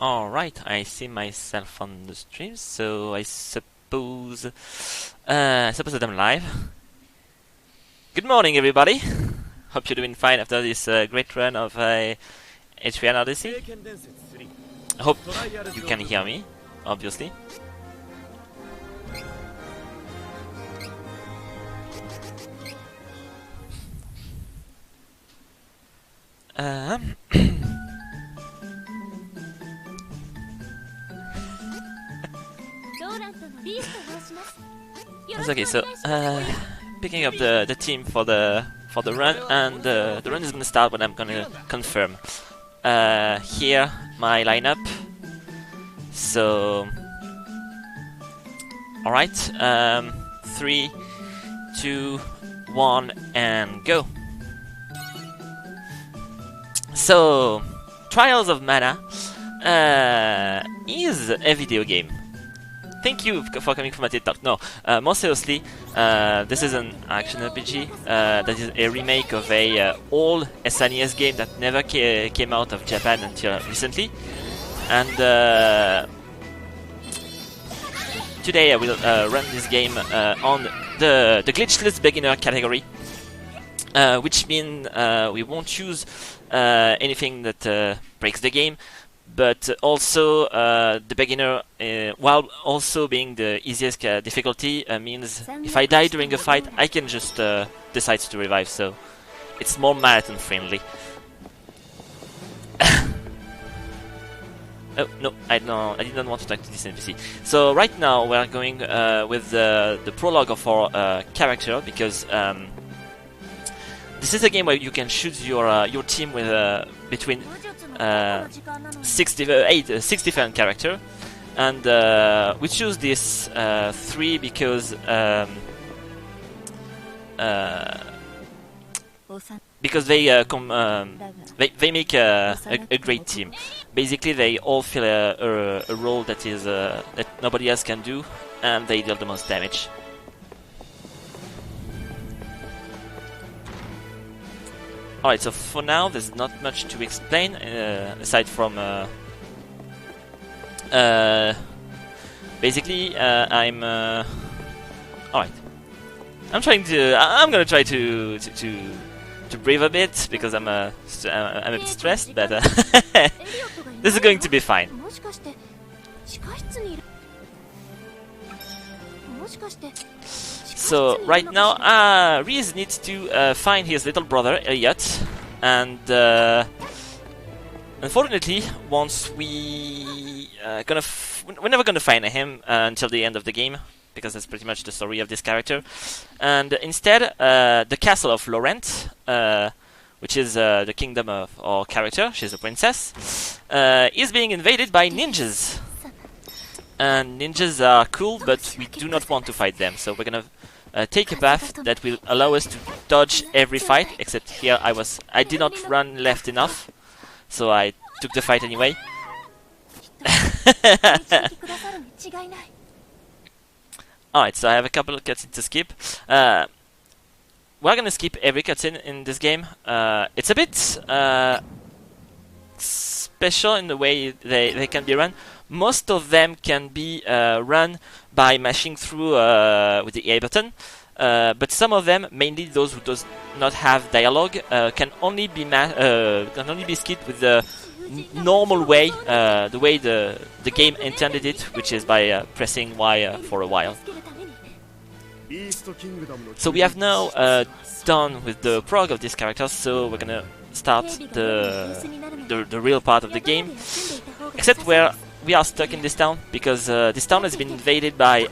Alright, I see myself on the stream, so I suppose that I'm live. Good morning, everybody. Hope you're doing fine after this great run of H3N Odyssey. I hope you can hear me, obviously. Okay, so picking up the team for the run, and the run is gonna start when I'm gonna confirm. Here my lineup. So, all right, 3, 2, 1, and go. So, Trials of Mana is a video game. Thank you for coming from my TED Talk. No, more seriously, this is an action RPG that is a remake of a old SNES game that never came out of Japan until recently. And today I will run this game on the Glitchless beginner category, which means we won't choose anything that breaks the game, but also the beginner, while also being the easiest difficulty, means if I die during a fight, I can just decide to revive, so it's more marathon friendly. Oh no, I did not want to talk to this NPC. So right now we are going with the prologue of our character, because this is a game where you can choose your team with between 6 different characters, and we choose this 3 because they make a great team. Basically, they all fill a role that is that nobody else can do, and they deal the most damage. Alright, so for now there's not much to explain aside from basically I'm alright. I'm gonna try to breathe a bit because I'm a bit stressed, but this is going to be fine. So right now, Reese needs to find his little brother Elliot, and unfortunately, once we're never gonna find him until the end of the game, because that's pretty much the story of this character. And instead, the castle of Laurent, which is the kingdom of our character, she's a princess, is being invaded by ninjas. And ninjas are cool, but we do not want to fight them, so we're gonna take a path that will allow us to dodge every fight, except here I did not run left enough, so I took the fight anyway. Alright, so I have a couple of cutscenes to skip. We're gonna skip every cutscene in this game. It's a bit special in the way they can be run. Most of them can be run by mashing through with the A button, but some of them, mainly those who does not have dialogue, can only be skipped with the normal way, the way the game intended it, which is by pressing Y for a while. So we have now done with the prologue of this character, so we're gonna start the real part of the game, except where we are stuck in this town, because this town has been invaded by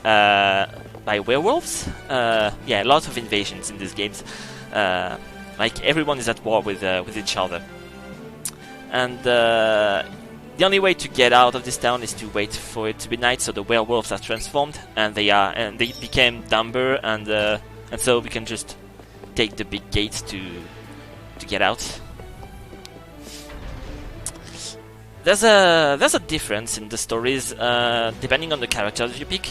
werewolves. Yeah, lots of invasions in these games. Like everyone is at war with each other, and the only way to get out of this town is to wait for it to be night, so the werewolves are transformed, and they became dumber, and so we can just take the big gates to get out. There's a difference in the stories depending on the characters you pick.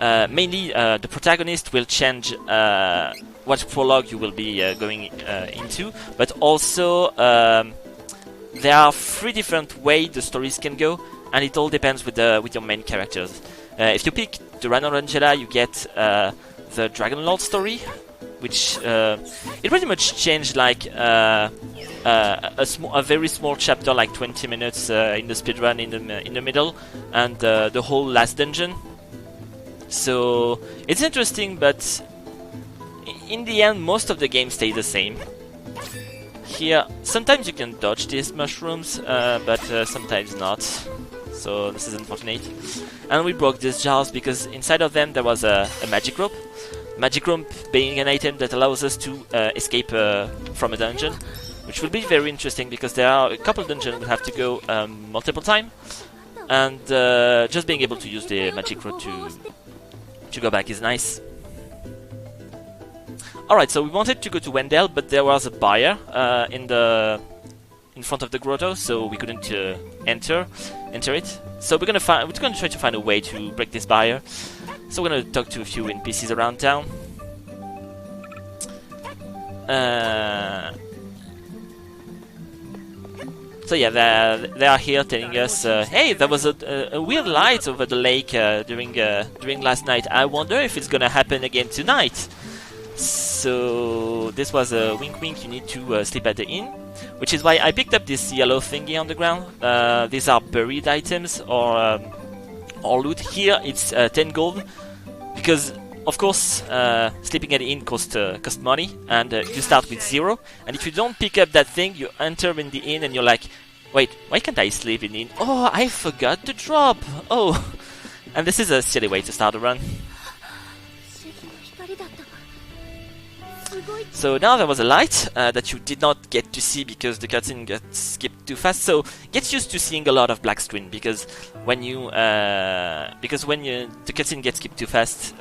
Mainly, the protagonist will change what prologue you will be going into, but also there are 3 different ways the stories can go. and it all depends with your main characters. If you pick the Random Angela, you get the Dragon Lord story, which it pretty much changed like a very small chapter, like 20 minutes in the speedrun in the middle, and the whole last dungeon. So it's interesting, but in the end, most of the game stays the same. Here, sometimes you can dodge these mushrooms, but sometimes not. So this is unfortunate. And we broke these jars because inside of them there was a magic rope. Magic rope being an item that allows us to escape from a dungeon, which will be very interesting because there are a couple of dungeons we have to go multiple times, and just being able to use the magic rope to go back is nice. Alright, so we wanted to go to Wendell, but there was a barrier in front of the grotto, so we couldn't enter it. So we're gonna try to find a way to break this barrier. So we're gonna talk to a few NPCs around town. So yeah, they are here telling us, hey, there was a weird light over the lake during last night. I wonder if it's gonna happen again tonight. So this was a wink wink, you need to sleep at the inn, which is why I picked up this yellow thingy on the ground. These are buried items or loot. Here it's 10 gold, because of course sleeping at the inn costs money, and you start with 0, and if you don't pick up that thing, you enter in the inn and you're like, wait, why can't I sleep in the inn? Oh, I forgot to drop! Oh! And this is a silly way to start a run. So now there was a light that you did not get to see because the cutscene got skipped too fast. So get used to seeing a lot of black screen, because when the cutscene gets skipped too fast,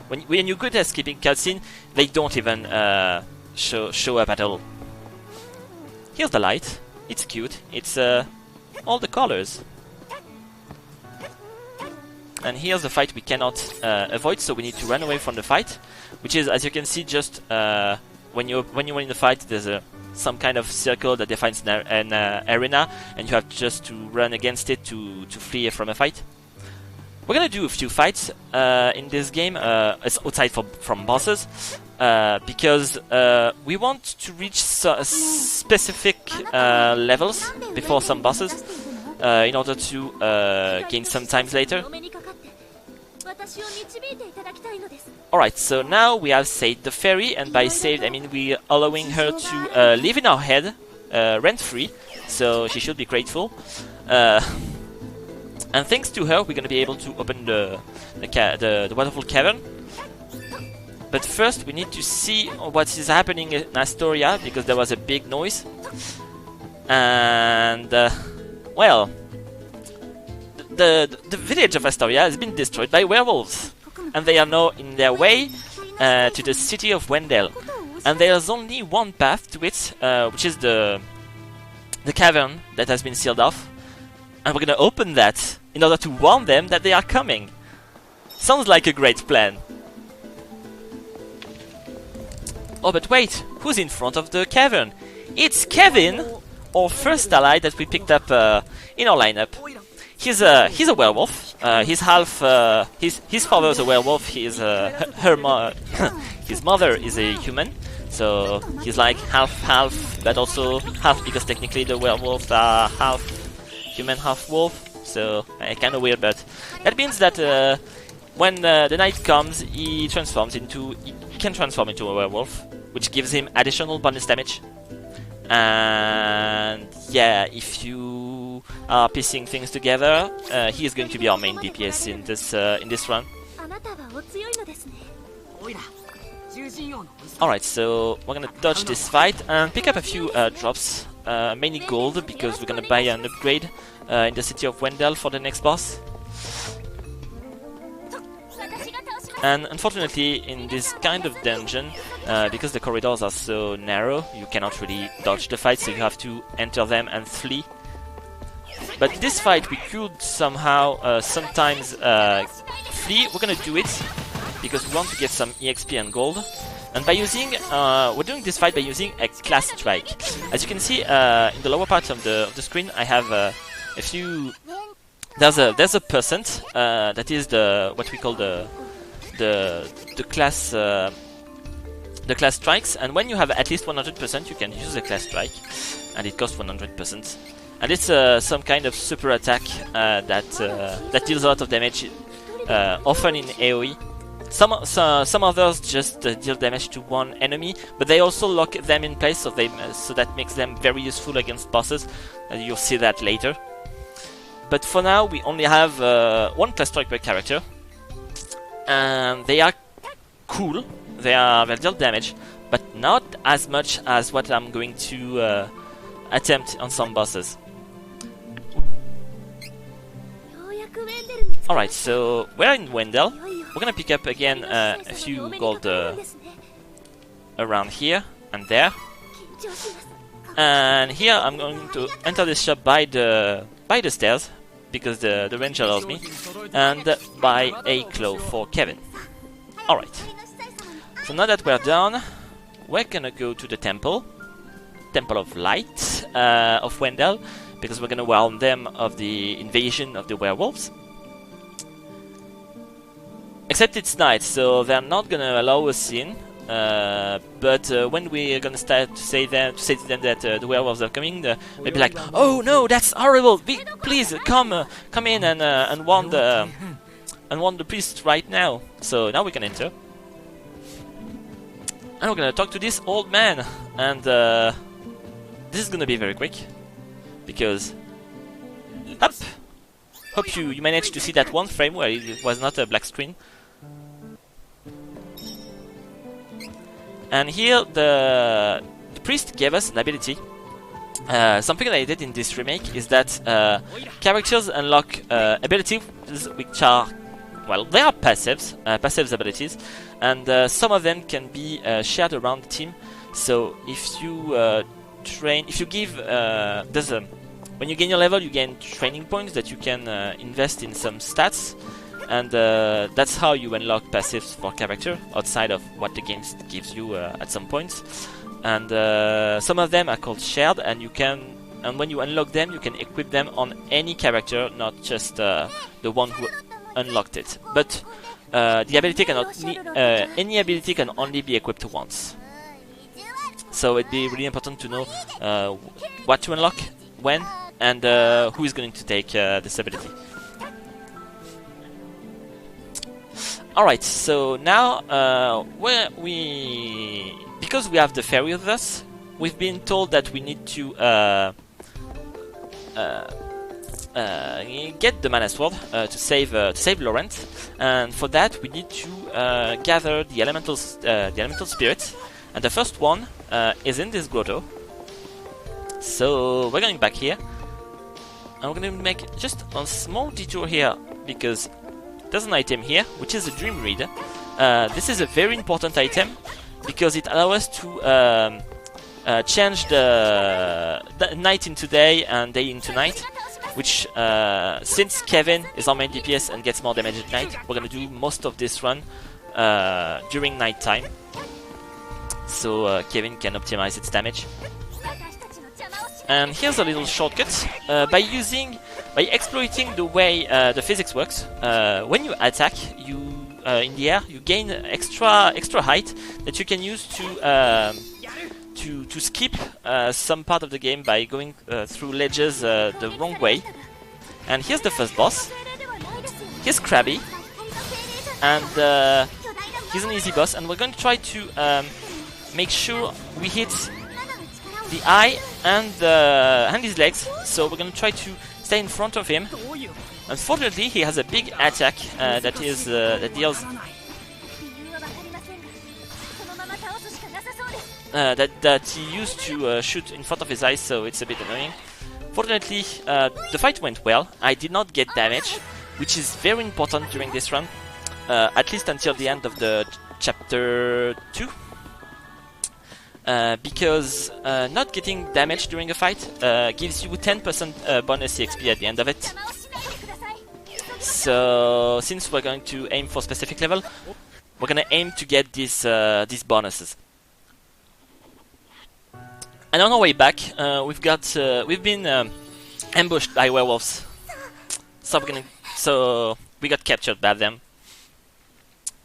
when you're good at skipping cutscene, they don't even show up at all. Here's the light. It's cute. It's all the colors. And here's the fight we cannot avoid, so we need to run away from the fight, which is, as you can see, just when you're in the fight, there's some kind of circle that defines an arena, and you have just to run against it to flee from a fight. We're gonna do a few fights in this game, outside from bosses, because we want to reach specific levels before some bosses, in order to gain some times later. Alright, so now we have saved the fairy, and by saved I mean we are allowing her to live in our head rent-free, so she should be grateful. And thanks to her we're gonna be able to open the waterfall cavern. But first we need to see what is happening in Astoria, because there was a big noise. And well, the village of Astoria has been destroyed by werewolves, and they are now in their way to the city of Wendell. And there's only one path to it, which is the cavern that has been sealed off. And we're gonna open that in order to warn them that they are coming. Sounds like a great plan. Oh, but wait, who's in front of the cavern? It's Kevin, our first ally that we picked up in our lineup. He's a werewolf. He's half. His father is a werewolf. His mother is a human. So he's like half, but also half, because technically the werewolves are half human, half wolf. So kind of weird, but that means that when the night comes, he can transform into a werewolf, which gives him additional bonus damage. And yeah, if you are piecing things together, he is going to be our main DPS in this run. Alright, so we're gonna dodge this fight and pick up a few drops, mainly gold, because we're gonna buy an upgrade in the city of Wendell for the next boss. And unfortunately, in this kind of dungeon, because the corridors are so narrow, you cannot really dodge the fight, so you have to enter them and flee. But this fight we could somehow sometimes flee. We're gonna do it because we want to get some EXP and gold. And by using, we're doing this fight by using a class strike. As you can see in the lower part of the screen, I have a few there's a percent that is what we call the class strikes, and when you have at least 100%, you can use the class strike, and it costs 100%. And it's some kind of super attack that deals a lot of damage, often in AoE. Some others just deal damage to one enemy, but they also lock them in place, so that makes them very useful against bosses. You'll see that later. But for now, we only have one class strike per character, and they are cool. They deal damage, but not as much as what I'm going to attempt on some bosses. Alright, so we're in Wendell. We're gonna pick up again a few gold around here and there. And here I'm going to enter this shop by the stairs, because the range allows me, and buy a claw for Cavern. Alright, so now that we're done, we're gonna go to the Temple of Light of Wendell, because we're gonna warn them of the invasion of the werewolves. Except it's night, so they're not gonna allow us in. But when we're gonna start to say to them that the werewolves are coming, they'll be like, "Oh no, that's horrible! Please come in and warn the priest right now." So now we can enter, and we're gonna talk to this old man, and this is gonna be very quick because hope you managed to see that one frame where it was not a black screen. And here the priest gave us an ability. Something that I did in this remake is that characters unlock abilities which are, well, they are passives abilities, and some of them can be shared around the team. So if you give when you gain your level, you gain training points that you can invest in some stats, and that's how you unlock passives for character outside of what the game gives you at some points. And some of them are called shared, and when you unlock them, you can equip them on any character, not just the one who unlocked it. But the ability any ability can only be equipped once. So it'd be really important to know what to unlock, when, and who is going to take this ability. Alright, so now because we have the fairy with us, we've been told that we need to get the mana sword to save Laurent, and for that we need to gather the elemental spirits, and the first one is in this grotto. So we're going back here, and we're going to make just a small detour here because there's an item here, which is a Dream Reader. This is a very important item because it allows us to change the night into day and day into night, which since Cavern is our main DPS and gets more damage at night, we're going to do most of this run during night time, so Cavern can optimize its damage. And here's a little shortcut. By exploiting the way the physics works, when you attack, in the air, you gain extra height that you can use to skip some part of the game by going through ledges the wrong way. And here's the first boss. Here's Krabby, and he's an easy boss. And we're going to try to make sure we hit the eye and his legs. So we're going to try to stay in front of him. Unfortunately, he has a big attack that deals that he used to shoot in front of his eyes, so it's a bit annoying. Fortunately, the fight went well. I did not get damage, which is very important during this run, at least until the end of the chapter 2. Because not getting damage during a fight gives you 10% bonus EXP at the end of it. So since we're going to aim for specific level, we're gonna aim to get these bonuses. And on our way back, we've been ambushed by werewolves. So we got captured by them,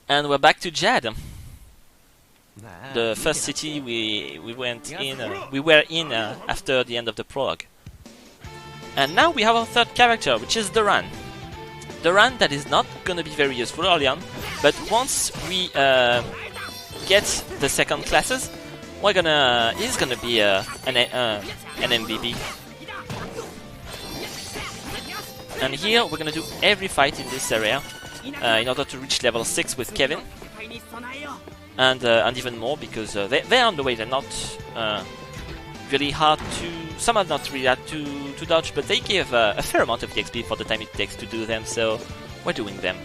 and we're back to Jad, the first city we were in after the end of the prologue. And now we have our third character, which is Duran. Duran that is not gonna be very useful early on, but once we get the second classes, he's gonna be an MVP. And here we're gonna do every fight in this area in order to reach level 6 with Cavern, and even more, because they're on the way. They're not really hard to. Some are not really hard to dodge, but they give a fair amount of XP for the time it takes to do them. So we're doing them.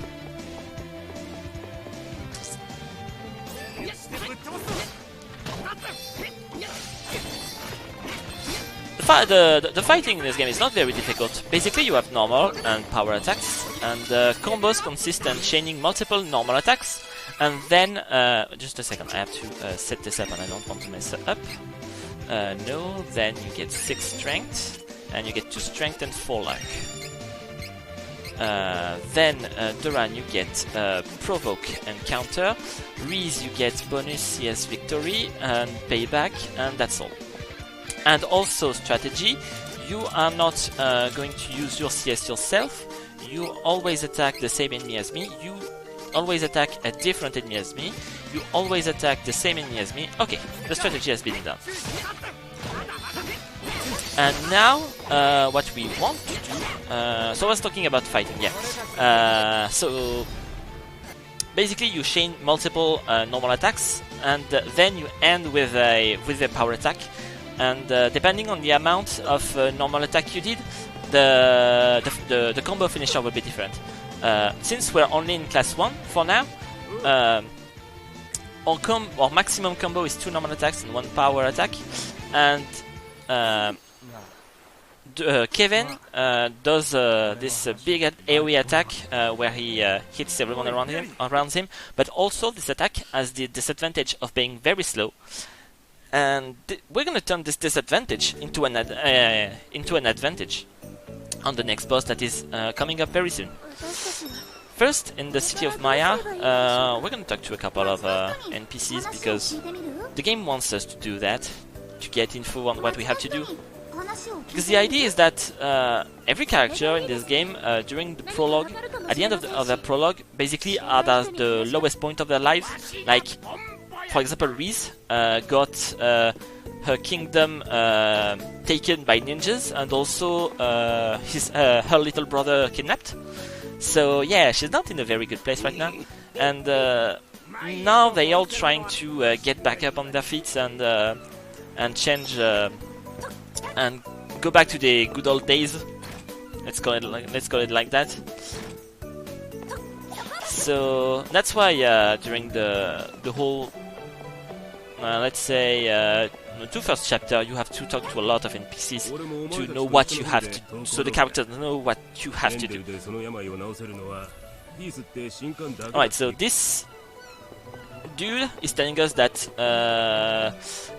The fighting in this game is not very difficult. Basically, you have normal and power attacks, and combos consist in chaining multiple normal attacks, and then just a second, I have to set this up, and I don't want to mess it up. No, then you get 6 strength, and you get 2 strength and 4 luck. Then Duran, you get provoke and counter. Reese, you get bonus CS victory and payback, and that's all. And also strategy, you are not going to use your CS yourself. You always attack the same enemy as me. You always attack a different enemy as me. You always attack the same enemy as me. Okay, the strategy has been done. And now, what we want to do... so I was talking about fighting, yeah. So basically you chain multiple normal attacks, and then you end with a power attack. And depending on the amount of normal attack you did, the combo finisher will be different. Since we're only in class 1 for now, our maximum combo is 2 normal attacks and 1 power attack. And Cavern does this big AoE attack where he hits everyone around him, but also this attack has the disadvantage of being very slow. And we're gonna turn this disadvantage into an advantage on the next boss that is coming up very soon. First, in the city of Maya, we're gonna talk to a couple of NPCs, because the game wants us to do that, to get info on what we have to do. Because the idea is that every character in this game, during the prologue, at the end of the prologue, basically are at the lowest point of their lives. Like, for example, Reese got her kingdom taken by ninjas, and also her little brother kidnapped. So yeah, she's not in a very good place right now. And now they all trying to get back up on their feet and change and go back to the good old days. Let's call it like that. So that's why during the whole let's say the first chapter, you have to talk to a lot of NPCs to know what you have to do, so the characters know what you have to do. Alright, so this dude is telling us that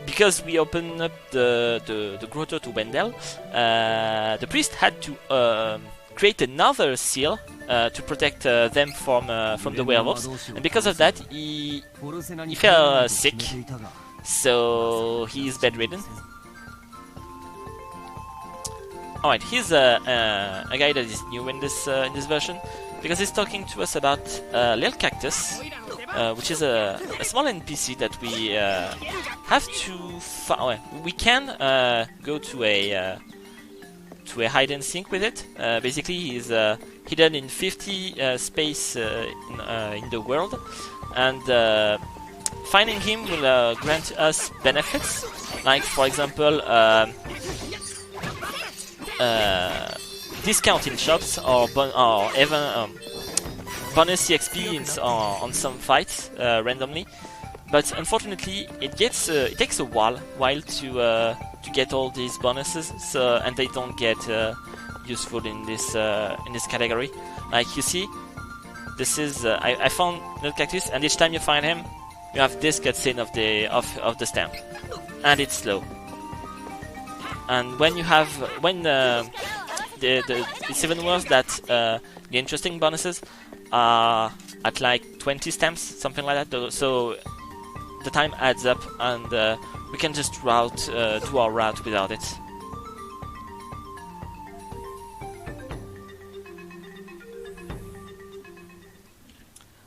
because we opened up the grotto to Wendell, the priest had to create another seal to protect them from the werewolves, and because of that he fell sick, so he's bedridden. Alright, he's a guy that is new in this version, because he's talking to us about Lil Cactus, which is a small NPC that we have to we can go to a hide and seek with it. Basically, he's hidden in 50 space in the world, and finding him will grant us benefits, like for example discount in shops, or even bonus EXP on some fights randomly. But unfortunately, it takes a while to get all these bonuses, so, and they don't get useful in this category. Like you see, this is I found Lil Cactus, and each time you find him, you have this cutscene of the stamp, and it's slow. And when it's even worse that the interesting bonuses are at like 20 stamps, something like that. So the time adds up, and we can just do our route without it.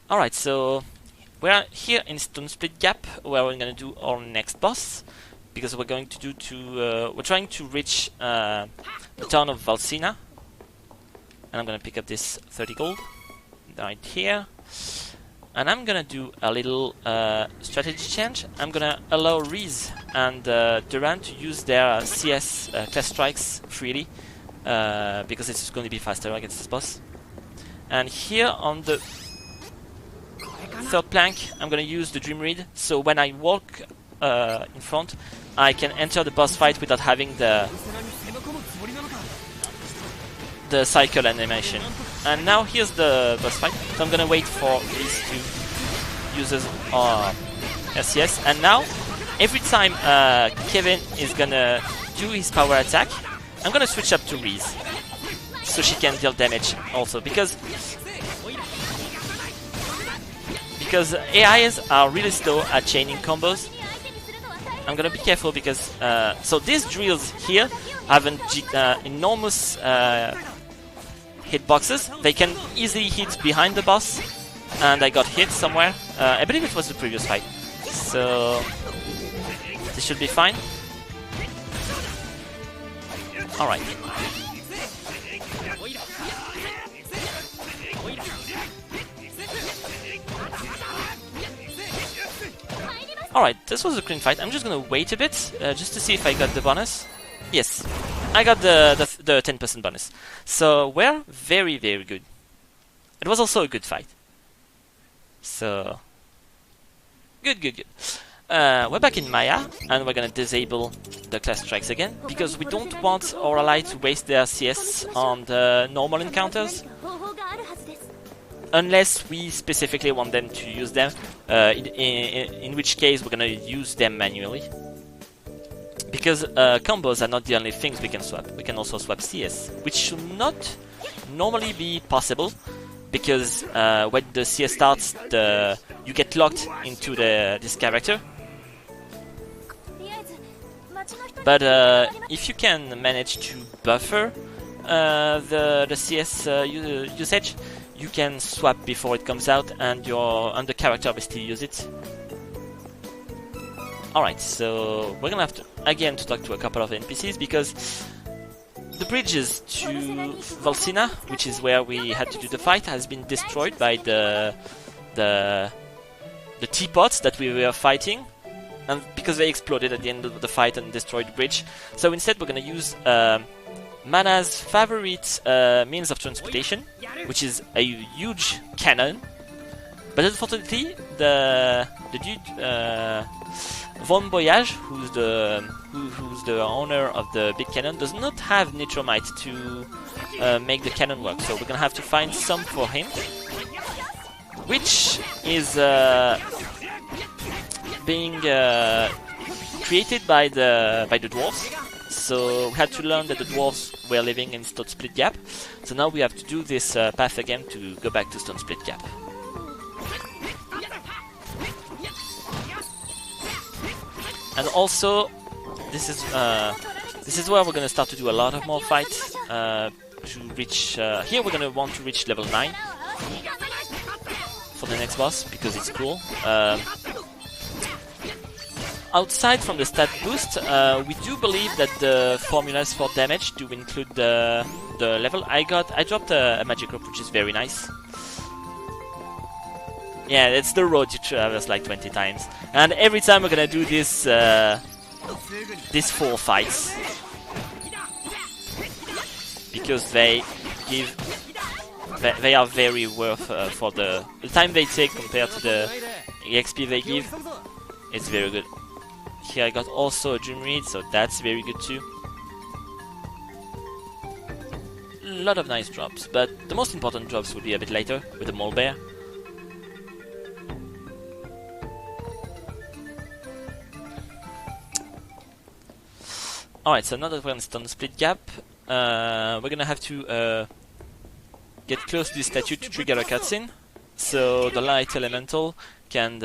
Alright, so we're here in Stone Split Gap, where we're gonna do our next boss, because we're going to we're trying to reach the town of Valsina, and I'm gonna pick up this 30 gold right here, and I'm gonna do a little strategy change. I'm gonna allow Reese and Duran to use their CS class strikes freely, because it's going to be faster against this boss. And here on the third plank, I'm gonna use the Dream Read, so when I walk in front, I can enter the boss fight without having the cycle animation. And now here's the boss fight, so I'm gonna wait for these to use SCS. And now, every time Kevin is gonna do his power attack, I'm gonna switch up to Reese, so she can deal damage also, because AIs are really slow at chaining combos. I'm gonna be careful because so these drills here have an enormous hitboxes. They can easily hit behind the boss, and I got hit somewhere. I believe it was the previous fight, so this should be fine. All right. Alright, this was a clean fight. I'm just gonna wait a bit, just to see if I got the bonus. Yes, I got the 10% bonus. So we're very, very good. It was also a good fight. So, good. We're back in Maya, and we're gonna disable the class strikes again, because we don't want our ally to waste their CS on the normal encounters, unless we specifically want them to use them, in which case we're gonna use them manually. Because combos are not the only things we can swap. We can also swap CS, which should not normally be possible, because when the CS starts, you get locked into this character. But if you can manage to buffer the CS usage, you can swap before it comes out, and the character will still use it. Alright, so we're gonna have to again talk to a couple of NPCs, because the bridges to Valsina, which is where we had to do the fight, has been destroyed by the teapots that we were fighting, and because they exploded at the end of the fight and destroyed the bridge. So instead we're gonna use Mana's favorite means of transportation, which is a huge cannon. But unfortunately, the dude Von Boyage, who's the owner of the big cannon, does not have nitromite to make the cannon work. So we're gonna have to find some for him, which is being created by the dwarves. So we had to learn that the dwarves were living in Stone Split Gap. So now we have to do this path again to go back to Stone Split Gap. And also, this is where we're gonna start to do a lot of more fights to reach. Here we're gonna want to reach level 9 for the next boss, because it's cool. Outside from the stat boost, we do believe that the formulas for damage do include the level. I dropped a magic rope, which is very nice. Yeah, it's the road you traverse like 20 times, and every time we're gonna do this these 4 fights, because they are very worth for the time they take compared to the XP they give. It's very good. Here I got also a Dream Read, so that's very good too. A lot of nice drops, but the most important drops will be a bit later with the Mole Bear. Alright, so now that we're in Stone Split Gap, we're gonna have to get close to this statue to trigger a cutscene, so the light elemental can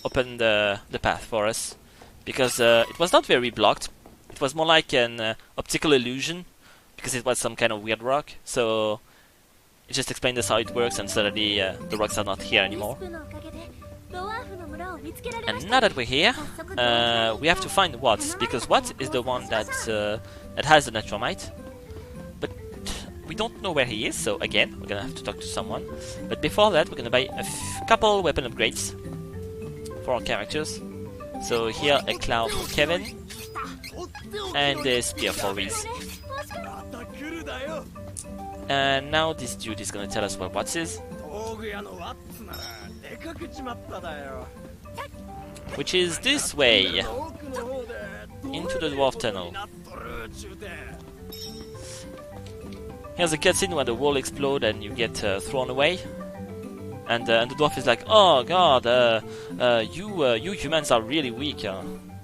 open the path for us, because it was not very blocked. It was more like an optical illusion, because it was some kind of weird rock, so it just explained us how it works, and suddenly the rocks are not here anymore. And now that we're here, we have to find Watts, because Watts is the one that has the Natromite. But we don't know where he is, so again, we're gonna have to talk to someone. But before that, we're gonna buy a couple weapon upgrades for our characters. So here, a cloud for Cavern, and a spear for Reese. And now this dude is gonna tell us where Watts is, which is this way, into the dwarf tunnel. Here's a cutscene where the wall explodes and you get thrown away, and the dwarf is like, "Oh God, you humans are really weak,"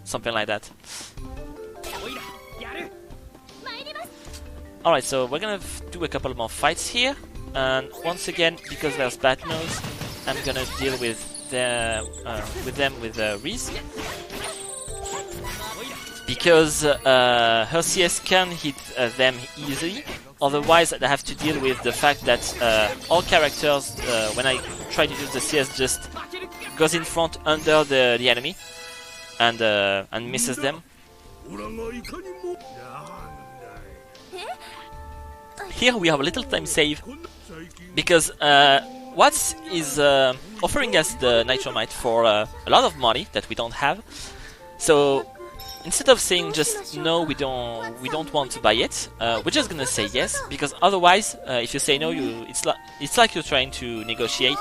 something like that. Alright, so we're gonna do a couple more fights here, and once again, because there's bad nose, I'm gonna deal with them with Reese, because her CS can hit them easily. Otherwise, I have to deal with the fact that all characters, when I try to use the CS, just goes in front under the enemy and misses them. Here we have a little time save, because Watts is offering us the Nitromite for a lot of money that we don't have. So instead of saying just no, we don't want to buy it, we're just gonna say yes, because otherwise, if you say no, it's like you're trying to negotiate,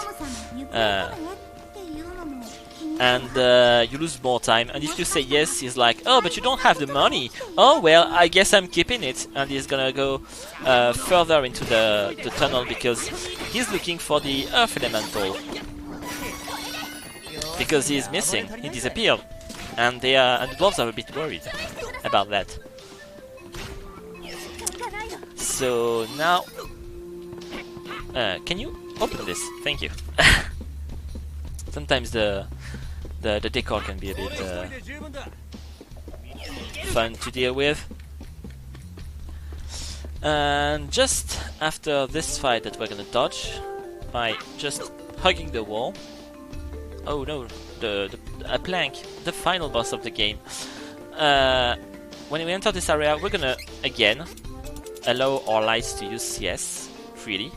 and you lose more time. And if you say yes, he's like, "Oh, but you don't have the money. Oh well, I guess I'm keeping it," and he's gonna go further into the tunnel, because he's looking for the earth elemental, because he's missing. He disappeared. And the dwarves are a bit worried about that. So now, can you open this? Thank you. Sometimes the decor can be a bit fun to deal with. And just after this fight that we're gonna dodge by just hugging the wall. Oh no, a plank, the final boss of the game. When we enter this area, we're gonna again allow our lights to use CS freely.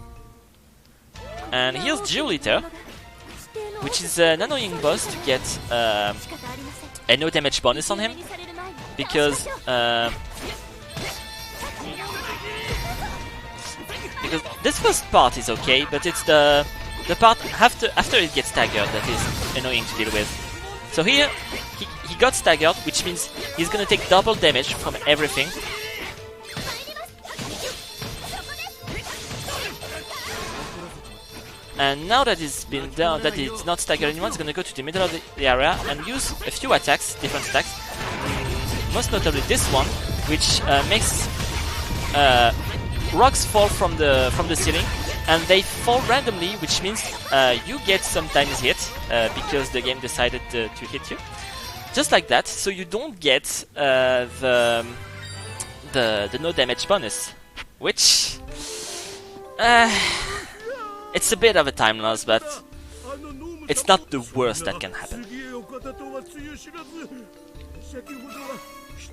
And here's Geoliter, which is an annoying boss to get a no damage bonus on him, because this first part is okay, but it's the part after it gets staggered that is annoying to deal with. So here, he got staggered, which means he's gonna take double damage from everything. And now that it's been done, that it's not staggered anymore, it's gonna go to the middle of the area and use a few attacks, different attacks. Most notably this one, which makes rocks fall from the ceiling, and they fall randomly, which means you get sometimes hit because the game decided to hit you, just like that. So you don't get the no damage bonus, which it's a bit of a time loss, but it's not the worst that can happen.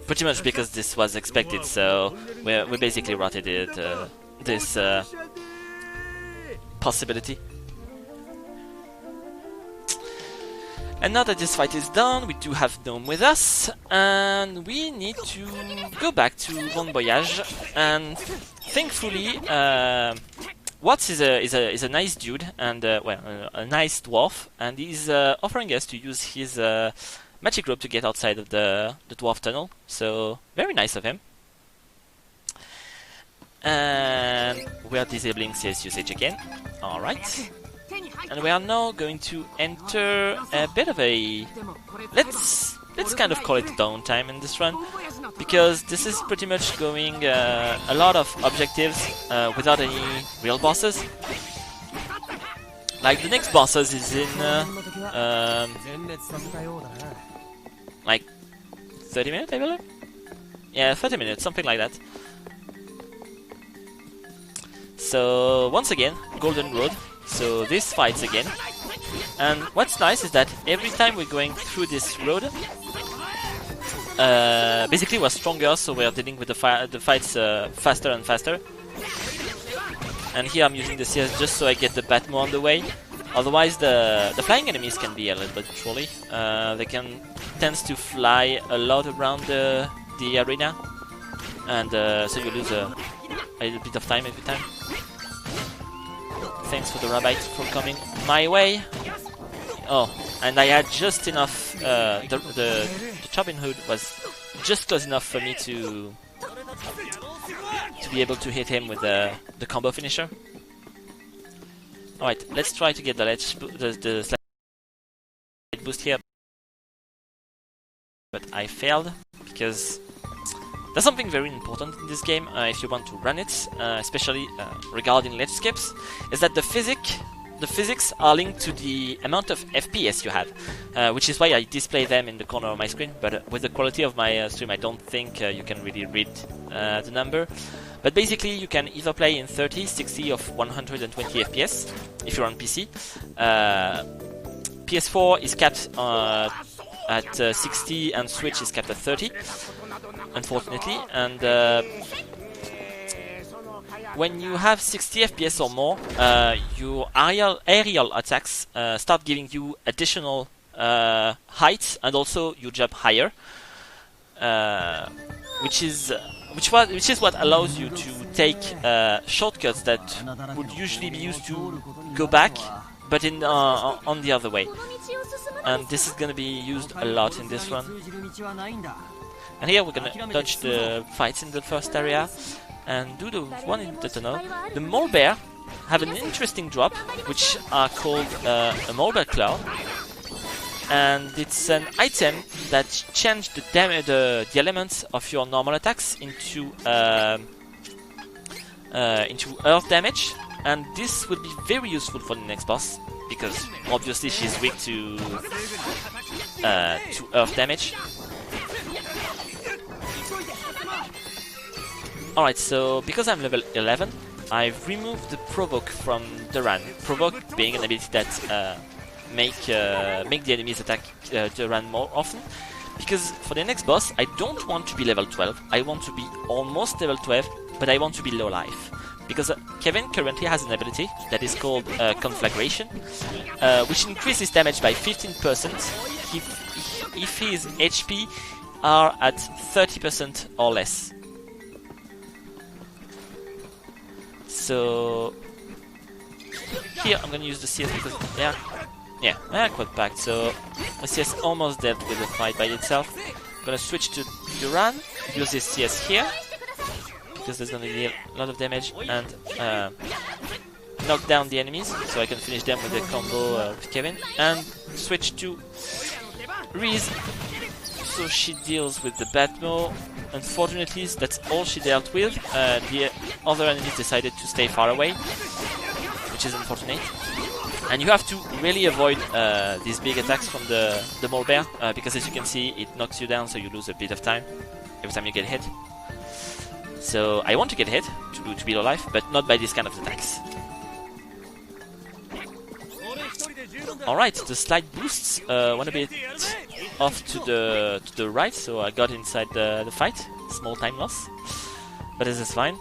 Pretty much because this was expected, so we basically rotted it, this possibility. And now that this fight is done, we do have Gnome with us, and we need to go back to Bon Voyage. And thankfully, Watts is a nice dude, and well, a nice dwarf, and he's offering us to use his magic rope to get outside of the dwarf tunnel. So very nice of him. And we are disabling CS usage again. Alright. And we are now going to enter a bit of a... Let's let's kind of call it downtime in this run, because this is pretty much going a lot of objectives without any real bosses. Like the next bosses is in like 30 minutes, I believe? Yeah, 30 minutes, something like that. So once again, Golden Road. So this fights again. And what's nice is that every time we're going through this road, basically we're stronger, so we're dealing with the fights faster and faster. And here I'm using the CS just so I get the Batmo on the way. Otherwise the flying enemies can be a little bit trolly. They can tend to fly a lot around the arena, and so you lose a little bit of time every time. Thanks for the rabbit for coming my way. Oh, and I had just enough, the Chopping Hood was just close enough for me to be able to hit him with the combo finisher. Alright, let's try to get the slide boost here. But I failed, because there's something very important in this game, if you want to run it, especially regarding ledge skips, is that the physics are linked to the amount of FPS you have, which is why I display them in the corner of my screen, but with the quality of my stream I don't think you can really read the number. But basically you can either play in 30, 60 or 120 FPS if you're on PC. PS4 is capped at 60 and Switch is capped at 30, unfortunately, and when you have 60 FPS or more, your aerial attacks start giving you additional height, and also you jump higher, which is what allows you to take shortcuts that would usually be used to go back, but in on the other way. And this is going to be used a lot in this run. And here we're going to dodge the fights in the first area and do the one in the tunnel. The mole bear have an interesting drop, which are called a mole bear claw, and it's an item that changes the elements of your normal attacks into earth damage, and this will be very useful for the next boss, because obviously she's weak to earth damage. Alright, so because I'm level 11, I've removed the provoke from the run. Provoke being an ability that make the enemies attack the run more often. Because for the next boss, I don't want to be level 12. I want to be almost level 12, but I want to be low life. Because Cavern currently has an ability that is called Conflagration, which increases damage by 15% if his HP are at 30% or less. So here I'm gonna use the CS because I quite back. So the CS almost dealt with the fight by itself. I'm gonna switch to Duran, use this CS here because there's gonna be a lot of damage, and knock down the enemies so I can finish them with the combo with Kevin, and switch to Reese so she deals with the Batmo. Unfortunately, that's all she dealt with. The other enemies decided to stay far away, which is unfortunate. And you have to really avoid these big attacks from the mole bear, because as you can see, it knocks you down, so you lose a bit of time every time you get hit. So I want to get hit to be alive, but not by these kind of attacks. Alright, the slide boosts went a bit off to the right, so I got inside the fight. Small time loss, but this is fine.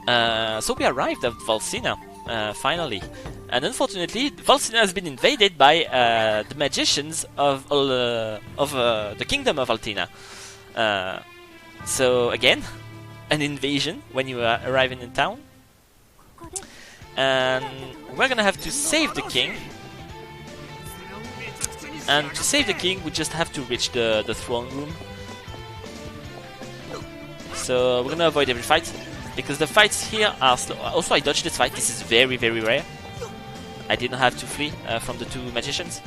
So we arrived at Valsina, finally. And unfortunately, Valsina has been invaded by the magicians of the Kingdom of Altina. So again, an invasion when you are arriving in town. And we're gonna have to save the king. And to save the king, we just have to reach the throne room. So we're gonna avoid every fight, because the fights here are slow. Also, I dodged this fight. This is very, very rare. I didn't have to flee from the two magicians.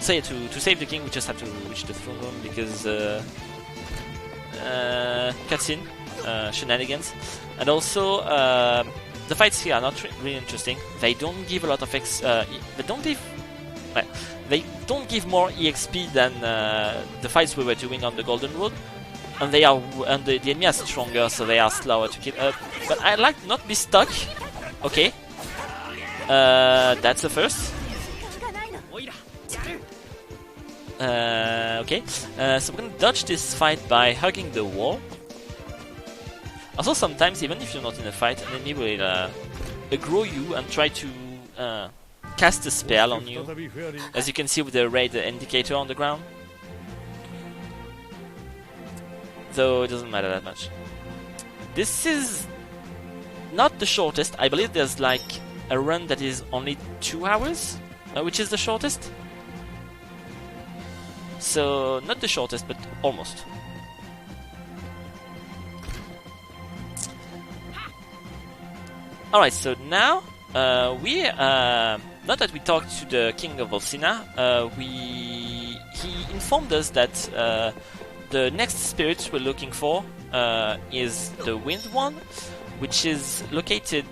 So yeah, to save the king, we just have to reach the throne room because cutscene, shenanigans, and also the fights here are not really interesting. They don't give a lot of they don't give more EXP than the fights we were doing on the Golden Road, and the enemy are stronger, so they are slower to kill. But I like to not be stuck. Okay, that's the first. Okay, so we're gonna dodge this fight by hugging the wall. Also, sometimes even if you're not in a fight, an enemy will aggro you and try to cast a spell on you, as you can see with the red indicator on the ground. Though it doesn't matter that much. This is not the shortest. I believe there's like a run that is only 2 hours, which is the shortest. So not the shortest, but almost. Alright, so now now that we talked to the King of Volsina, he informed us that the next spirit we're looking for is the Wind one, which is located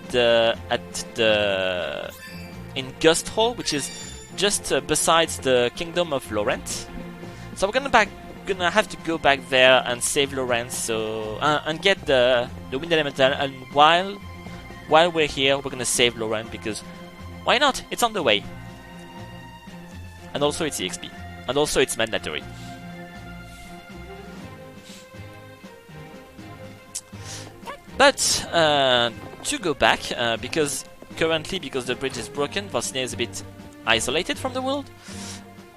in Gust Hall, which is just besides the Kingdom of Laurent. So we're gonna have to go back there and save Laurent, so and get the Wind Elemental. And while we're here, we're gonna save Laurent because why not? It's on the way. And also it's EXP. And also it's mandatory. But to go back, because the bridge is broken, Volsina is a bit isolated from the world,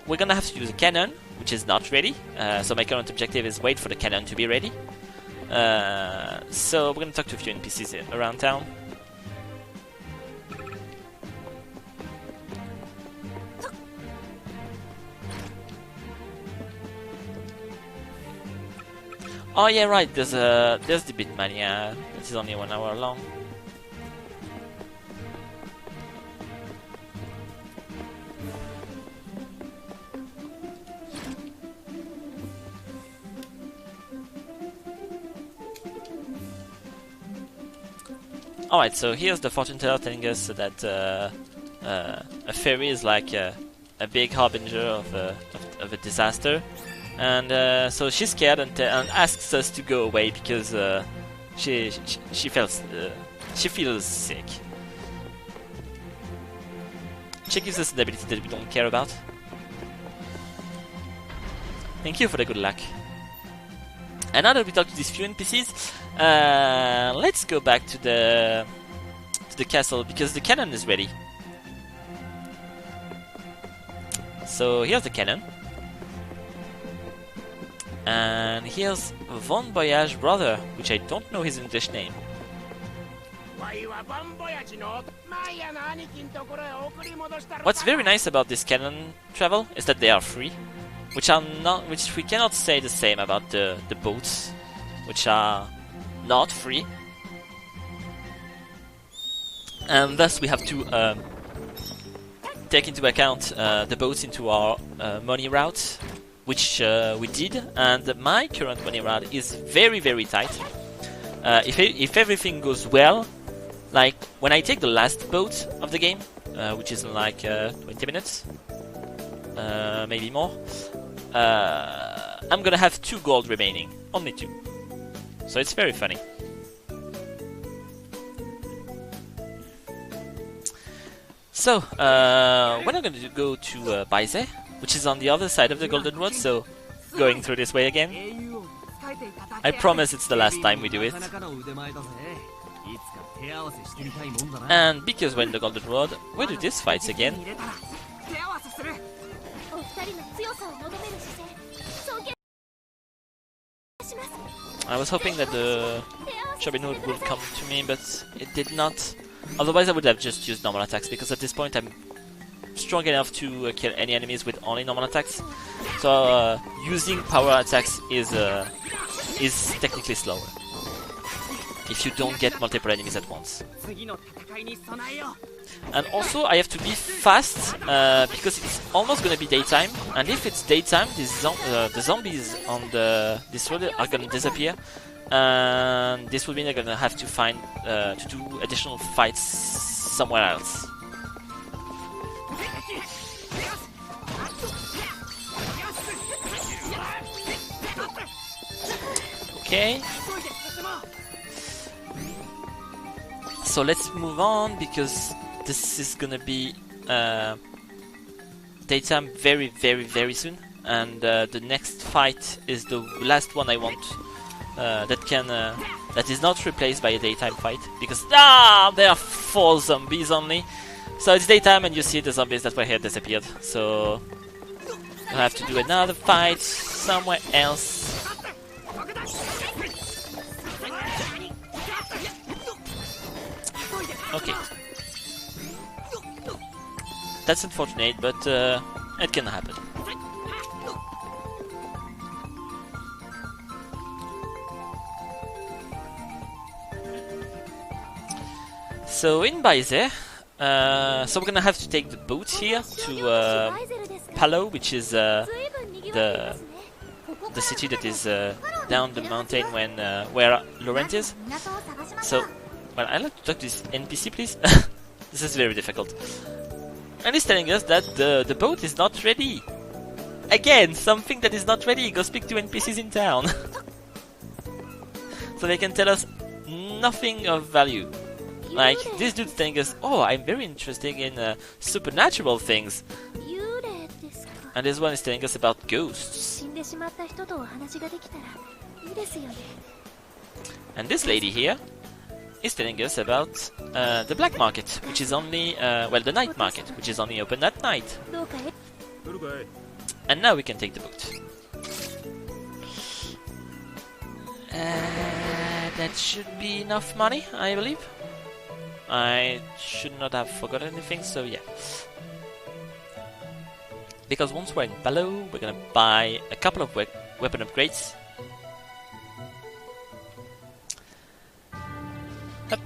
we're gonna have to use a cannon, which is not ready. So my current objective is wait for the cannon to be ready. So we're gonna talk to a few NPCs around town. Oh yeah, right. There's the Bitmania. It is only 1 hour long. Alright, so here's the fortune teller telling us that a fairy is like a big harbinger of a disaster. And so she's scared and asks us to go away because she feels sick. She gives us an ability that we don't care about. Thank you for the good luck. And now that we talk to these few NPCs, let's go back to the castle because the cannon is ready. So here's the cannon. And here's Von Boyage brother, which I don't know his English name. What's very nice about this cannon travel is that they are free, which we cannot say the same about the boats, which are not free. And thus we have to take into account the boats into our money route, which we did, and my current money route is very tight. If everything goes well, like when I take the last boat of the game, which is in like 20 minutes, maybe more, I'm gonna have 2 gold remaining, only 2. So it's very funny. So we're not going to go to Baise, which is on the other side of the Golden Road, so going through this way again. I promise it's the last time we do it. And because we're in the Golden Road, we do these fights again. I was hoping that the Shabin Hood would come to me, but it did not. Otherwise I would have just used normal attacks, because at this point I'm strong enough to kill any enemies with only normal attacks. So using power attacks is technically slower. if you don't get multiple enemies at once. And also I have to be fast because it's almost gonna be daytime, and if it's daytime, the zombies on this road are gonna disappear, and this will mean I'm gonna have to find to do additional fights somewhere else. Okay. So let's move on, because this is gonna be daytime very soon, and the next fight is the last one I want that is not replaced by a daytime fight, because there are 4 zombies only. So it's daytime and you see the zombies that were here disappeared. So I have to do another fight somewhere else. Okay. That's unfortunate, but it can happen. So in Baize, so we're gonna have to take the boat here to Palo, which is the city that is down the mountain where Laurent is. So, well, I'd like to talk to this NPC, please. This is very difficult. And he's telling us that the boat is not ready. Again, something that is not ready. Go speak to NPCs in town. So they can tell us nothing of value. Like, this dude's telling us, oh, I'm very interested in supernatural things. And this one is telling us about ghosts. And this lady here is telling us about the black market, which is only, well, the night market, which is only open at night. And now we can take the boat. That should be enough money, I believe. I should not have forgotten anything, so yeah. Because once we're in Palo, we're gonna buy a couple of weapon upgrades. Yep.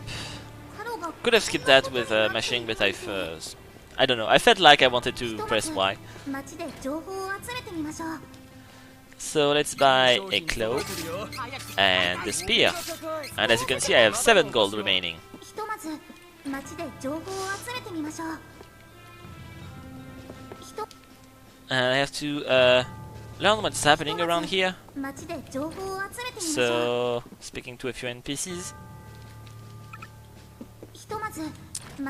Could have skipped that with mashing, but I don't know, I felt like I wanted to press Y. So let's buy a cloak and the spear. And as you can see, I have 7 gold remaining. And I have to learn what's happening around here. So, speaking to a few NPCs.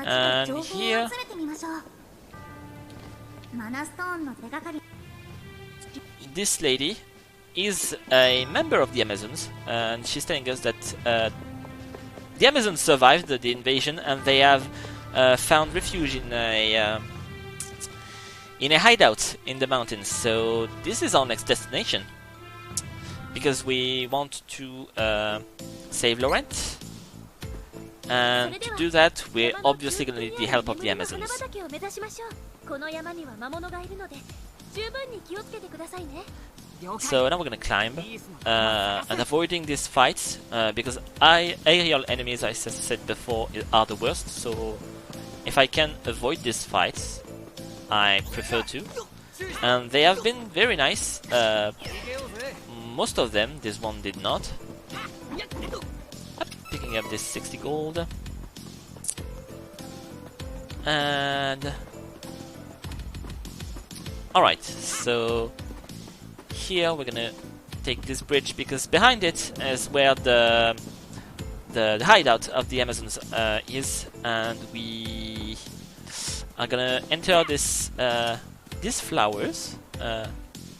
And here, this lady is a member of the Amazons, and she's telling us that the Amazons survived the invasion, and they have found refuge in a hideout in the mountains. So this is our next destination, because we want to save Laurent, and to do that we're obviously going to need the help of the Amazons. So now we're gonna climb and avoiding these fights because aerial enemies, as I said before, are the worst. So if I can avoid these fights, I prefer to. And they have been very nice. Most of them, this one did not. Picking up this 60 gold. And alright, so here we're gonna take this bridge, because behind it is where the hideout of the Amazons is, and we are gonna enter this these flowers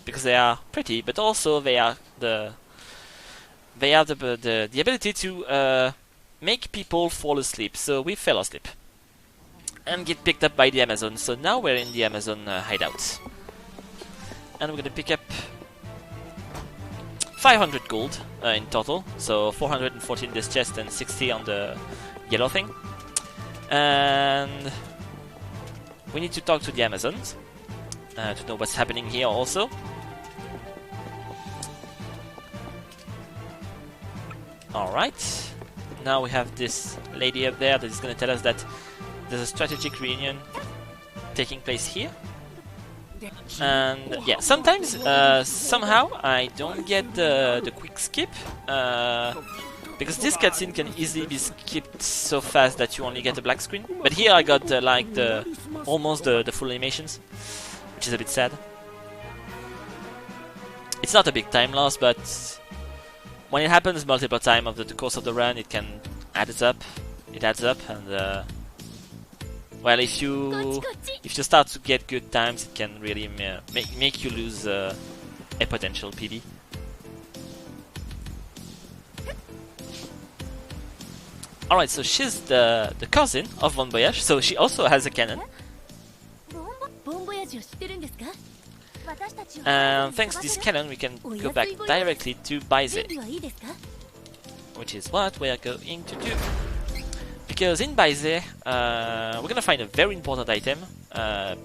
because they are pretty, but also they have the ability to make people fall asleep. So we fell asleep and get picked up by the Amazon. So now we're in the Amazon hideout, and we're gonna pick up 500 gold in total, so 440 in this chest and 60 on the yellow thing. And we need to talk to the Amazons to know what's happening here also. Alright, now we have this lady up there that is going to tell us that there's a strategic reunion taking place here. And yeah, sometimes, somehow, I don't get the quick skip, because this cutscene can easily be skipped so fast that you only get a black screen. But here I got like almost the full animations, which is a bit sad. It's not a big time loss, but when it happens multiple times over the course of the run, it can add up. It adds up, and well, if you start to get good times, it can really make you lose a potential PB. Alright, so she's the cousin of Von Voyage, so she also has a cannon. And thanks to this cannon, we can go back directly to Baize, which is what we are going to do. Because in Baize, we're gonna find a very important item,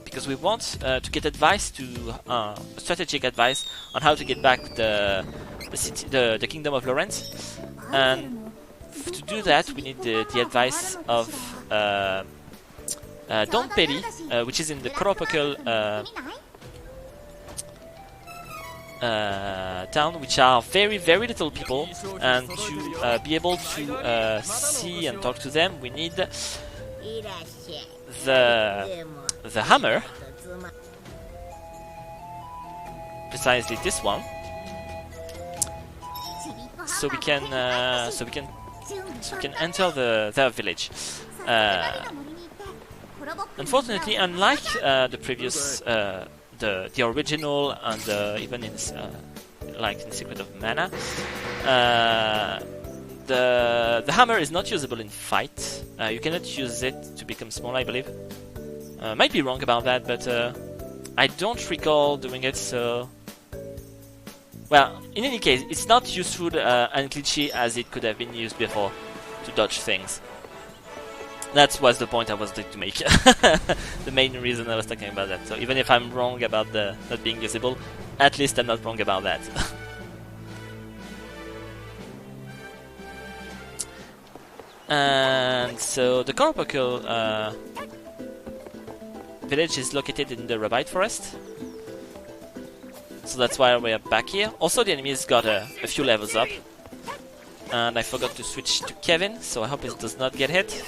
because we want to get advice strategic advice on how to get back the Kingdom of Lawrence. And to do that, we need the advice of Don Peri, which is in the Koropokul town, which are very little people, and to be able to see and talk to them, we need the hammer, precisely this one, so we can enter their village. Unfortunately, unlike the previous the original and even in like in Secret of Mana, the hammer is not usable in fight. You cannot use it to become small, I believe. Might be wrong about that, but I don't recall doing it. So, well, in any case, it's not useful and glitchy as it could have been used before to dodge things. That was the point I was trying to make. The main reason I was talking about that. So even if I'm wrong about the not being usable, at least I'm not wrong about that. And so the Koropokul village is located in the Rabite Forest. So that's why we're back here. Also, the enemy's got a few levels up. And I forgot to switch to Kevin, so I hope it does not get hit.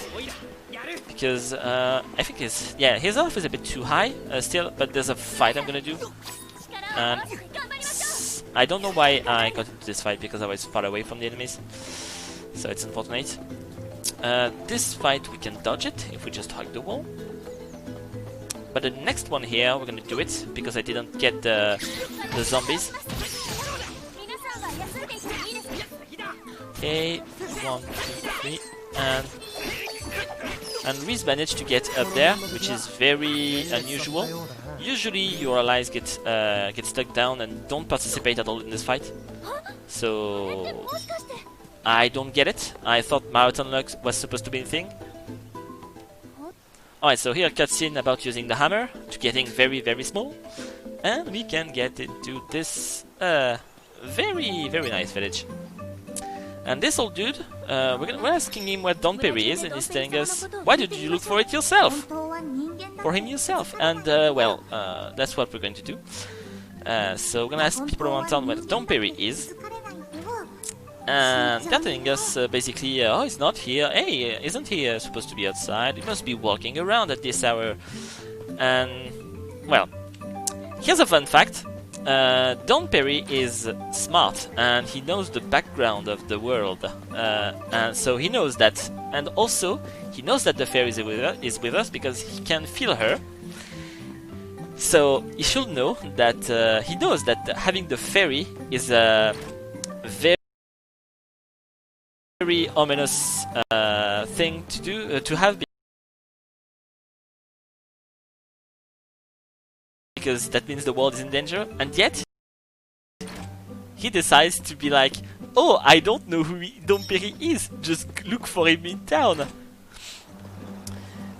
Because I think his health is a bit too high still, but there's a fight I'm gonna do. And I don't know why I got into this fight, because I was far away from the enemies. So it's unfortunate. This fight we can dodge it if we just hug the wall. But the next one here, we're gonna do it, because I didn't get the zombies. Okay, 1, 2, 3, and Reese managed to get up there, which is very unusual. Usually your allies get stuck down and don't participate at all in this fight. So I don't get it. I thought marathon luck was supposed to be a thing. Alright, so here cutscene about using the hammer to getting very small, and we can get into this very nice village. And this old dude, we're asking him where Don Peri is, and he's telling us, why did you look for it yourself? For him yourself. And well, that's what we're going to do. So we're gonna ask people around town where Don Peri is. And they're telling us basically, oh, he's not here. Hey, isn't he supposed to be outside? He must be walking around at this hour. And, well, here's a fun fact. Don Peri is smart, and he knows the background of the world. And so he knows that. And also, he knows that the fairy is with us because he can feel her. So he should know that he knows that having the fairy is a very ominous thing to do, to have, because that means the world is in danger. And yet he decides to be like, oh, I don't know who Don Peri is, just look for him in town.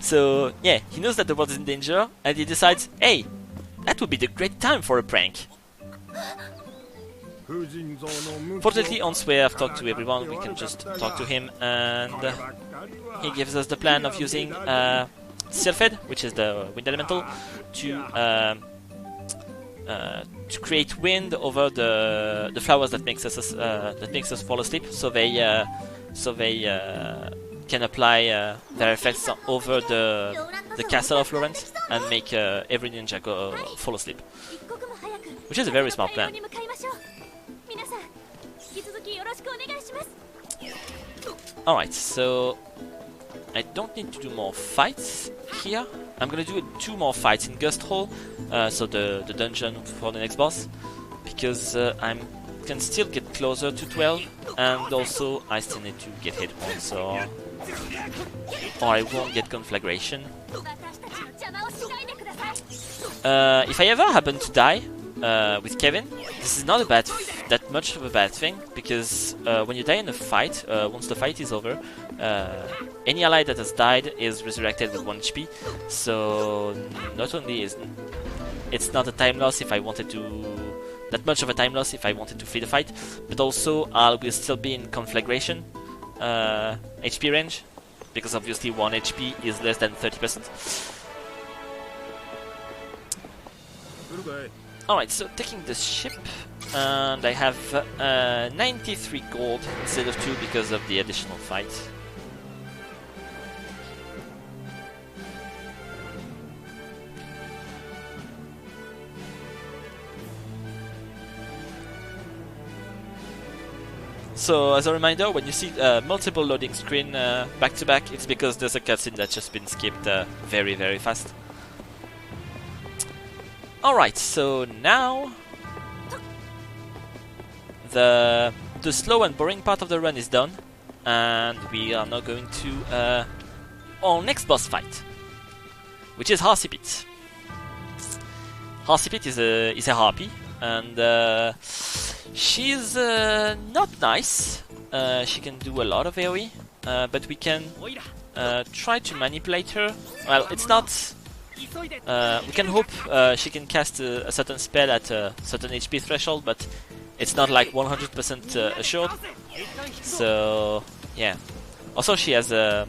So yeah, he knows that the world is in danger, and he decides, hey, that would be the great time for a prank. Fortunately, once we have talked to everyone, we can just talk to him, and he gives us the plan of using Sylphid, which is the wind elemental, to create wind over the flowers that makes us fall asleep, so they can apply their effects over the castle of Florence and make every ninja fall asleep, which is a very smart plan. Alright, so I don't need to do more fights here. I'm gonna do 2 more fights in Gust Hall, so the dungeon for the next boss, because I can still get closer to 12, and also I still need to get hit once, or I won't get conflagration. If I ever happen to die with Kevin, this is not that much of a bad thing, because when you die in a fight, once the fight is over, any ally that has died is resurrected with 1 HP, so not only is it's not a time loss if I wanted to, that much of a time loss if I wanted to flee the fight, but also I will still be in conflagration HP range, because obviously 1 HP is less than 30%. Alright, so taking the ship, and I have 93 gold instead of 2 because of the additional fight. So, as a reminder, when you see multiple loading screen back to back, it's because there's a cutscene that's just been skipped very, very fast. Alright, so now the slow and boring part of the run is done, and we are now going to our next boss fight, which is Harsipit. Harsipit is a harpy, and she's not nice. She can do a lot of AoE, but we can try to manipulate her. Well, it's not. We can hope she can cast a certain spell at a certain HP threshold, but it's not like 100% assured. So yeah. Also, she has an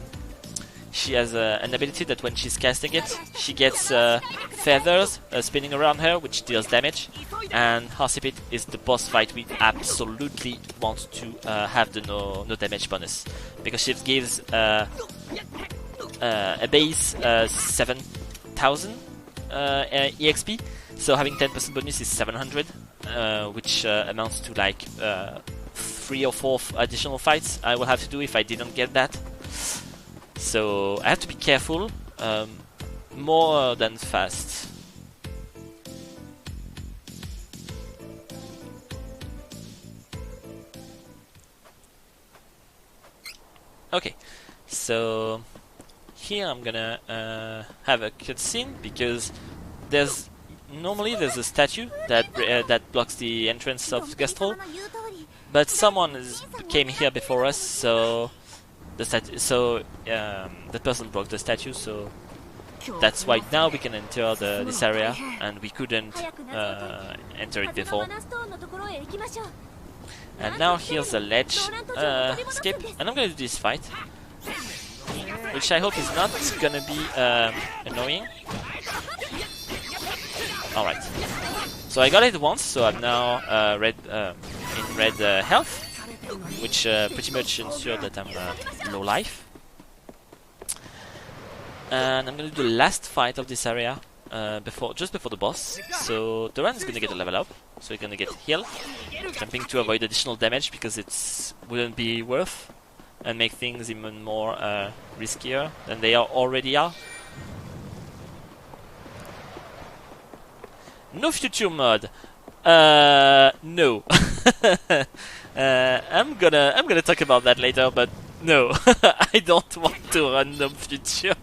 ability that when she's casting it, she gets feathers spinning around her, which deals damage. And Harsipit is the boss fight we absolutely want to have the no damage bonus, because she gives a base 7,000 EXP, so having 10% bonus is 700, which amounts to like 3 or 4 additional fights I will have to do if I didn't get that. So I have to be careful, more than fast. Okay, so here I'm gonna have a cutscene, because normally there's a statue that blocks the entrance of Gust Hall, but someone came here before us, so that person broke the statue, so that's why now we can enter this area, and we couldn't enter it before. And now here's a ledge skip, and I'm gonna do this fight, which I hope is not gonna be annoying. Alright, so I got it once, so I'm now in red health, which pretty much ensures that I'm low life. And I'm gonna do the last fight of this area just before the boss. So Doran is gonna get a level up, so he's gonna get heal, jumping to avoid additional damage because it wouldn't be worth, and make things even more riskier than they already are. No future mod. No. I'm gonna talk about that later, but no, I don't want to run no future.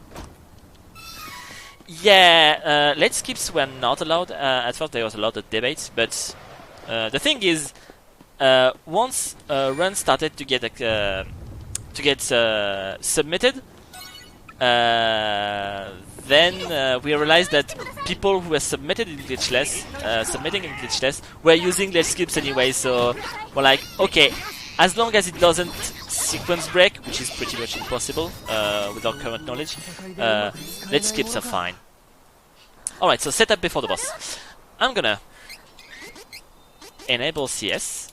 Yeah, late skips were not allowed. At first there was a lot of debates, but the thing is, once run started to get submitted, then we realized that people who were submitted in Glitchless, submitting in Glitchless, were using Let's Skips anyway, so we're like, okay, as long as it doesn't sequence break, which is pretty much impossible with our current knowledge, Let's Skips are fine. Alright, so setup before the boss. I'm gonna enable CS,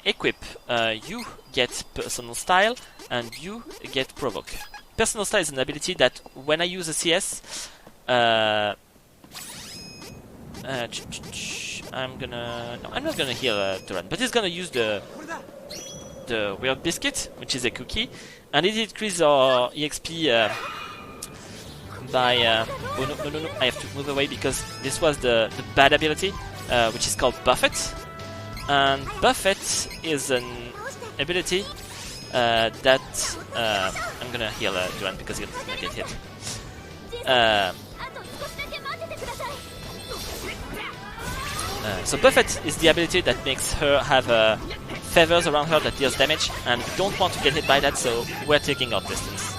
equip, you get personal style, and you get provoke. Personal style is an ability that when I use a CS, I'm not gonna heal Thon, but he's gonna use the weird biscuit, which is a cookie, and it increases our EXP by oh no, I have to move away because this was the bad ability, which is called Buffet, and Buffet is an ability that I'm gonna heal Thon because he's gonna get hit. So Buffet is the ability that makes her have feathers around her that deals damage, and we don't want to get hit by that, so we're taking our distance.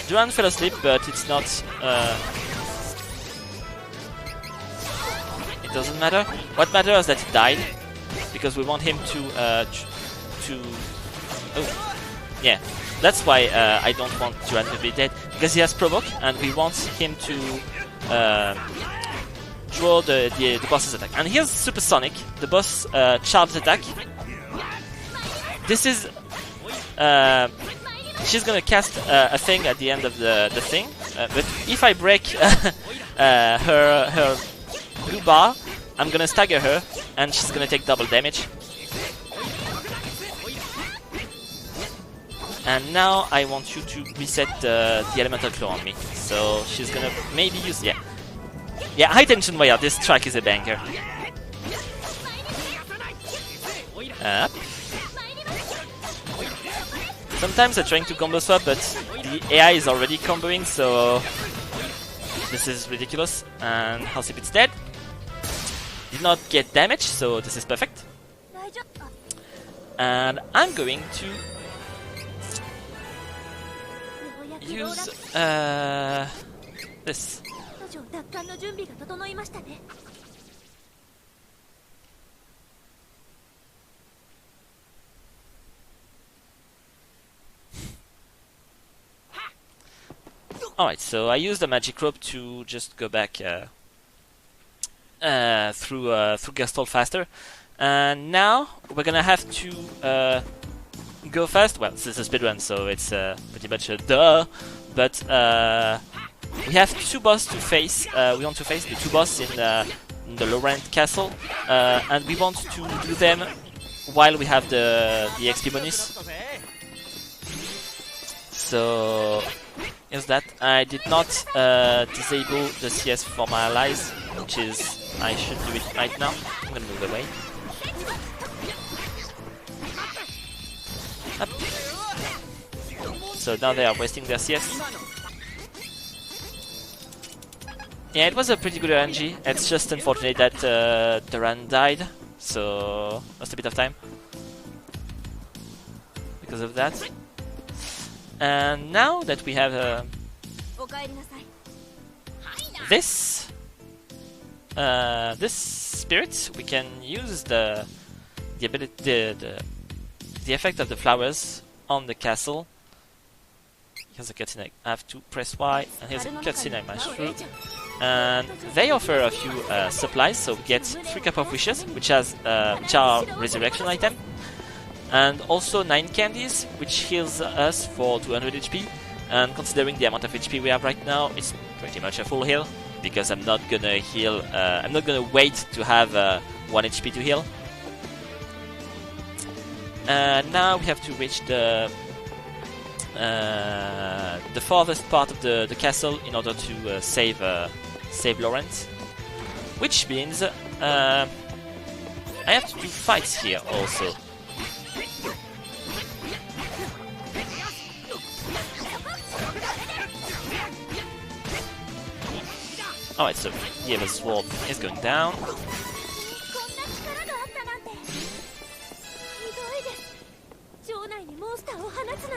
Duran fell asleep, but it's not... it doesn't matter. What matters is that he died, because we want him to... oh, yeah. That's why I don't want Duran to be dead, because he has provoke, and we want him to draw the boss's attack. And here's Supersonic, the boss charged attack. This is... she's gonna cast a thing at the end of the thing, but if I break her blue bar, I'm gonna stagger her, and she's gonna take double damage. And now I want you to reset the elemental claw on me. So she's gonna maybe use... yeah, high tension wire, this track is a banger. Up. Sometimes I'm trying to combo swap, but the AI is already comboing, so this is ridiculous. And Halsipit's dead. Did not get damage, so this is perfect. And I'm going to use this. Alright, so I used the magic rope to just go back through Gestalt faster. And now we're gonna have to go fast. Well, this is a speedrun, so it's pretty much a duh. But we have two bosses to face. We want to face the two bosses in the Labyrinth Castle, and we want to do them while we have the XP bonus. So here's that. I did not disable the CS for my allies, which is I should do it right now. I'm gonna move away. Up. So now they are wasting their CS. Yeah, it was a pretty good RNG. It's just unfortunate that Duran died, so lost a bit of time because of that. And now that we have this spirit, we can use the ability, the effect of the flowers on the castle. Here's a cutscene. I have to press Y, and here's a cutscene I managed through. And they offer a few supplies, so we get 3 Cup of Wishes, which are resurrection item, and also 9 candies, which heals us for 200 HP. And considering the amount of HP we have right now, it's pretty much a full heal, because I'm not gonna heal. I'm not gonna wait to have 1 HP to heal. Now we have to reach the farthest part of the castle in order to save Lawrence, which means I have to do fights here also. Alright, so yeah, the sword is going down.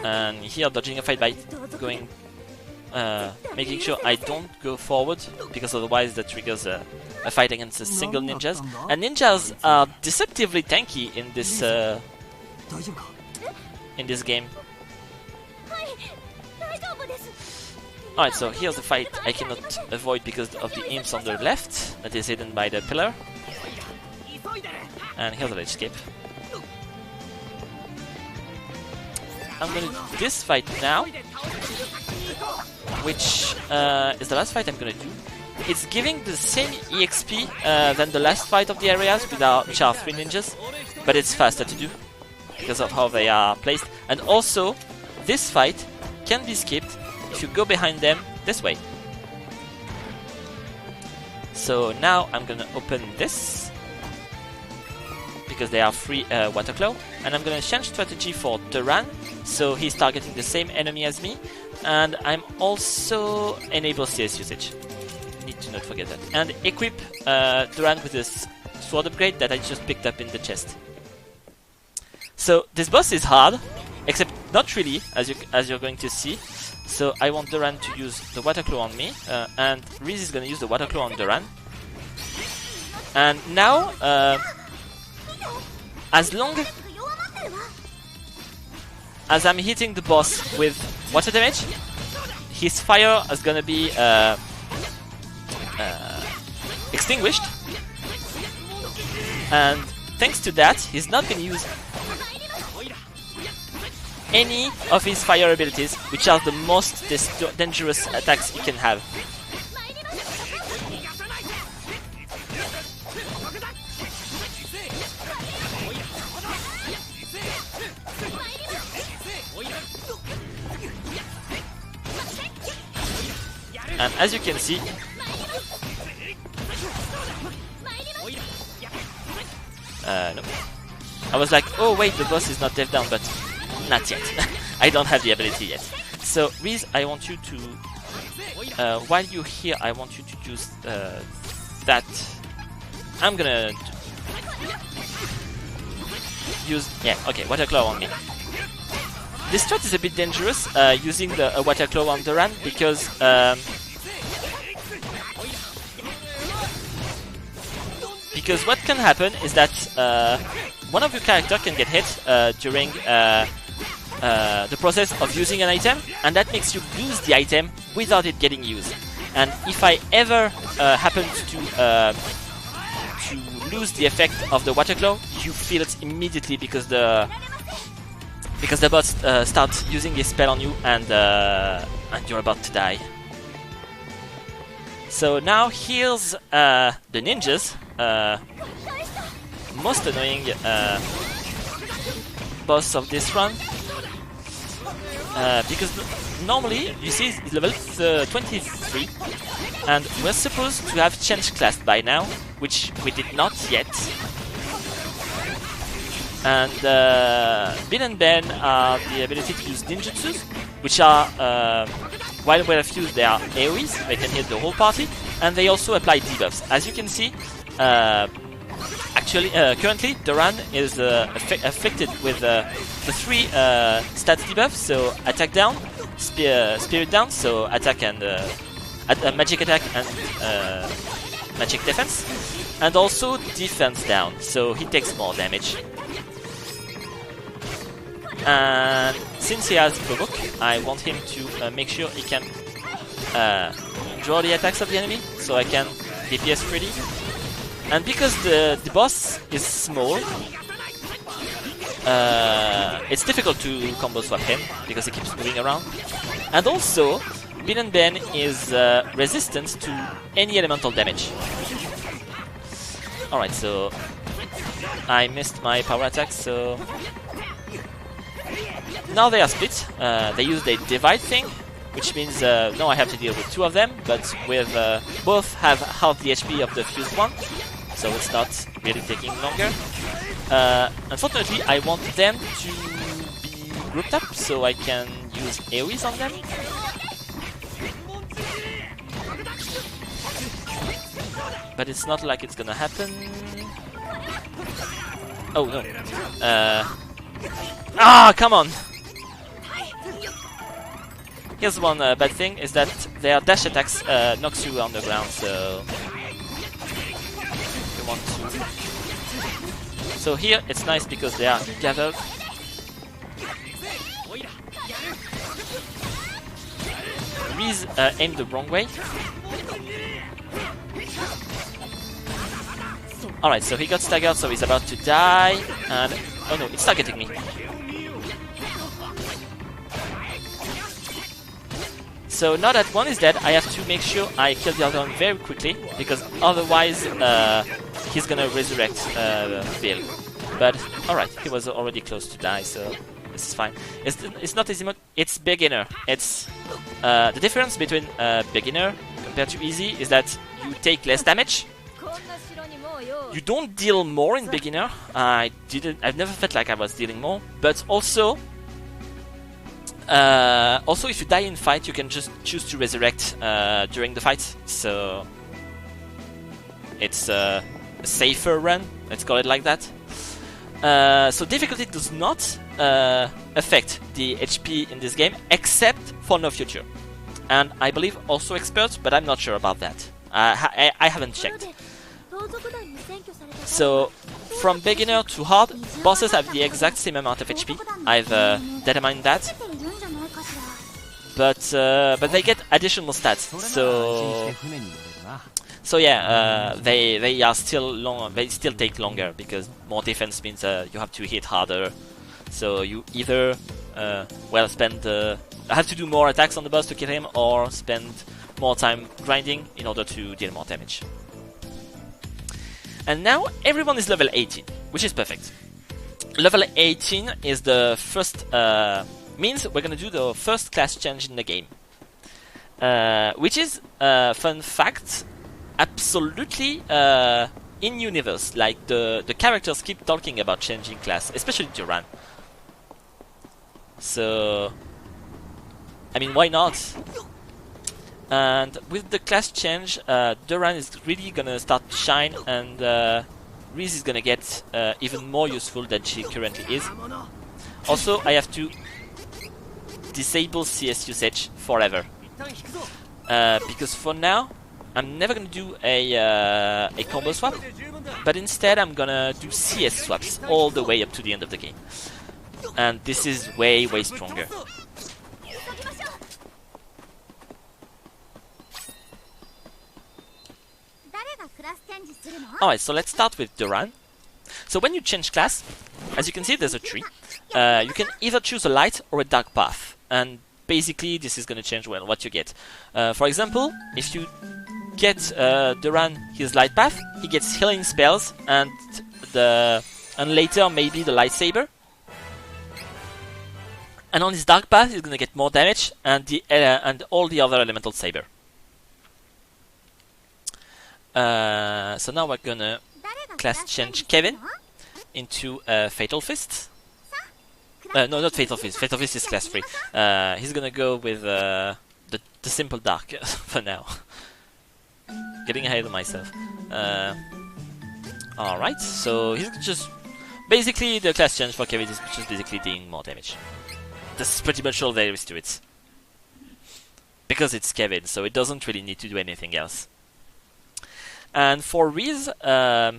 And here dodging a fight by going, making sure I don't go forward, because otherwise that triggers a fight against a single ninjas. And ninjas are deceptively tanky in this game. Alright, so here's the fight I cannot avoid because of the imps on the left that is hidden by the pillar. And here's the ledge escape. I'm gonna do this fight now, which is the last fight I'm gonna do. It's giving the same EXP than the last fight of the areas, which are 3 ninjas, but it's faster to do because of how they are placed. And also, this fight can be skipped if you go behind them this way. So now I'm gonna open this, because they are free water claw, and I'm gonna change strategy for Duran, so he's targeting the same enemy as me, and I'm also enable CS usage. Need to not forget that. And equip Duran with this sword upgrade that I just picked up in the chest. So this boss is hard, except not really, as you're going to see. So I want Duran to use the water claw on me, and Riz is gonna use the water claw on Duran. And now, as long as I'm hitting the boss with water damage, his fire is gonna be extinguished, and thanks to that, he's not gonna use any of his fire abilities, which are the most dangerous attacks he can have. And as you can see, no. I was like, oh wait, the boss is not deaf down, but not yet. I don't have the ability yet. So Riz, I want you to, while you're here, I want you to use that. I'm gonna use, yeah, okay, water claw on me. This strat is a bit dangerous, using the water claw on Duran, because what can happen is that one of your characters can get hit during the process of using an item, and that makes you lose the item without it getting used. And if I ever happen to lose the effect of the water claw, you feel it immediately, because the bots start using this spell on you, and you're about to die. So now here's the ninjas, most annoying boss of this run, because normally you see it's level 23, and we're supposed to have changed class by now, which we did not yet. And Bill and Ben are the ability to use ninjutsus, which are, while well fused, they are AoEs, they can hit the whole party, and they also apply debuffs. As you can see, currently Duran is affected with the 3 stats debuffs, so attack down, spirit down, so attack and magic attack and magic defense, and also defense down, so he takes more damage. And since he has provoke, I want him to make sure he can draw the attacks of the enemy, so I can DPS freely. And because the boss is small, it's difficult to combo swap him, because he keeps moving around. And also, Bill and Ben is resistant to any elemental damage. Alright, so I missed my power attack, so now they are split. They use the divide thing, which means now I have to deal with 2 of them, but with both have half the HP of the fused one, so it's not really taking longer. Unfortunately, I want them to be grouped up so I can use AoEs on them. But it's not like it's gonna happen. Oh no. Ah, come on! Here's one bad thing, is that their dash attacks knocks you on the ground, so you want to... So here it's nice because they are gathered. Reese aimed the wrong way. Alright, so he got staggered, so he's about to die, and... Oh no, it's targeting me. So now that one is dead, I have to make sure I kill the other one very quickly, because otherwise he's gonna resurrect Bill. But alright, he was already close to die, so this is fine. It's not easy mode, it's beginner. It's the difference between beginner compared to easy is that you take less damage. You don't deal more in beginner. I've never felt like I was dealing more, but also if you die in fight, you can just choose to resurrect during the fight. So it's a safer run. Let's call it like that. So difficulty does not affect the HP in this game, except for no future, and I believe also expert, but I'm not sure about that. I haven't checked. So from beginner to hard, bosses have the exact same amount of HP. I've determined that, but they get additional stats. So yeah, they are still long. They still take longer because more defense means you have to hit harder. So you either have to do more attacks on the boss to kill him, or spend more time grinding in order to deal more damage. And now everyone is level 18, which is perfect. Level 18 is the first means we're gonna do the first class change in the game, which is fun fact. Absolutely in universe, like the characters keep talking about changing class, especially Duran. So I mean, why not? And with the class change, Duran is really gonna start to shine, and Reese is gonna get even more useful than she currently is. Also, I have to disable CS usage forever, because for now I'm never gonna do a combo swap, but instead I'm gonna do CS swaps all the way up to the end of the game, and this is way stronger. Alright, so let's start with Duran. So when you change class, as you can see, there's a tree. You can either choose a light or a dark path, and basically this is going to change what you get. For example, if you get Duran his light path, he gets healing spells, and later maybe the light saber. And on his dark path, he's going to get more damage and all the other elemental saber. So now we're gonna class change Cavern into Fatal Fist. No, not Fatal Fist. Fatal Fist is class 3. He's gonna go with the simple dark for now. Getting ahead of myself. Alright, so he's just basically the class change for Cavern is just basically dealing more damage. That's pretty much all there is to it. Because it's Cavern, so it doesn't really need to do anything else. And for Reese, all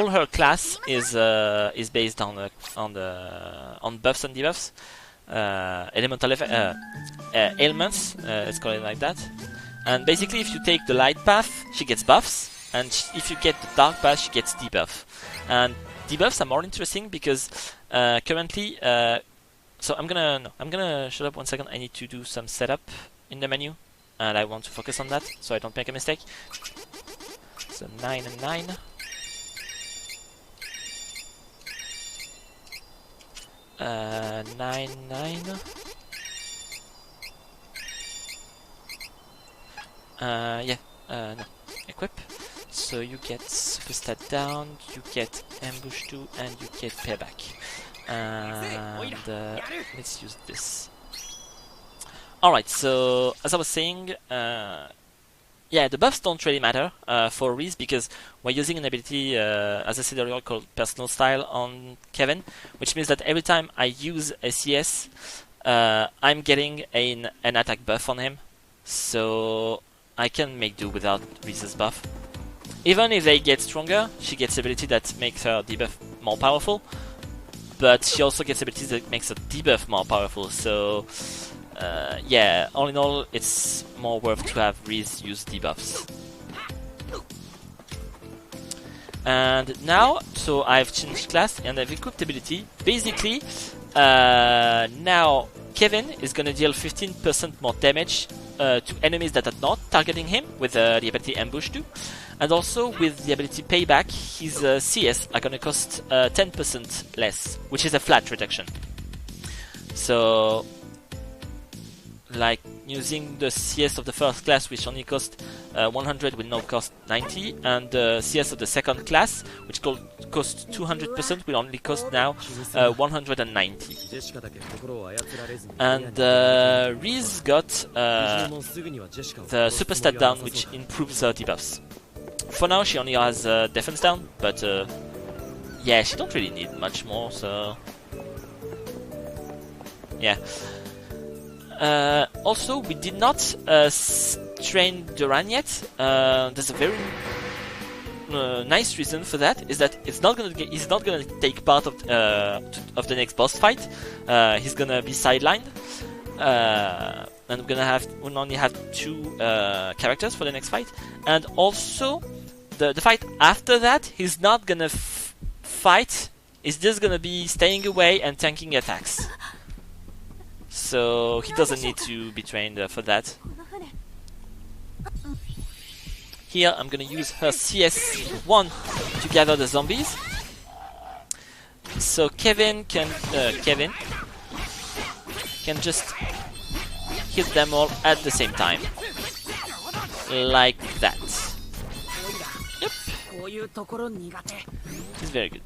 her class is based on buffs and debuffs, elemental ailments. Let's call it like that. And basically, if you take the light path, she gets buffs, and if you get the dark path, she gets debuff. And debuffs are more interesting because currently. So I'm gonna shut up 1 second. I need to do some setup in the menu, and I want to focus on that so I don't make a mistake. So 9 and 9. Uh, 9, 9. No. Equip. So you get super stat down, you get ambush 2, and you get payback. And let's use this. Alright, so as I was saying, yeah, the buffs don't really matter for Reese because we're using an ability, as I said earlier, called Personal Style on Cavern, which means that every time I use a CS, I'm getting an attack buff on him, so I can make do without Reese's buff. Even if they get stronger, she gets ability that makes her debuff more powerful, but she also gets abilities that makes her debuff more powerful, so yeah, all in all, it's more worth to have Reese use debuffs. And now, so I've changed class and I've equipped ability. Basically, now Kevin is gonna deal 15% more damage to enemies that are not targeting him with the ability Ambush 2. And also with the ability Payback, his CS are gonna cost 10% less, which is a flat reduction. So, like using the CS of the first class, which only cost 100, will now cost 90, and the CS of the second class, which costs 200%, will only cost now 190. And Reese got the super stat down, which improves her debuffs. For now, she only has defense down, but yeah, she don't really need much more, so yeah. Also, we did not train Duran yet. There's a very nice reason for that. Is that he's not gonna take part of the next boss fight. He's gonna be sidelined, and we'll only have 2 characters for the next fight. And also, the fight after that, he's not gonna fight. He's just gonna be staying away and tanking attacks. So he doesn't need to be trained for that. Here I'm gonna use her CS1 to gather the zombies. So Kevin can just hit them all at the same time, like that. Yep, it's very good.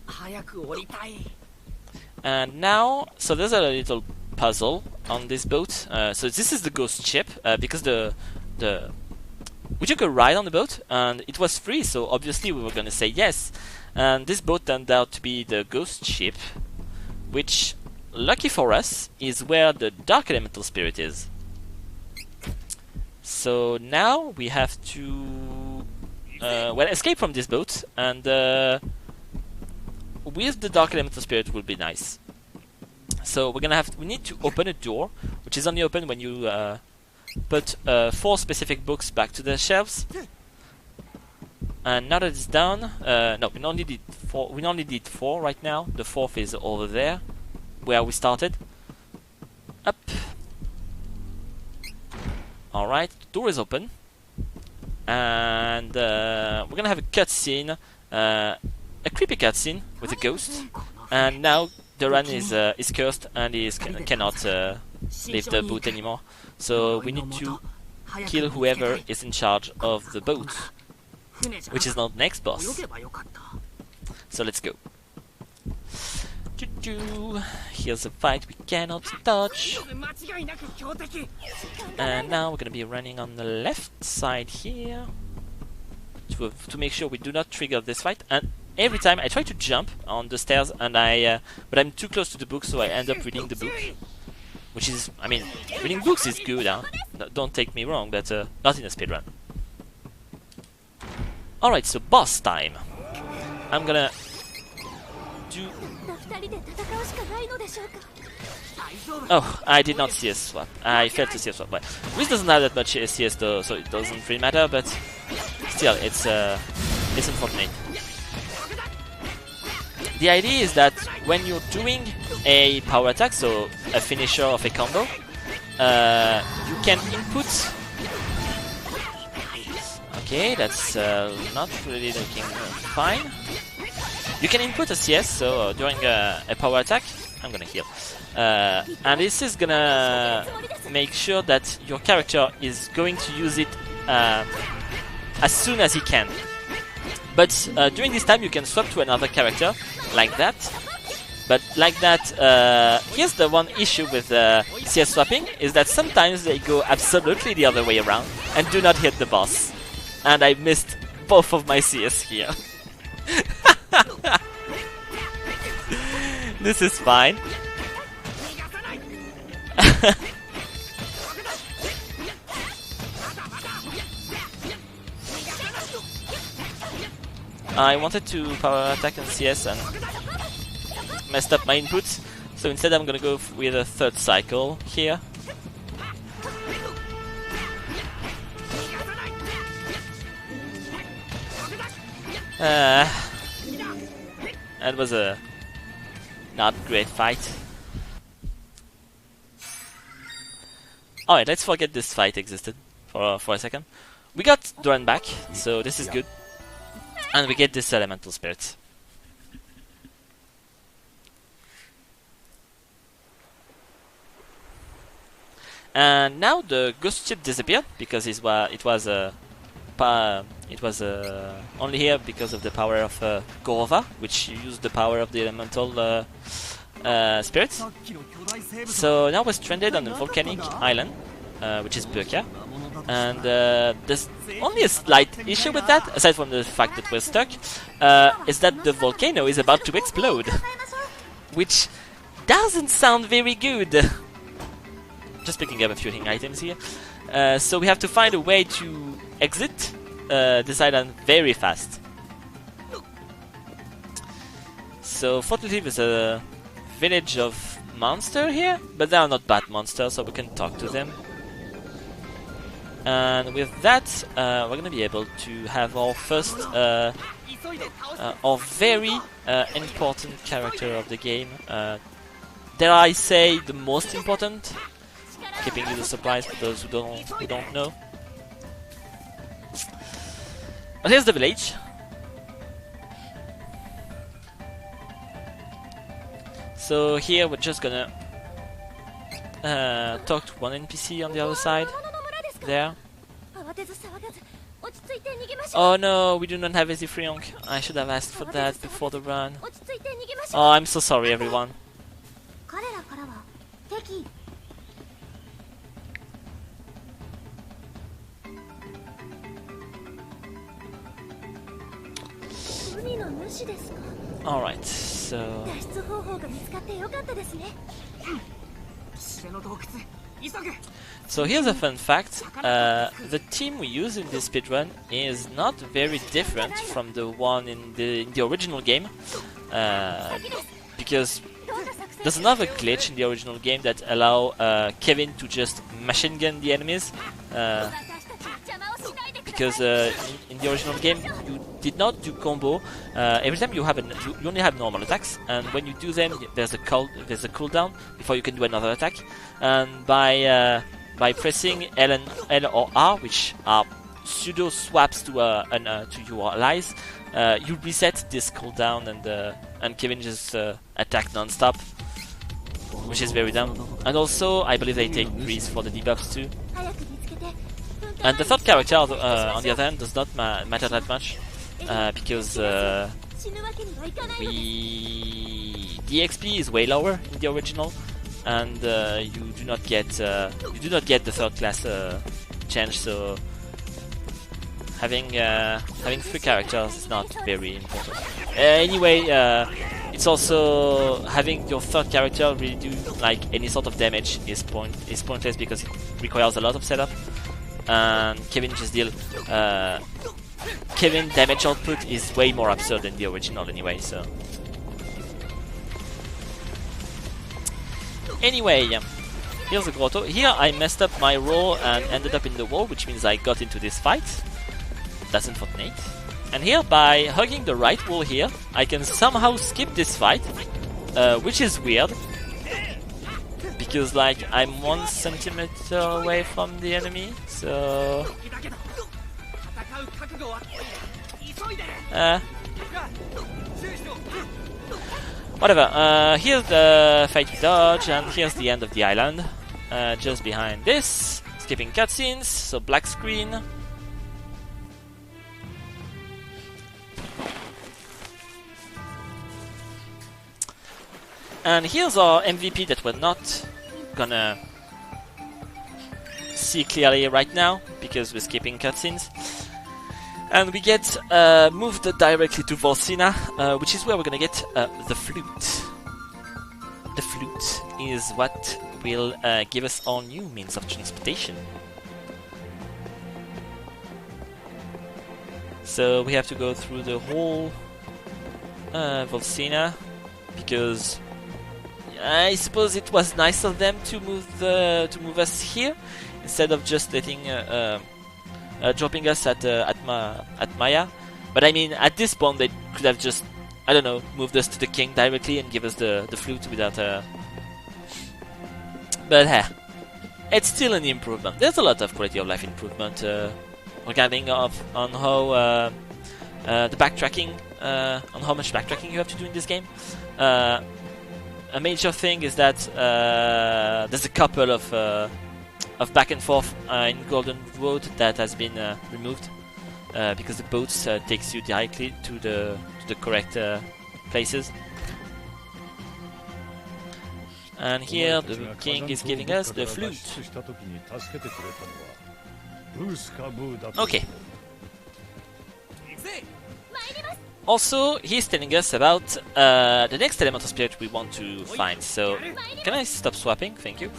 And now, so there's a little puzzle on this boat. So this is the ghost ship, because we took a ride on the boat and it was free, so obviously we were gonna say yes. And this boat turned out to be the ghost ship, which, lucky for us, is where the dark elemental spirit is. So now we have to escape from this boat, and with the dark elemental spirit will be nice. So we need to open a door, which is only open when you put 4 specific books back to the shelves. And now that it's done, no, we only did 4. We only did 4 right now. The 4th is over there, where we started. Up. All right, the door is open, and we're gonna have a cutscene, a creepy cutscene with a ghost. And now Duran is cursed and cannot leave the boat anymore. So we need to kill whoever is in charge of the boat, which is not next boss. So let's go. Here's a fight we cannot touch. And now we're gonna be running on the left side here to make sure we do not trigger this fight. And every time I try to jump on the stairs, and but I'm too close to the book, so I end up reading the book. Which is, I mean, reading books is good, huh? Don't take me wrong, but not in a speedrun. Alright, so boss time. I'm gonna do... Oh, I did not CS swap. I failed to CS swap. But Reese doesn't have that much CS though, so it doesn't really matter, but still, it's unfortunate. The idea is that when you're doing a power attack, so a finisher of a combo, you can input... Okay, that's not really looking fine. You can input a CS, so during a power attack, I'm gonna heal. And this is gonna make sure that your character is going to use it as soon as he can. But during this time you can swap to another character, like that. But like that, here's the one issue with CS swapping, is that sometimes they go absolutely the other way around and do not hit the boss. and I missed both of my CS here. This is fine. I wanted to power attack and CS and messed up my inputs, so instead I'm gonna go with a third cycle here. That was a not great fight. Alright, let's forget this fight existed for a second. We got Duran back, so this is good. And we get this elemental spirit. And now the ghost ship disappeared because it was only here because of the power of Gorova, which used the power of the elemental spirits. So now we're stranded on a volcanic island, which is Burka. And there's only a slight issue with that, aside from the fact that we're stuck, is that the volcano is about to explode, which doesn't sound very good. Just picking up a few items here. So we have to find a way to exit this island very fast. So fortunately there's a village of monsters here, but they are not bad monsters, so we can talk to them. And with that, we're gonna be able to have our first, our very important character of the game. Dare I say the most important? Keeping you the surprise for those who don't know. But here's the village. So here we're just gonna talk to one NPC on the other side. There. Oh no, we do not have easy Frionk. I should have asked for that before the run. Oh, I'm so sorry, everyone. Alright, so... So here's a fun fact, the team we use in this speedrun is not very different from the one in the original game, because there's another glitch in the original game that allow Kevin to just machine gun the enemies, because in the original game you did not do combo. Every time you only have normal attacks, and when you do them there's a cooldown before you can do another attack, and by pressing L or R, which are pseudo swaps to your allies, you reset this cooldown, and Kevin just attack non-stop, which is very dumb. And also I believe they take breeze for the debuffs too. And the third character, on the other hand, does not matter that much, because the XP is way lower in the original, and you do not get the third class change. So having 3 characters is not very important. Anyway, it's also having your third character really do like any sort of damage is pointless because it requires a lot of setup. And Kevin just deal Kevin damage output is way more absurd than the original anyway, so anyway, here's the grotto. Here I messed up my roll and ended up in the wall, which means I got into this fight. That's unfortunate. And here, by hugging the right wall here, I can somehow skip this fight, which is weird, because like I'm 1 centimeter away from the enemy, so whatever. Here's the fight dodge, and here's the end of the island. Just behind this, skipping cutscenes, so black screen. And here's our MVP that we're not gonna see clearly right now because we're skipping cutscenes. And we get moved directly to Volsina, which is where we're gonna get the flute. The flute is what will give us our new means of transportation. So we have to go through the whole Volsina, because I suppose it was nice of them to move us here instead of just letting dropping us at Maya. But I mean, at this point they could have just, I don't know, moved us to the king directly and give us the flute without but it's still an improvement. There's a lot of quality of life improvement regarding on how the backtracking, on how much backtracking you have to do in this game. A major thing is that there's a couple of back and forth in Golden Road that has been removed because the boats takes you directly to the correct places. And here the king is giving us the flute. Okay. Also, he's telling us about the next elemental spirit we want to find. So, can I stop swapping? Thank you.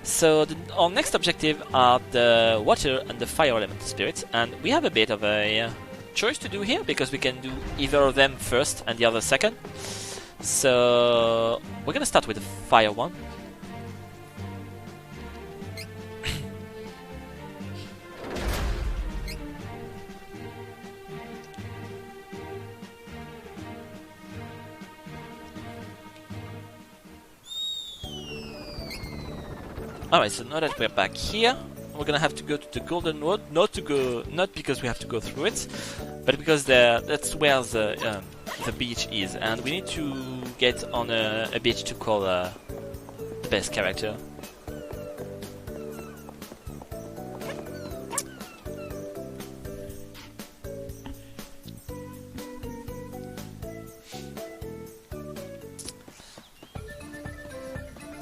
So, our next objective are the water and the fire elemental spirits, and we have a bit of a choice to do here because we can do either of them first and the other second. So, we're gonna start with the fire one. Alright, so now that we're back here, we're gonna have to go to the Golden Road, not because we have to go through it, but because that's where the beach is, and we need to get on a beach to call the best character.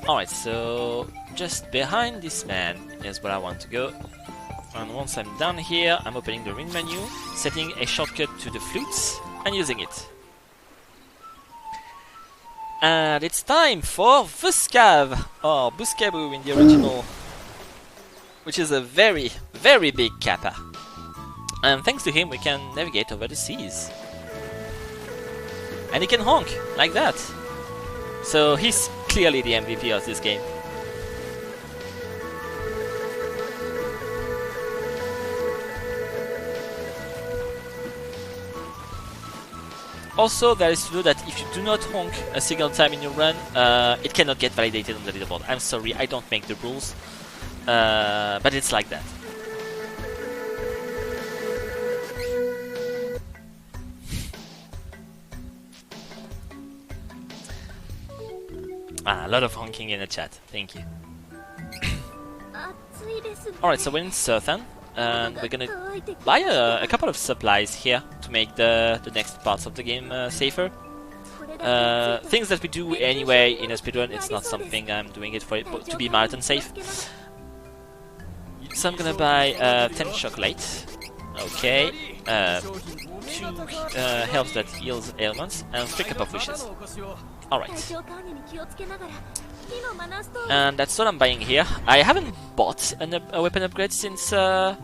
Alright, so just behind this man is where I want to go. And once I'm done here, I'm opening the ring menu, setting a shortcut to the flutes, and using it. And it's time for Vuskav, or Buskabu in the original, which is a very, very big kappa. And thanks to him we can navigate over the seas. And he can honk, like that. So he's clearly the MVP of this game. Also, there is to know that if you do not honk a single time in your run, it cannot get validated on the leaderboard. I'm sorry, I don't make the rules, but it's like that. A lot of honking in the chat, thank you. Alright, so we're in Thon, and we're gonna buy a couple of supplies here to make the next parts of the game safer. Things that we do anyway in a speedrun, it's not something I'm doing it for to be marathon safe. So I'm gonna buy 10 chocolate, okay, 2 health that heals ailments, and 3 cup of wishes. Alright. And that's what I'm buying here. I haven't bought a weapon upgrade since the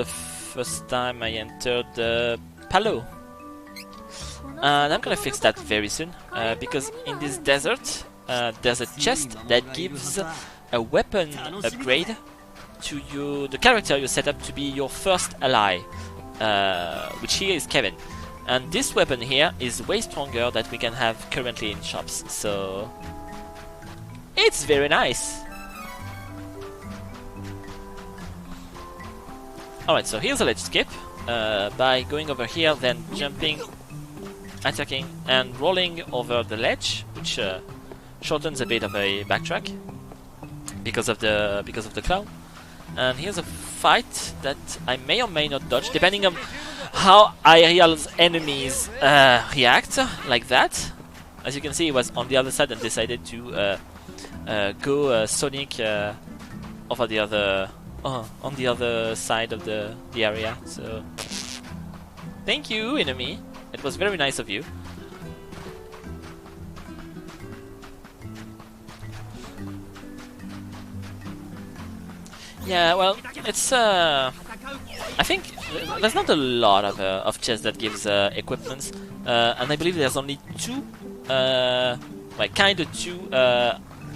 first time I entered the Palo. And I'm gonna fix that very soon, because in this desert there's a chest that gives a weapon upgrade to you, the character you set up to be your first ally, which here is Cavern. And this weapon here is way stronger than we can have currently in shops, so it's very nice. Alright, so here's a ledge skip. By going over here, then jumping, attacking, and rolling over the ledge, which shortens a bit of a backtrack because of the cloud. And here's a fight that I may or may not dodge, depending on how Ariel's enemies react, like that. As you can see, he was on the other side and decided to go Sonic over the other on the other side of the area. So thank you, enemy. It was very nice of you. Yeah, well, it's I think there's not a lot of chests that gives equipments, and I believe there's only two, like kind of two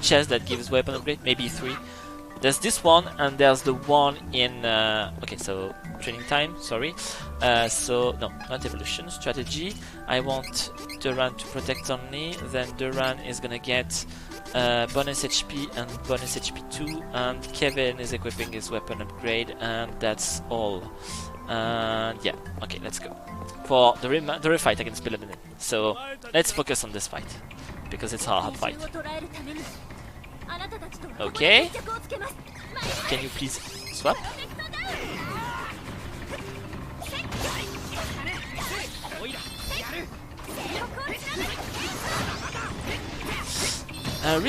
chests that gives weapon upgrade, maybe three. There's this one, and there's the one in okay, so training time. Sorry, so no, not evolution, strategy. I want Duran to protect only. Then Duran is gonna get bonus HP and bonus HP 2, and Kevin is equipping his weapon upgrade, and that's all. And yeah, okay, let's go. For the real fight against Billiman. So let's focus on this fight, because it's a hard fight. Okay. Can you please swap?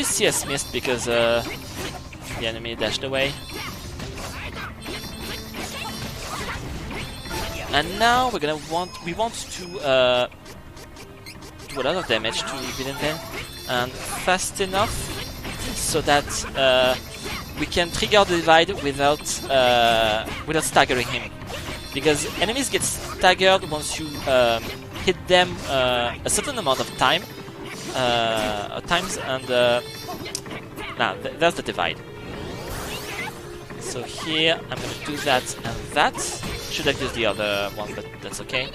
CS missed because the enemy dashed away. And now we want to do a lot of damage to Villain, and fast enough so that we can trigger the divide without staggering him. Because enemies get staggered once you hit them a certain amount of times, and there's the divide. So here I'm gonna do that and that. Should have used the other one, but that's okay.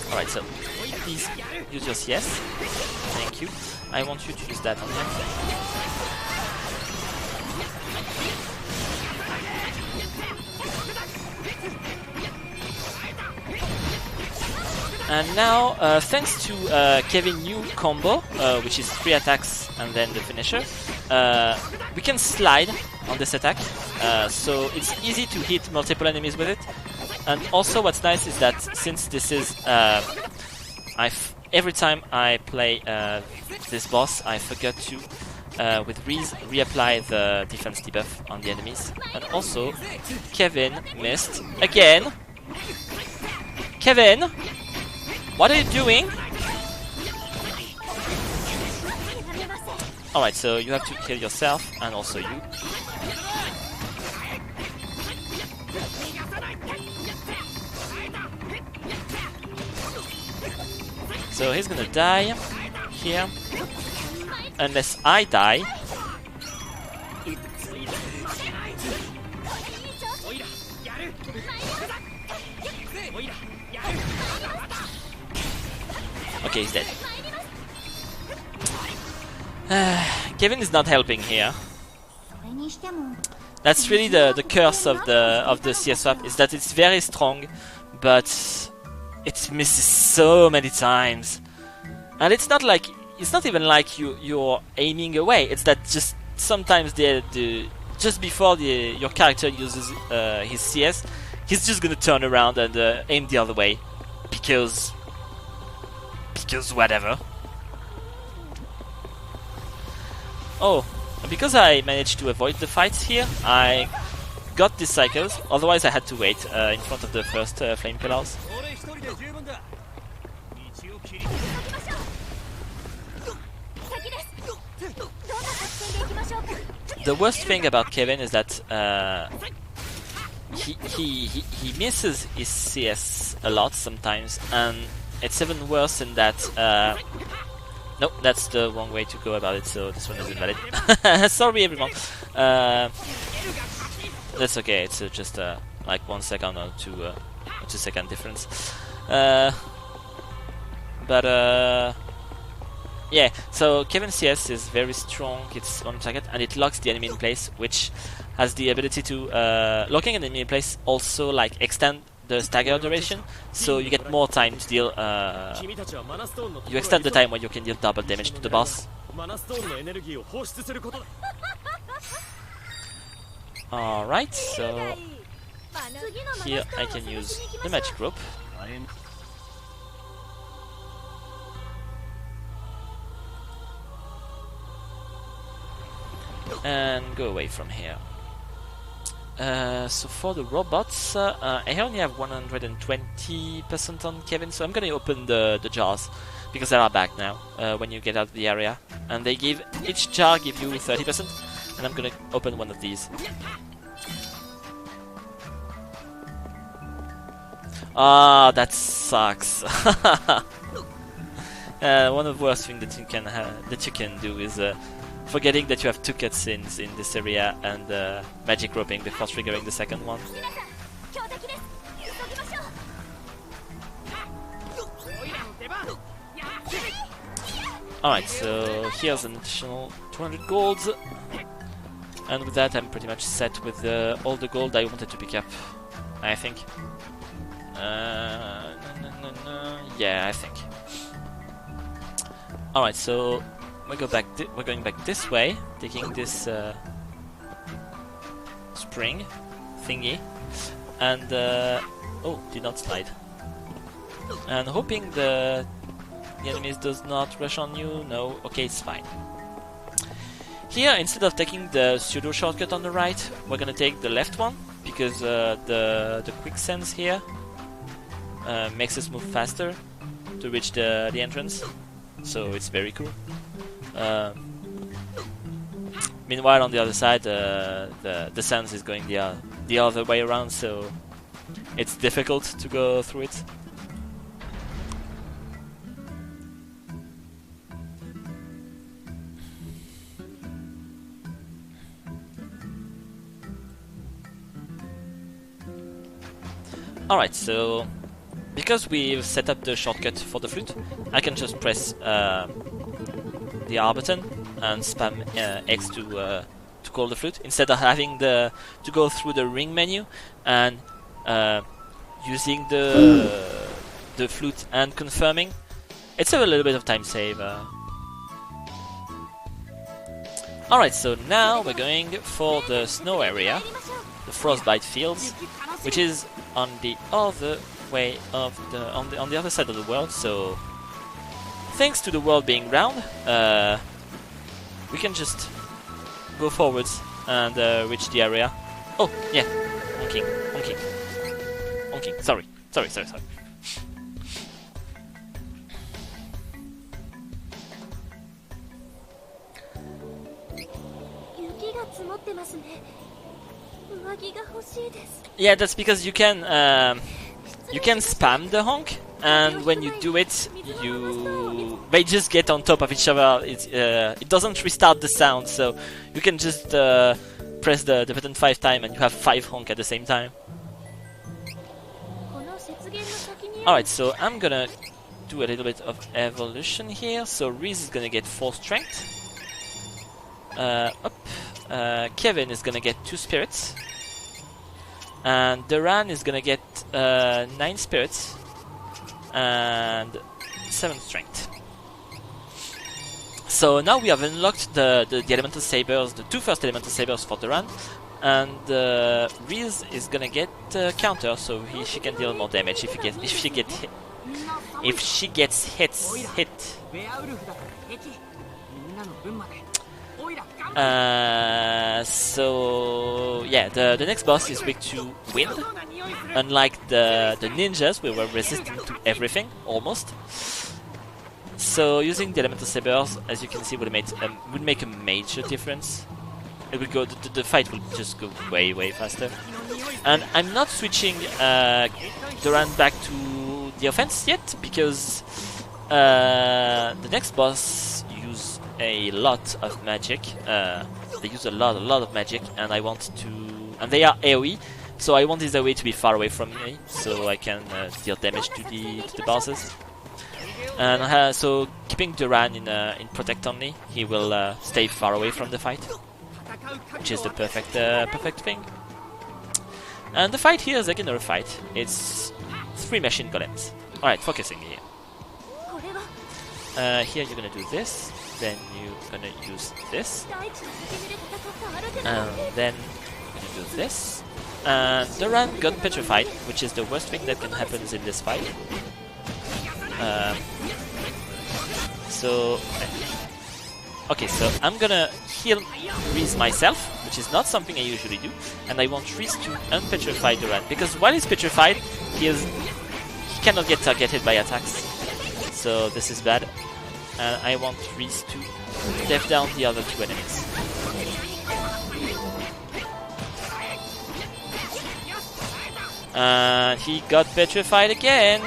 Alright, so please use your CS. Thank you. I want you to use that on him. And now, thanks to Kevin's new combo, which is 3 attacks and then the finisher, we can slide on this attack, so it's easy to hit multiple enemies with it. And also what's nice is that since this is, every time I play this boss, I forgot to, with Reese, reapply the defense debuff on the enemies. And also, Kevin missed again. Kevin! What are you doing? Alright, so you have to kill yourself and also you. So he's gonna die here. Unless I die. Okay, he's dead. Kevin is not helping here. That's really the curse of the CS swap, is that it's very strong, but it misses so many times. And it's not even like you're aiming away. It's that just sometimes just before your character uses his CS, he's just gonna turn around and aim the other way because whatever. Oh, because I managed to avoid the fights here, I got these cycles, otherwise I had to wait in front of the first flame pillars. The worst thing about Kevin is that he misses his CS a lot sometimes, and it's even worse in that nope, that's the wrong way to go about it, so this one is invalid. Sorry everyone. That's okay, it's just like 1 second or 2 second difference. But yeah, so Kevin's CS is very strong, it's on target, and it locks the enemy in place, which has the ability to locking an enemy in place also like extend the stagger duration, so you get more time to deal, you extend the time when you can deal double damage to the boss. Alright, so here I can use the magic rope. and go away from here. So for the robots, I only have 120% on Kevin, so I'm gonna open the jars because they are back now when you get out of the area, and they give each jar give you 30%, and I'm gonna open one of these. Ah, that sucks. One of the worst things that you can do is forgetting that you have 2 cutscenes in this area and magic roping before triggering the second one. Alright, so here's an additional 200 golds, and with that I'm pretty much set with all the gold I wanted to pick up, I think. Yeah, I think. Alright, so we're going back this way, taking this spring thingy, and oh, did not slide. And hoping the enemies does not rush on you. No, okay, it's fine. Here, instead of taking the pseudo shortcut on the right, we're gonna take the left one because the quicksands here makes us move faster to reach the entrance. So it's very cool. Meanwhile, on the other side, the sands is going the other way around, so it's difficult to go through it. Alright, so because we've set up the shortcut for the flute, I can just press the R button and spam X to call the flute, instead of having to go through the ring menu and using the flute and confirming. It's a little bit of time save. Alright, so now we're going for the snow area, the frostbite fields, which is on the other way of on the other side of the world. So thanks to the world being round, we can just go forwards and reach the area. Oh yeah, honking. Sorry. Yeah, that's because you can spam the honk, and when you do it, they just get on top of each other. It doesn't restart the sound, so you can just press the button 5 times and you have 5 honk at the same time. Alright, so I'm gonna do a little bit of evolution here. So Reese is gonna get 4 strength. Kevin is gonna get 2 spirits. And Duran is gonna get 9 spirits and 7 strength. So now we have unlocked the elemental sabers, the 2 first elemental sabers for Duran, and Reese is gonna get counter, so she can deal more damage if she gets hit. So yeah, the next boss is weak to wind, unlike the ninjas, we were resistant to everything almost. So using the elemental sabers, as you can see, would make a major difference. It would go. The fight will just go way faster. And I'm not switching Duran back to the offense yet because the next boss use a lot of magic. They use a lot of magic, and I want to. And they are AOE, so I want this AOE to be far away from me, so I can deal damage to the bosses. And so keeping Duran in protect only, he will stay far away from the fight, which is the perfect thing. And the fight here is like another fight. It's 3 machine golems. Alright, focusing here. Here you're gonna do this, then you're gonna use this, and then you're gonna do this. And Duran got petrified, which is the worst thing that can happen in this fight. So okay, so I'm gonna heal Reese myself, which is not something I usually do, and I want Reese to unpetrify Duran, because while he's petrified, he cannot get targeted by attacks. So this is bad. And I want Reese to death down the other two enemies. And he got petrified again.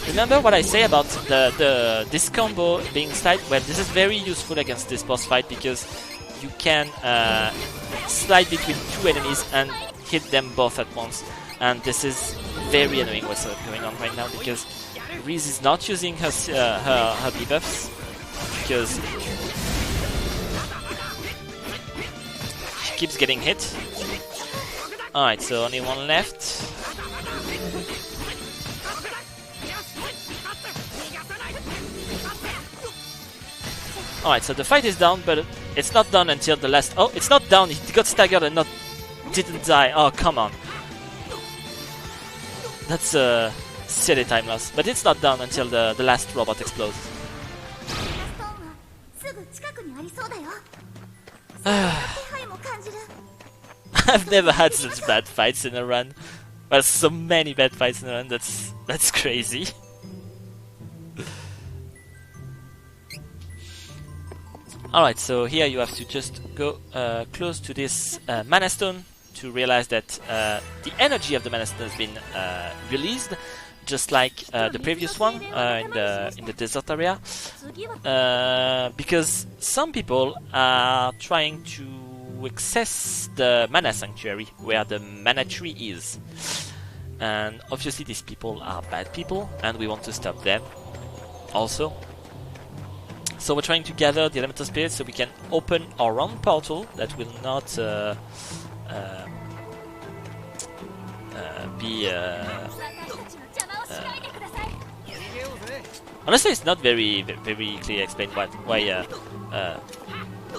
Remember what I say about this combo being slide? Well, this is very useful against this boss fight because you can slide between two enemies and hit them both at once. And this is very annoying what's going on right now because Reese is not using her debuffs because she keeps getting hit. Alright, so only one left. Alright, so the fight is down, but it's not done until the last... Oh, it's not down, he got staggered and didn't die. Oh, come on. That's a silly time loss. But it's not done until the last robot explodes. I've never had such bad fights in a run. Well, so many bad fights in a run, that's crazy. Alright, so here you have to just go close to this Mana Stone to realize that the energy of the Mana Stone has been released, just like the previous one in the desert area. Because some people are trying to access the Mana Sanctuary, where the Mana Tree is. And obviously these people are bad people, and we want to stop them also. So we're trying to gather the elemental spirits so we can open our own portal that will not be... honestly, it's not very clearly explained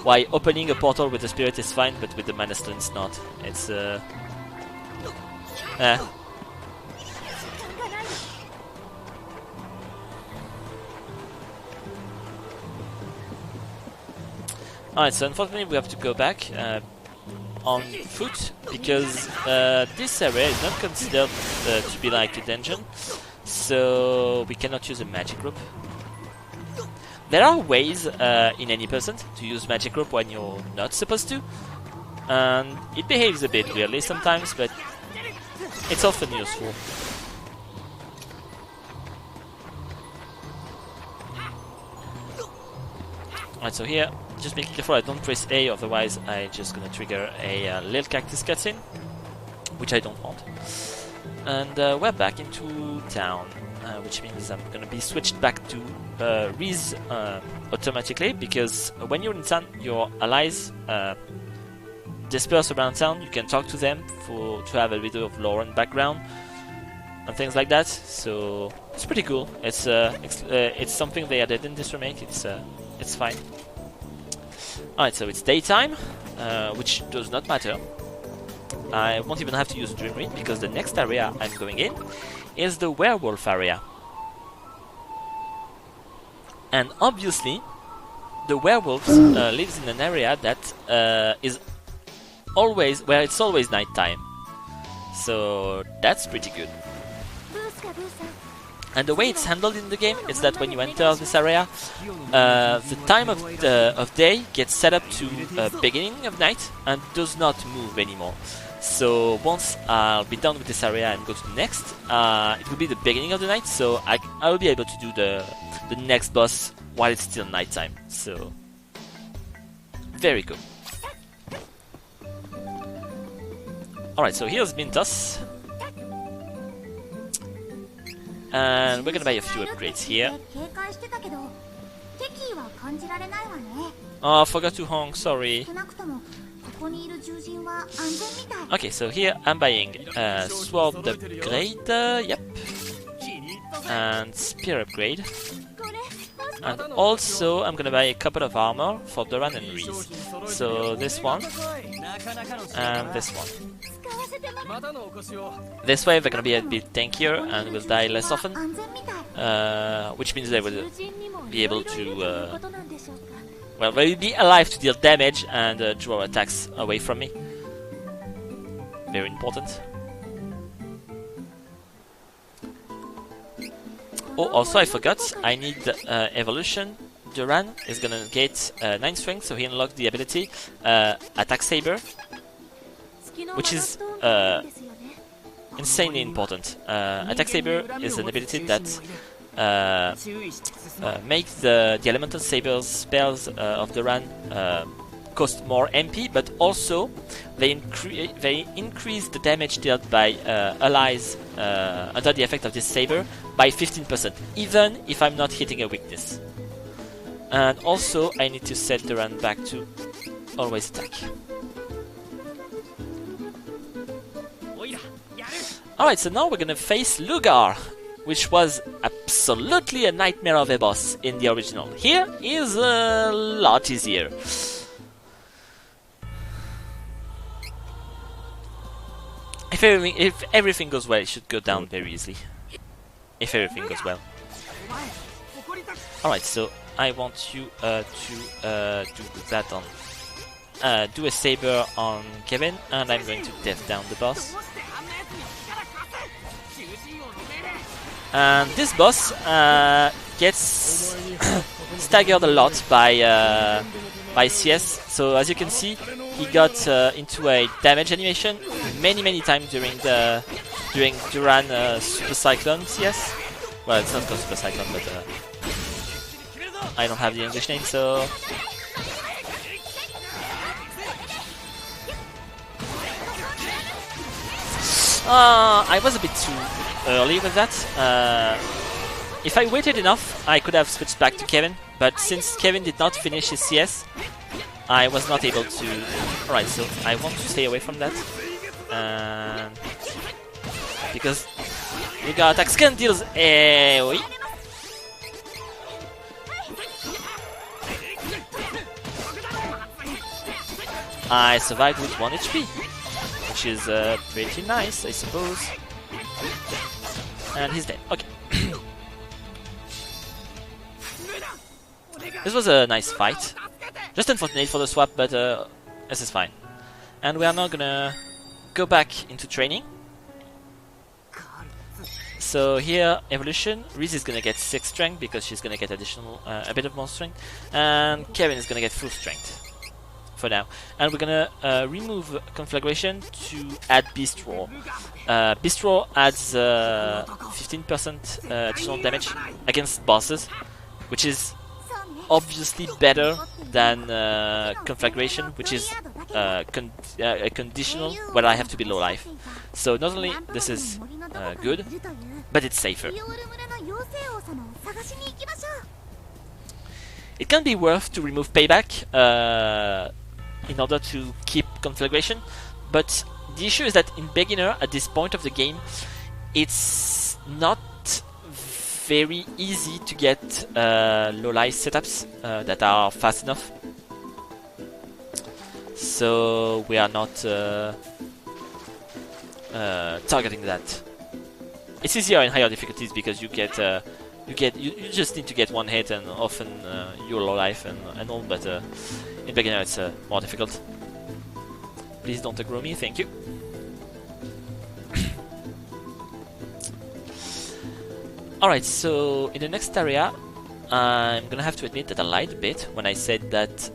why opening a portal with the spirit is fine, but with the Mana Stone it's not. It's Alright, so unfortunately we have to go back on foot because this area is not considered to be like a dungeon, so we cannot use a magic rope. There are ways in any percent to use magic rope when you're not supposed to, and it behaves a bit weirdly sometimes, but it's often useful. Alright, so here, just be careful I don't press A, otherwise I'm just gonna trigger a little cactus cutscene, which I don't want. And we're back into town, which means I'm gonna be switched back to Reese automatically, because when you're in town, your allies disperse around town. You can talk to them to have a bit of lore and background and things like that. So it's pretty cool. It's something they added in this remake. It's fine. Alright, so it's daytime, which does not matter. I won't even have to use Dream Read because the next area I'm going in is the werewolf area. And obviously, the werewolves lives in an area that is always where it's always nighttime. So that's pretty good. And the way it's handled in the game is that when you enter this area, the time of day gets set up to beginning of night and does not move anymore. So once I'll be done with this area and go to the next, it will be the beginning of the night, so I will be able to do the next boss while it's still nighttime. So very cool. Alright, so here's Mintos. And we're gonna buy a few upgrades here. Oh, I forgot to honk, sorry. Okay, so here I'm buying sword upgrade, yep. And spear upgrade. And also I'm gonna buy a couple of armor for Duran and Reese. So this one and this one. This way they're gonna be a bit tankier and will die less often, which means they will be able to, well, they will be alive to deal damage and draw attacks away from me. Very important. Oh, also I forgot, I need evolution. Duran is gonna get 9 strength, so he unlocked the ability Attack Saber, which is insanely important. Attack Saber is an ability that makes the elemental sabers spells of Duran cost more MP, but also they increase the damage dealt by allies under the effect of this saber by 15%, even if I'm not hitting a weakness. And also I need to set Duran back to always attack. Alright, so now we're gonna face Lugar, which was absolutely a nightmare of a boss in the original. Here is a lot easier. If everything goes well, it should go down very easily. If everything goes well. Alright, so I want you to do that on... do a Saber on Cavern, and I'm going to death down the boss. And this boss gets staggered a lot by CS, so as you can see, he got into a damage animation many times during Duran Super Cyclone CS. Well, it's not called Super Cyclone, but I don't have the English name, so... I was a bit too early with that. If I waited enough, I could have switched back to Cavern, but since Cavern did not finish his CS, I was not able to... Alright, so I want to stay away from that. Because Lugar attacks can deals... oui. I survived with 1 HP, which is pretty nice, I suppose. And he's dead. Okay. This was a nice fight. Just unfortunate for the swap, but this is fine. And we are now gonna go back into training. So here, evolution. Riz is gonna get 6 strength because she's gonna get additional, a bit of more strength. And Cavern is gonna get full strength for now. And we're gonna remove conflagration to add Beast Roar. Beast Roar adds 15% additional damage against bosses, which is obviously better than conflagration, which is a conditional where I have to be low life. So not only this is good, but it's safer. It can be worth to remove payback in order to keep conflagration, but the issue is that in beginner at this point of the game, it's not very easy to get low life setups that are fast enough. So we are not targeting that. It's easier in higher difficulties because you just need to get 1 hit and often you're low life and all, but in beginner it's more difficult. Please don't aggro me, thank you. Alright, so in the next area, I'm gonna have to admit that I lied a bit when I said that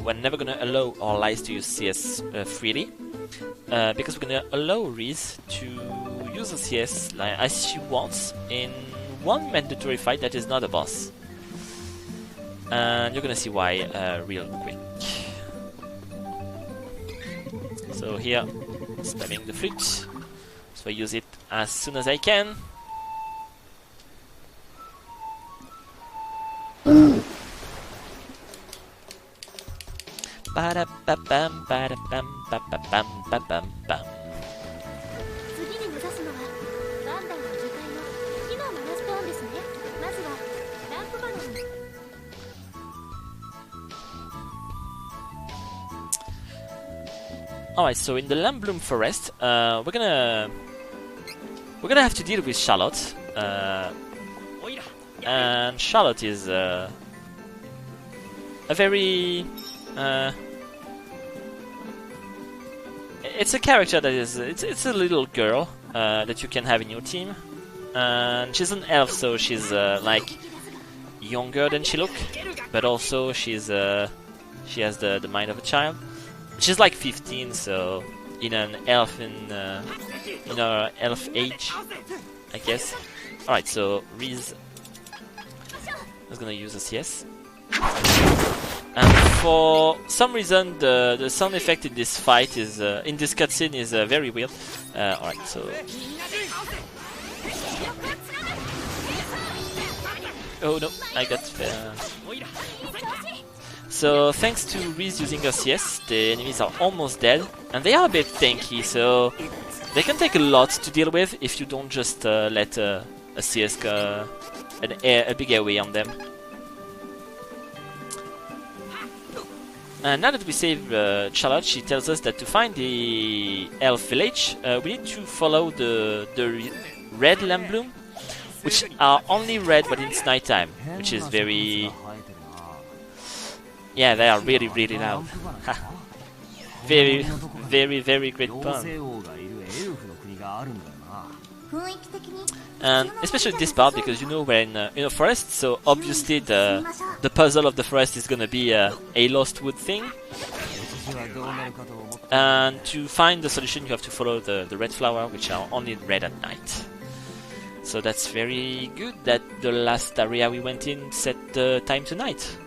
we're never gonna allow our allies to use CS freely, because we're gonna allow Riz to use the CS as she wants in one mandatory fight that is not a boss. And you're gonna see why real quick. So here, spamming the flute, so I use it as soon as I can. Ba-da-ba-bam, ba-da-bam, ba-ba-bam, ba-bam-bam. Alright, so in the Lambloom Forest, we're gonna have to deal with Charlotte. And Charlotte is a very it's a character that is it's a little girl that you can have in your team, and she's an elf, so she's like younger than she looks, but also she has the mind of a child. She's like 15, so in an elf in her elf age, I guess. Alright, so Riz is gonna use a CS. And for some reason the sound effect in this fight is in this cutscene is very weird. Alright, so oh no, I got so thanks to Riz using her CS, the enemies are almost dead, and they are a bit tanky, so they can take a lot to deal with if you don't just let a CS go a big airway on them. And now that we save Charlotte, she tells us that to find the elf village, we need to follow the red Lambloom, which are only red when it's nighttime, which is very... Yeah, they are really, really loud. Very, very, very great pun. And especially this part, because you know we're in a forest, so obviously the puzzle of the forest is gonna be a lost wood thing. And to find the solution, you have to follow the red flower, which are only red at night. So that's very good that the last area we went in set the time to night.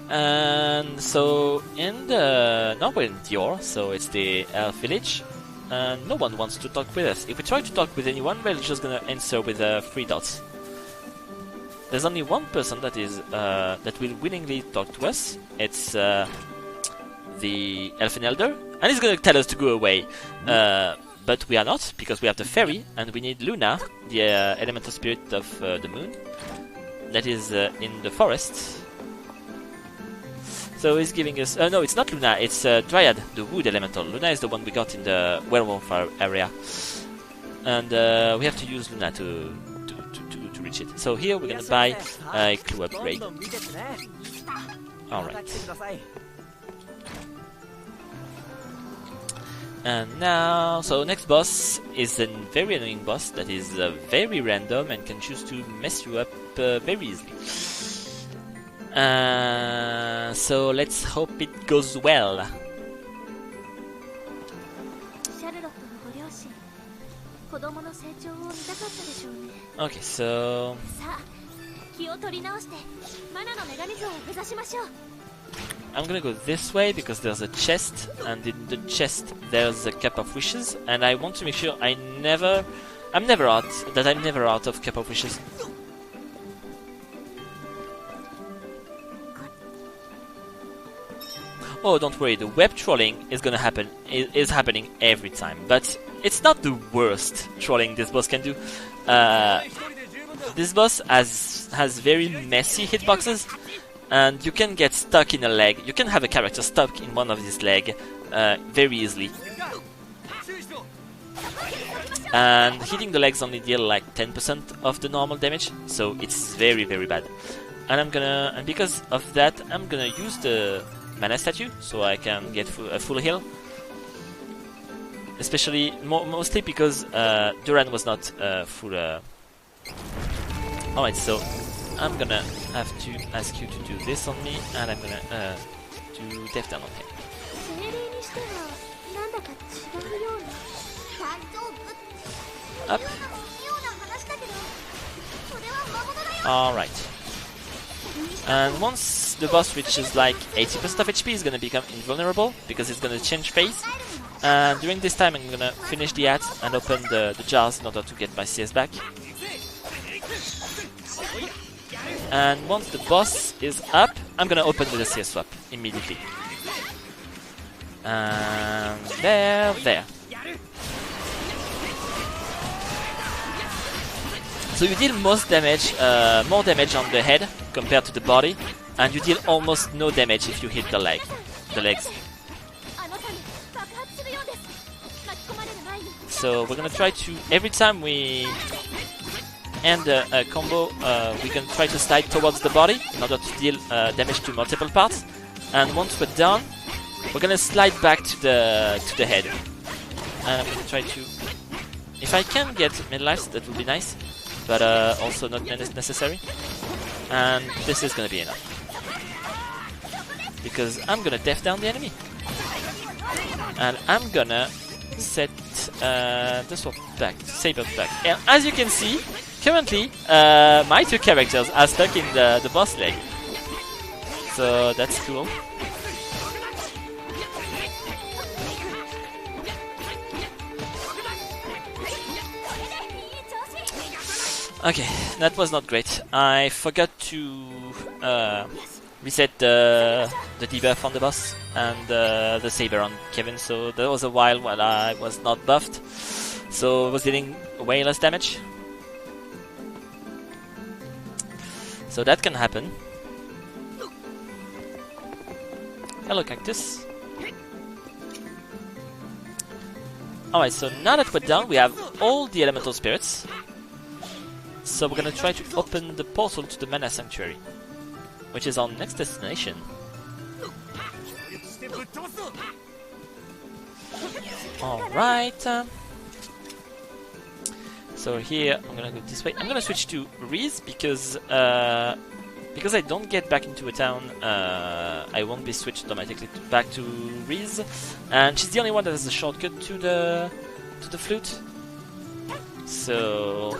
And so in the now we're in Dior, so it's the elf village, and no one wants to talk with us. If we try to talk with anyone, we're just gonna answer with 3 dots. There's only one person that is that will willingly talk to us. It's the Elfin Elder, and he's gonna tell us to go away. But we are not, because we have the fairy, and we need Luna, the elemental spirit of the moon, that is in the forest. So he's giving us... no, it's not Luna, it's Dryad, the wood elemental. Luna is the one we got in the werewolf area. And we have to use Luna to reach it. So here we're gonna buy a clue upgrade. Alright. And now... So next boss is a very annoying boss that is very random and can choose to mess you up very easily. So let's hope it goes well. Okay, so I'm gonna go this way because there's a chest, and in the chest there's a cup of wishes, and I want to make sure I'm never out of cup of wishes. Oh, don't worry, the web trolling is gonna happen, is happening every time, but it's not the worst trolling this boss can do. This boss has very messy hitboxes, and you can get stuck in a leg. You can have a character stuck in one of these legs very easily. And hitting the legs only deal like 10% of the normal damage, so it's very, very bad. And because of that, I'm gonna use the mana statue so I can get a full heal. Especially, mostly because Duran was not full. Alright, so I'm gonna have to ask you to do this on me, and I'm gonna do Death Down on him. Up. Alright. And once the boss reaches like 80% of HP, is gonna become invulnerable because it's gonna change phase. And during this time, I'm gonna finish the hat and open the jars in order to get my CS back. And once the boss is up, I'm gonna open with a CS swap immediately. And there. So you deal most damage, more damage on the head compared to the body, and you deal almost no damage if you hit the legs. So we're gonna try to, every time we end a combo, we can try to slide towards the body in order to deal damage to multiple parts. And once we're done, we're gonna slide back to the head. And I'm gonna try to, if I can get mid lives, that would be nice, but also not necessary. And this is gonna be enough, because I'm gonna death down the enemy, and I'm gonna set this one back, Saber back. And as you can see, currently my two characters are stuck in the boss leg, so that's cool. Okay, that was not great. I forgot to reset the debuff on the boss and the Saber on Cavern, so there was a while when I was not buffed, so I was dealing way less damage. So that can happen. Hello, Cactus. Alright, so now that we're done, we have all the elemental spirits. So we're gonna try to open the portal to the Mana Sanctuary, which is our next destination. Alright. So here, I'm gonna go this way. I'm gonna switch to Riz because I don't get back into a town, I won't be switched automatically back to Riz. And she's the only one that has a shortcut to the flute. So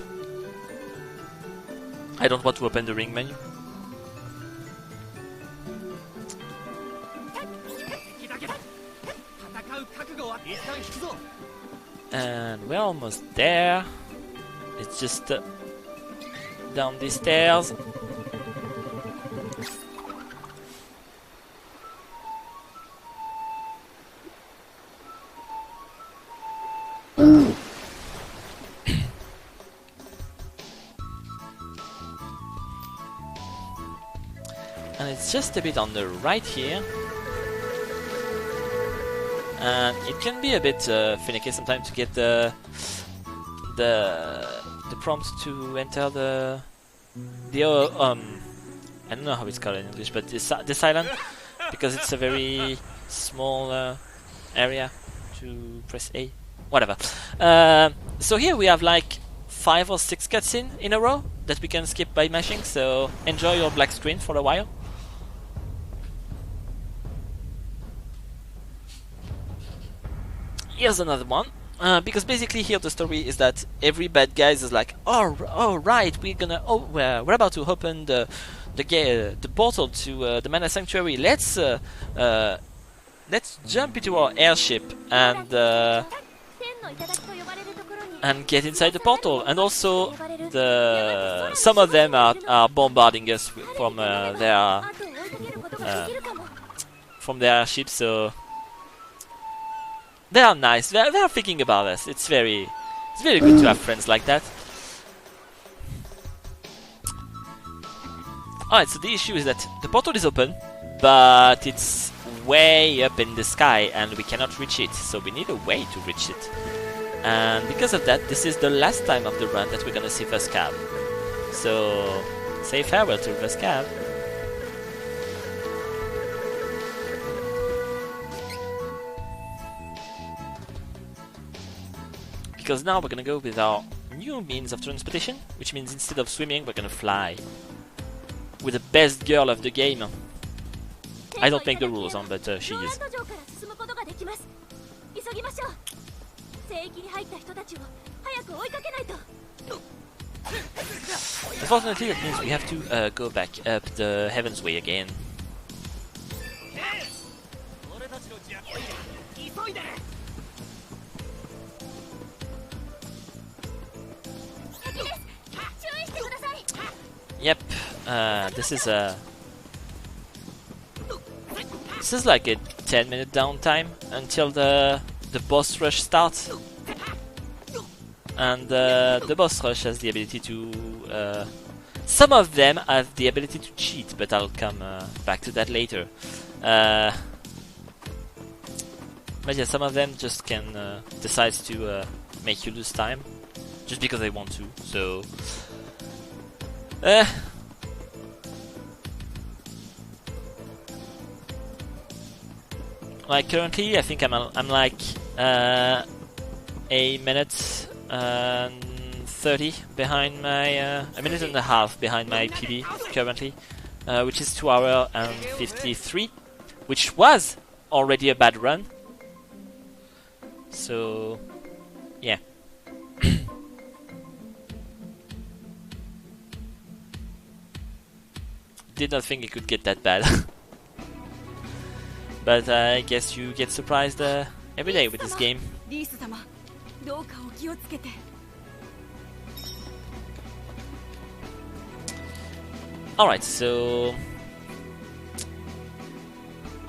I don't want to open the ring menu. And we're almost there. It's just down these stairs. And it's just a bit on the right here. And it can be a bit finicky sometimes to get the prompt to enter the I don't know how it's called in English, but this island, because it's a very small area to press A, whatever. So here we have like 5 or 6 cutscenes in a row that we can skip by mashing, so enjoy your black screen for a while. Here's another one, because basically here the story is that every bad guy is like, oh right, we're about to open the portal to the Mana Sanctuary. Let's jump into our airship and get inside the portal. And also some of them are bombarding us from their ship, so they are nice. They're thinking about us. It's very good to have friends like that. Alright, so the issue is that the portal is open, but it's way up in the sky and we cannot reach it. So we need a way to reach it. And because of that, this is the last time of the run that we're gonna see Vescav. So say farewell to Vescav. Because now we're gonna go with our new means of transportation, which means instead of swimming, we're gonna fly. With the best girl of the game. I don't make the rules, but she is. Unfortunately, that means we have to go back up the Heaven's Way again. Yep, this is like a 10-minute downtime until the boss rush starts. And the boss rush has the ability to Some of them have the ability to cheat, but I'll come back to that later. But yeah, some of them just can decide to make you lose time just because they want to. So, like currently, I think I'm like a minute and 30 behind my a minute and a half behind my PB currently, which is 2 hours and 53, which was already a bad run. So yeah. Did not think it could get that bad. But I guess you get surprised every day with this game. Alright, so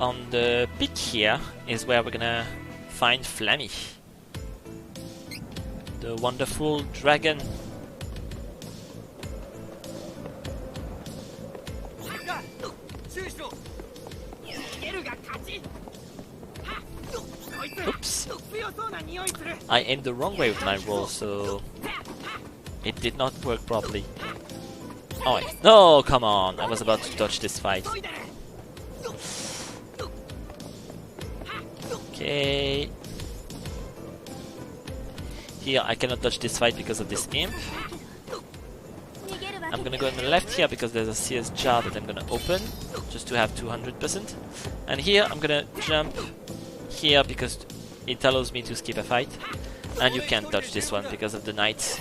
on the peak here is where we're gonna find Flammy, the wonderful dragon. Oops! I aimed the wrong way with my roll, so it did not work properly. Oh wait. No, come on! I was about to dodge this fight. Okay. Here I cannot dodge this fight because of this imp. I'm gonna go on the left here because there's a CS jar that I'm gonna open just to have 200%. And here I'm gonna jump here because it allows me to skip a fight. And you can't dodge this one because of the knight.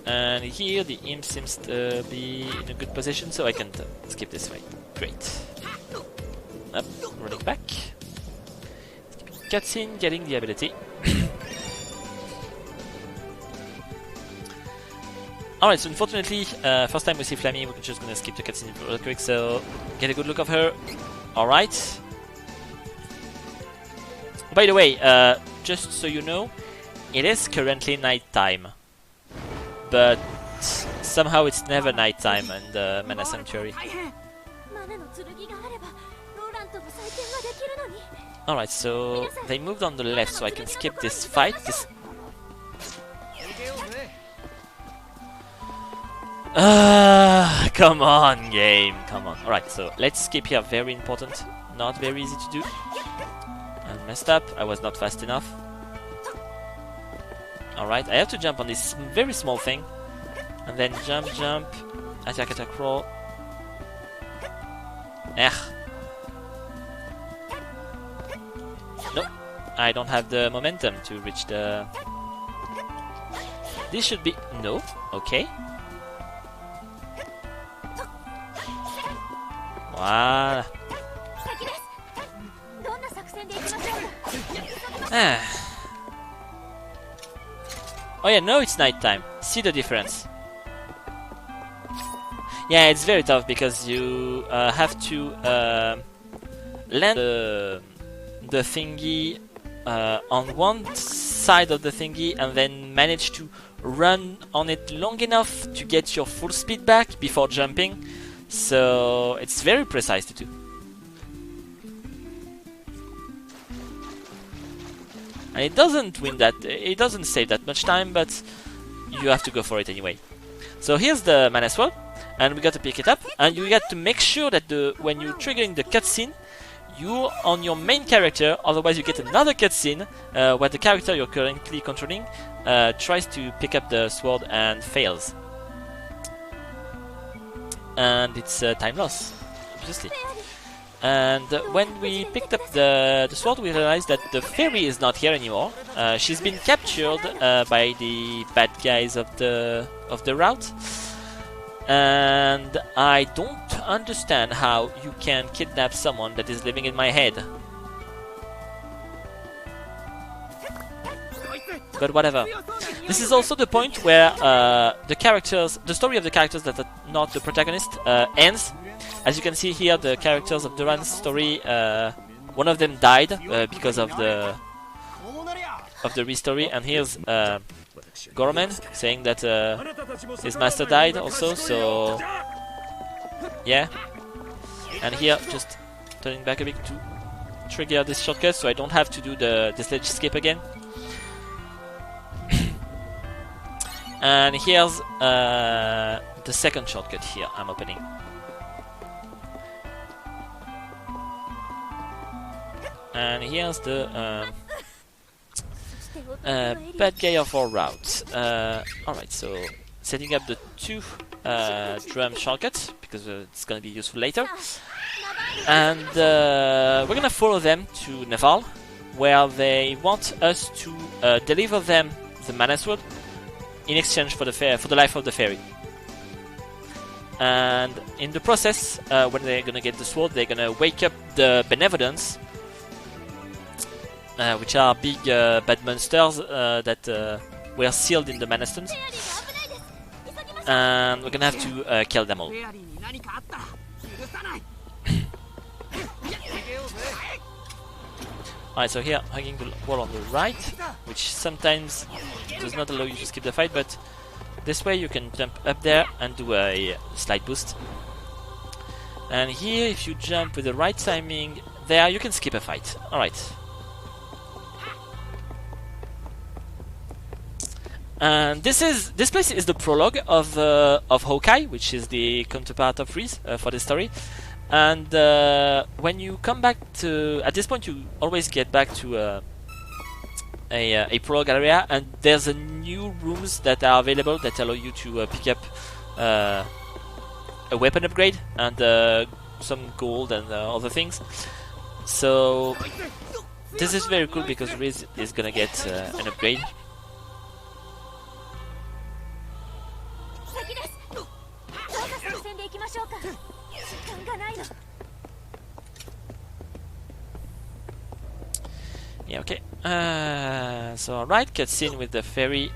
And here the imp seems to be in a good position, so I can skip this fight. Great. Up, running back. Cutscene, getting the ability. Alright, so unfortunately, first time we see Flammy, we're just gonna skip the cutscene real quick, so get a good look of her. Alright. By the way, just so you know, it is currently night time. But somehow it's never night time in the Mana Sanctuary. Alright, so they moved on the left, so I can skip this fight. Come on, game, come on. Alright, so let's skip here. Very important, not very easy to do. I messed up, I was not fast enough. Alright, I have to jump on this very small thing. And then jump, jump, attack, attack, roll. Nope, I don't have the momentum to reach the... This should be... No, okay. Wow. Oh yeah, no, it's nighttime. See the difference. Yeah, it's very tough because you have to land the thingy on one side of the thingy and then manage to run on it long enough to get your full speed back before jumping. So it's very precise to do. And it doesn't win that, it doesn't save that much time, but you have to go for it anyway. So here's the Mana Sword, and we got to pick it up, and you got to make sure that when you're triggering the cutscene, you're on your main character, otherwise you get another cutscene where the character you're currently controlling tries to pick up the sword and fails. And it's time loss, obviously. And when we picked up the sword, we realized that the fairy is not here anymore. She's been captured by the bad guys of the route. And I don't understand how you can kidnap someone that is living in my head. But whatever. This is also the point where the story of the characters that are not the protagonist ends. As you can see here, the characters of Duran's story, one of them died because of the restory, and here's Gorman, saying that his master died also, so yeah. And here, just turning back a bit to trigger this shortcut, so I don't have to do the sledge skip again. And here's the second shortcut here I'm opening. And here's the bad guy of our route. Alright, so setting up the two drum shortcuts, because it's gonna be useful later. And we're gonna follow them to Naval, where they want us to deliver them the mana sword in exchange for the life of the fairy. And in the process, when they're gonna get the sword, they're gonna wake up the benevolence, which are big bad monsters that were sealed in the mana stones. And we're gonna have to kill them all. Alright, so here, hugging the wall on the right, which sometimes does not allow you to skip the fight, but this way you can jump up there and do a slide boost. And here, if you jump with the right timing, there you can skip a fight. Alright. And this place is the prologue of Hawkeye, which is the counterpart of Reese for this story. And when you come back to, at this point, you always get back to a prologue area, and there's a new rooms that are available that allow you to pick up a weapon upgrade and some gold and other things. So this is very cool because Reese is gonna get an upgrade. Yeah, okay. So alright, cutscene with the fairy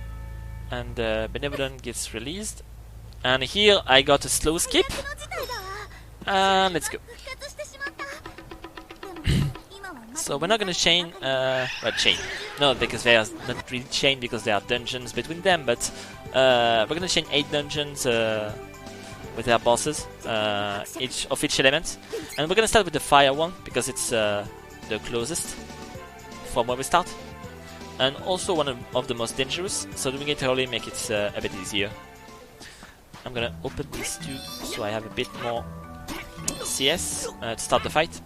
and the benevolent gets released. And here I got a slow skip. And let's go. So we're not gonna chain, chain. No, because they are not really chained because there are dungeons between them, but we're gonna chain 8 dungeons with their bosses, each element. And we're gonna start with the fire one because it's the closest from where we start, and also one of the most dangerous, so doing it early make it a bit easier. I'm gonna open these two so I have a bit more CS to start the fight.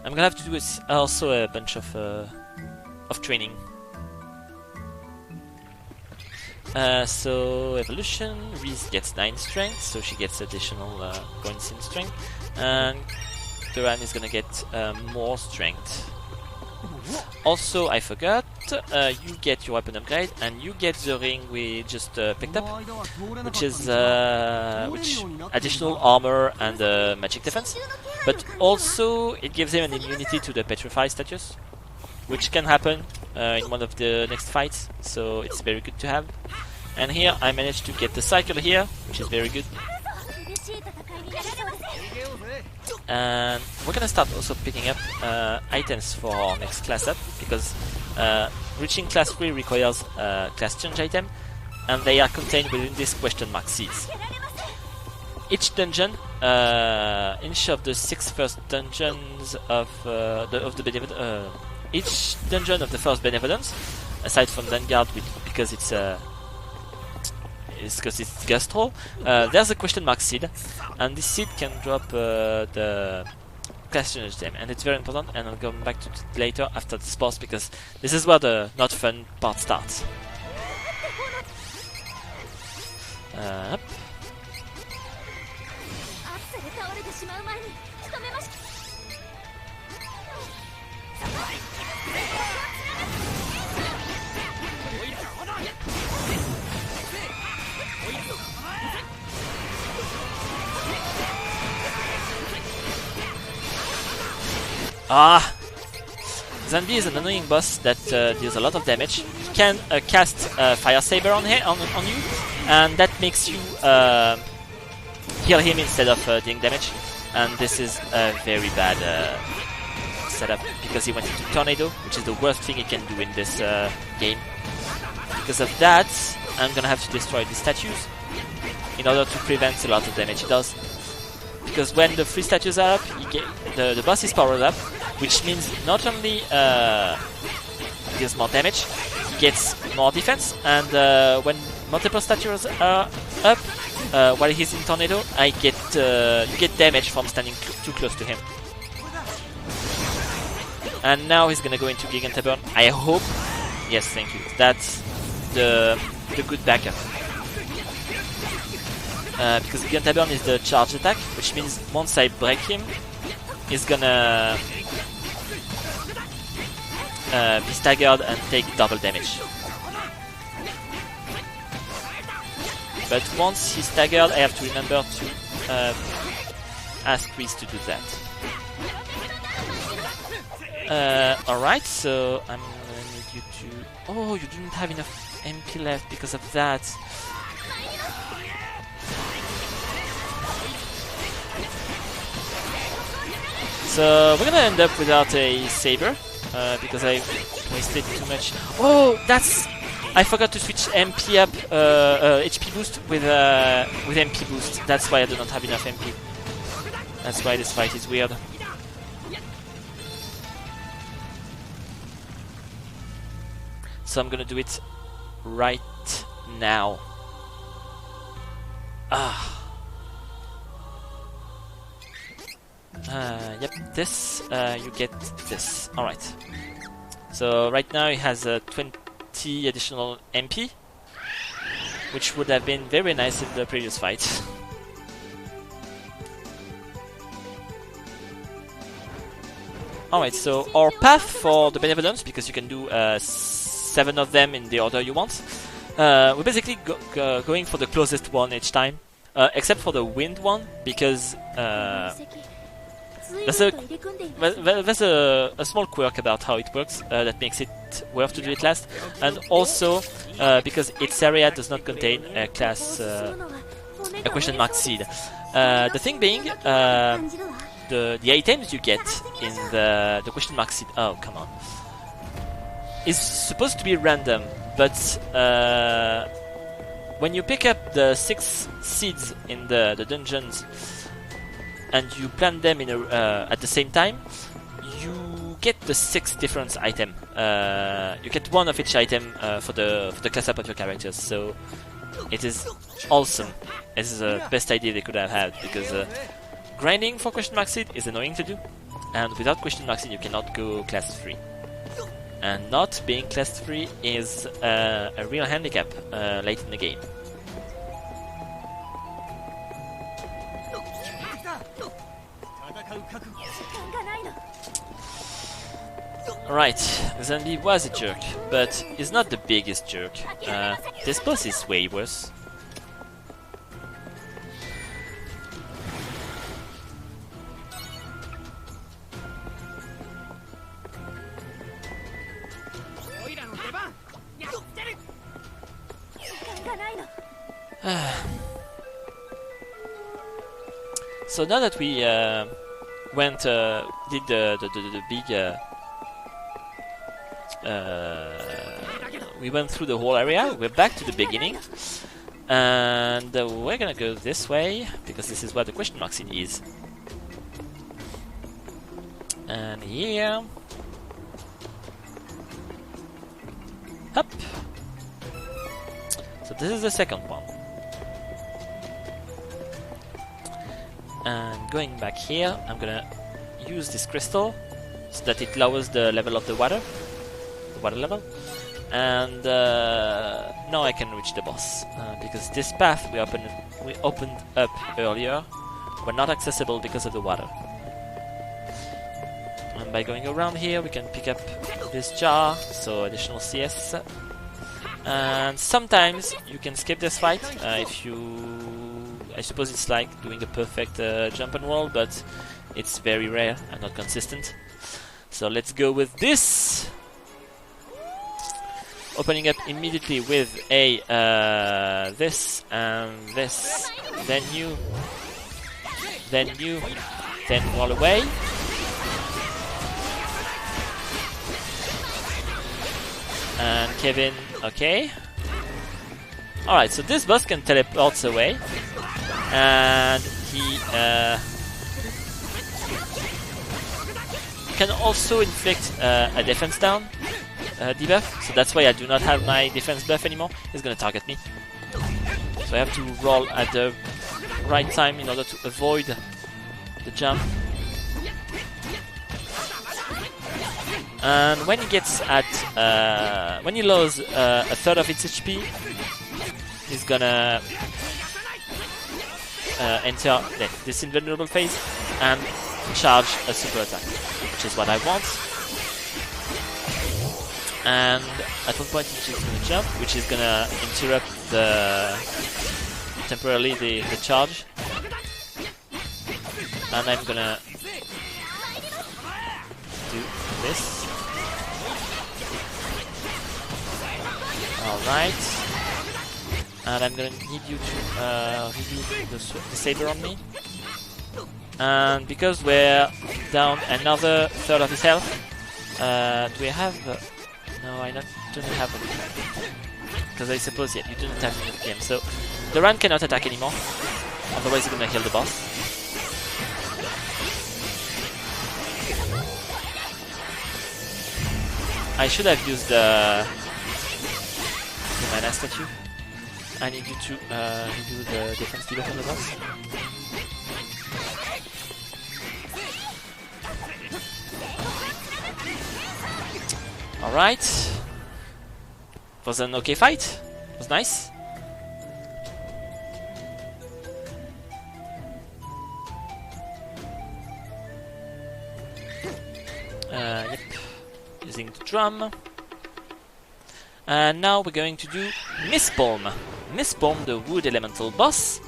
I'm gonna have to do also a bunch of training. So evolution, Reese gets 9 strength, so she gets additional points in strength, and Duran is gonna get more strength. Also, I forgot, you get your weapon upgrade, and you get the ring we just picked up, which is additional armor and magic defense. But also, it gives him an immunity to the petrify status, which can happen in one of the next fights, so it's very good to have. And here, I managed to get the cycle here, which is very good. And we're gonna start also picking up items for our next class up, because reaching class 3 requires class change item, and they are contained within this question mark seeds. Each dungeon, each of the 6 first dungeons of the each dungeon of the first benevolence, aside from Vanguard, because it's Gastro, there's a question mark seed, and this seed can drop the class change gem, and it's very important, and I'll come back to it later after this boss, because this is where the not fun part starts. Up. Zanvi is an annoying boss that deals a lot of damage. You can cast Fire Saber on you, and that makes you heal him instead of dealing damage. And this is a very bad setup because he went into Tornado, which is the worst thing he can do in this game. Because of that, I'm gonna have to destroy the statues in order to prevent a lot of damage he does. Because when the 3 statues are up, the boss is powered up, which means not only he deals more damage, he gets more defense, and when multiple statues are up while he's in Tornado, you get damage from standing too close to him. And now he's gonna go into Cavern. I hope. Yes, thank you. That's the good backup. Because Cavern is the charge attack, which means once I break him, he's gonna be staggered and take double damage. But once he's staggered, I have to remember to ask Chris to do that. Alright, so I'm gonna need you to... Oh, you didn't have enough MP left because of that. So we're gonna end up without a Saber because I wasted too much. Oh, that's... I forgot to switch MP up, HP boost with MP boost. That's why I do not have enough MP. That's why this fight is weird. So I'm gonna do it right now. Yep, this, you get this. Alright. So right now he has 20 additional MP, which would have been very nice in the previous fight. Alright, so our path for the Benevolence, because you can do 7 of them in the order you want, we're basically going for the closest one each time, except for the wind one, because there's a small quirk about how it works that makes it worth to do it last, and also because its area does not contain a class, a question mark seed. The thing being, the items you get in the question mark seed, oh come on, is supposed to be random, but when you pick up the 6 seeds in the dungeons and you plant them in at the same time, you get the 6 different items. You get 1 of each item for the class up of your characters, so it is awesome. It is the best idea they could have had, because grinding for question mark seed is annoying to do, and without question mark seed you cannot go class 3. And not being class 3 is a real handicap late in the game. Right, Zanbi was a jerk, but he's not the biggest jerk. This boss is way worse. So now that we did the big, we went through the whole area, we're back to the beginning, and we're gonna go this way, because this is where the question mark seed is. And here... Up! So this is the second one. And going back here, I'm gonna use this crystal so that it lowers the level of the water level, and now I can reach the boss, because this path we opened up earlier were not accessible because of the water. And by going around here we can pick up this jar, so additional CS. And sometimes you can skip this fight if you... I suppose it's like doing a perfect jump and roll, but it's very rare and not consistent. So let's go with this! Opening up immediately with a this and this, then you, then wall away. And Kevin, okay. Alright, so this boss can teleport away. And he can also inflict a defense down debuff. So that's why I do not have my defense buff anymore. He's gonna target me. So I have to roll at the right time in order to avoid the jump. And when he gets at, when he loses a third of its HP, he's gonna enter this invulnerable phase and charge a super attack, which is what I want. And at one point he's just gonna jump, which is gonna interrupt temporarily the charge. And I'm gonna do this. Alright. And I'm gonna need you to redo the Saber on me. And because we're down another third of his health, do we have... no, I don't have it. Because I suppose, yeah, you didn't attack in the game. So, the Ran cannot attack anymore. Otherwise, he's gonna kill the boss. I should have used the mana statue. I need you to redo the defense debuff on the boss. Alright. Was an okay fight. Was nice. Yep. Using the drum. And now we're going to do Mistborn. Mistborn, the wood elemental boss,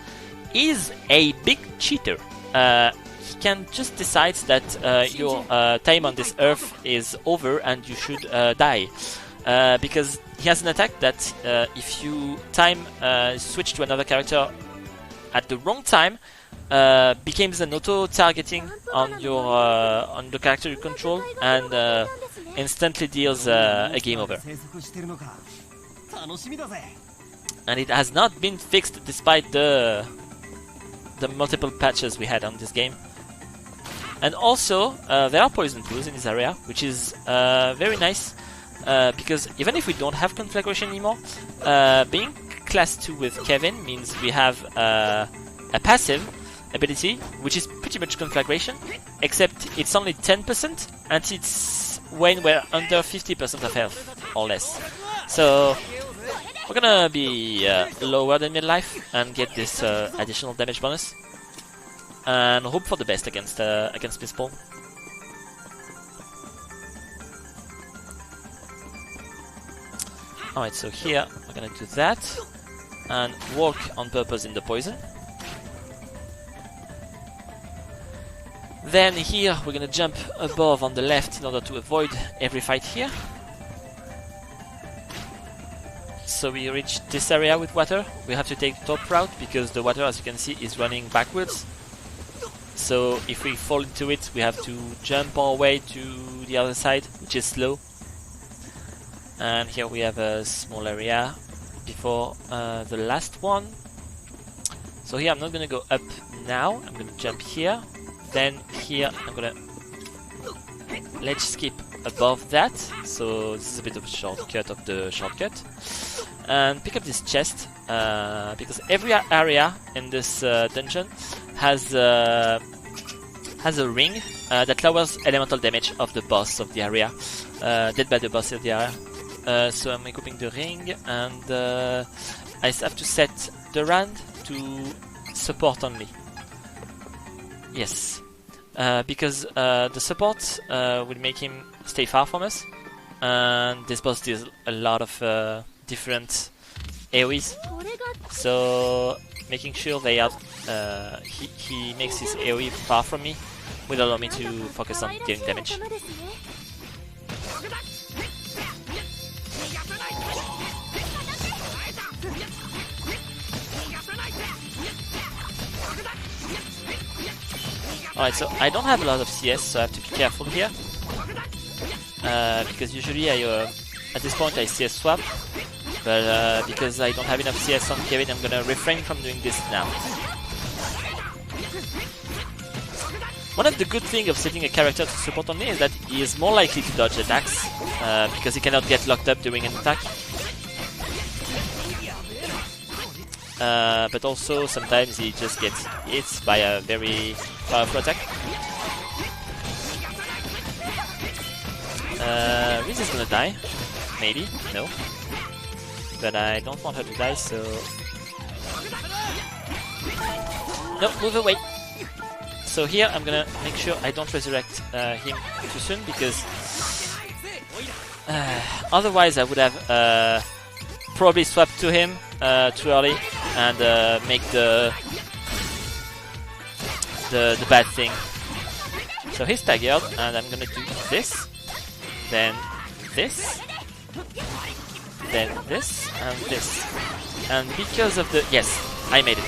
is a big cheater. He can just decide that your time on this earth is over and you should die. Because he has an attack that if you time switch to another character at the wrong time, becomes an auto-targeting on your on the character you control and instantly deals a game over. And it has not been fixed despite the multiple patches we had on this game. And also there are poison pools in this area, which is very nice because even if we don't have conflagration anymore, being class 2 with Cavern means we have a passive ability which is pretty much conflagration, except it's only 10% and it's when we're under 50% of health or less. So we're gonna be lower than midlife and get this additional damage bonus and hope for the best against Mistborn. Alright, so here we're gonna do that and walk on purpose in the poison. Then here we're gonna jump above on the left in order to avoid every fight here. So we reach this area with water. We have to take the top route because the water, as you can see, is running backwards. So if we fall into it, we have to jump our way to the other side, which is slow. And here we have a small area before the last one. So here I'm not gonna go up now. I'm gonna jump here. Then here I'm gonna ledge skip above that. So this is a bit of a shortcut of the shortcut. And pick up this chest because every area in this dungeon has a ring that lowers elemental damage of the boss of the area, dead by the boss of the area. So I'm equipping the ring, and I have to set the Rand to support only. Yes, because the support will make him stay far from us, and this boss deals a lot of different AoEs, so making sure they are he makes his AoE far from me will allow me to focus on dealing damage. Alright, so I don't have a lot of CS, so I have to be careful here because usually I at this point I CS swap, but because I don't have enough CS on Kevin, I'm gonna refrain from doing this now. One of the good things of setting a character to support only is that he is more likely to dodge attacks, because he cannot get locked up during an attack. But also sometimes he just gets hit by a very powerful attack. Riz is gonna die. Maybe. No. But I don't want her to die, so... No, move away! So here I'm gonna make sure I don't resurrect him too soon, because... otherwise I would have probably swapped to him too early and make the bad thing. So he's staggered, and I'm gonna do this, then this, then this, and this. And because of the... yes, I made it.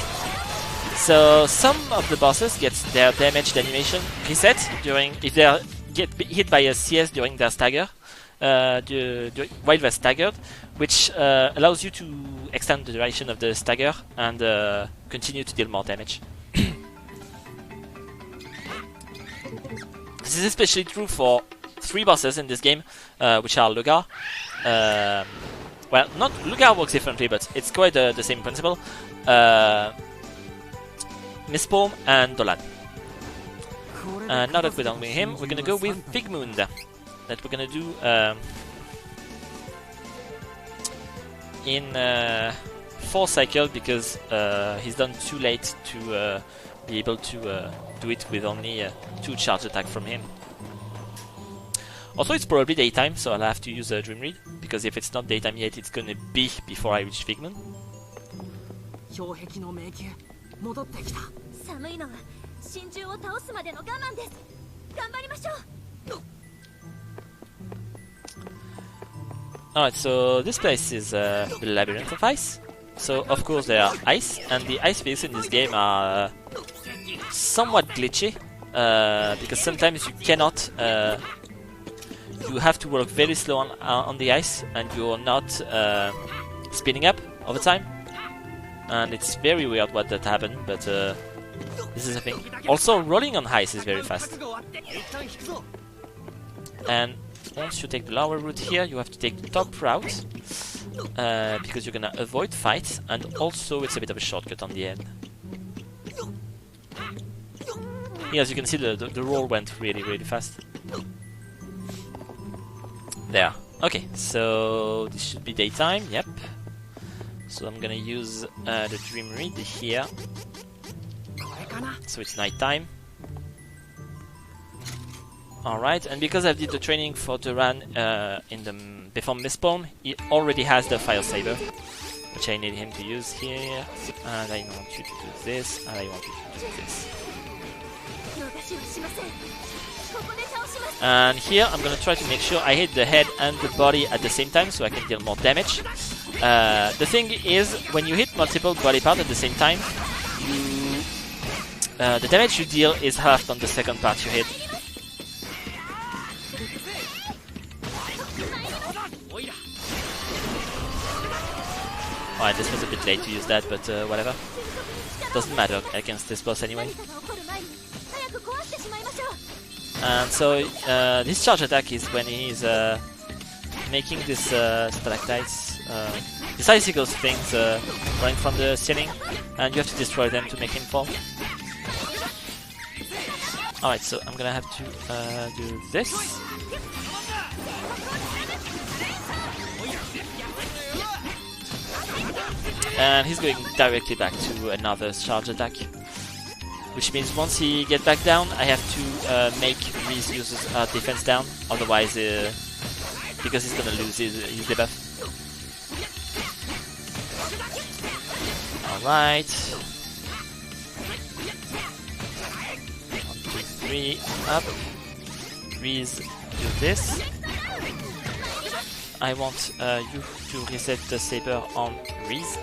So some of the bosses get their damaged animation reset during... if they get hit by a CS during their stagger, while they're staggered, which allows you to extend the duration of the stagger and continue to deal more damage. This is especially true for 3 bosses in this game, which are Lugar. Well, not Lugar works differently, but it's quite the same principle. Mispalm and Dolan. Now that we're done with him, we're gonna go with Figmund. That we're gonna do in 4 cycles, because he's done too late to be able to do it with only 2 charge attack from him. Also, it's probably daytime, so I'll have to use a Dream Read, because if it's not daytime yet, it's gonna be before I reach Figmund. Alright, so this place is the Labyrinth of Ice. So of course there are ice, and the ice physics in this game are somewhat glitchy, because sometimes you cannot, you have to work very slow on the ice, and you're not spinning up all the time. And it's very weird what that happened, but this is a thing. Also, rolling on ice is very fast. And once you take the lower route here, you have to take the top route, because you're gonna avoid fights, and also it's a bit of a shortcut on the end. Here, as you can see, the roll went really fast. There. Okay, so this should be daytime, yep. So I'm gonna use the Dream Read here, so it's nighttime. Alright, and because I did the training for the run before Mispalm, he already has the Fire Saber, which I need him to use here. And I want you to do this, and I want you to do this. And here I'm gonna try to make sure I hit the head and the body at the same time, so I can deal more damage. The thing is, when you hit multiple body parts at the same time, the damage you deal is halved on the second part you hit. Alright, this was a bit late to use that, but whatever. Doesn't matter against this boss anyway. And so this charge attack is when he's making this stalactites, these icicles things running from the ceiling, and you have to destroy them to make him fall. Alright, so I'm gonna have to do this. And he's going directly back to another charge attack, which means once he gets back down, I have to make Riz use his defense down, otherwise, because he's gonna lose his debuff. Alright. 1, 2, 3, up. Riz, do this. I want you to reset the Saber on Riz.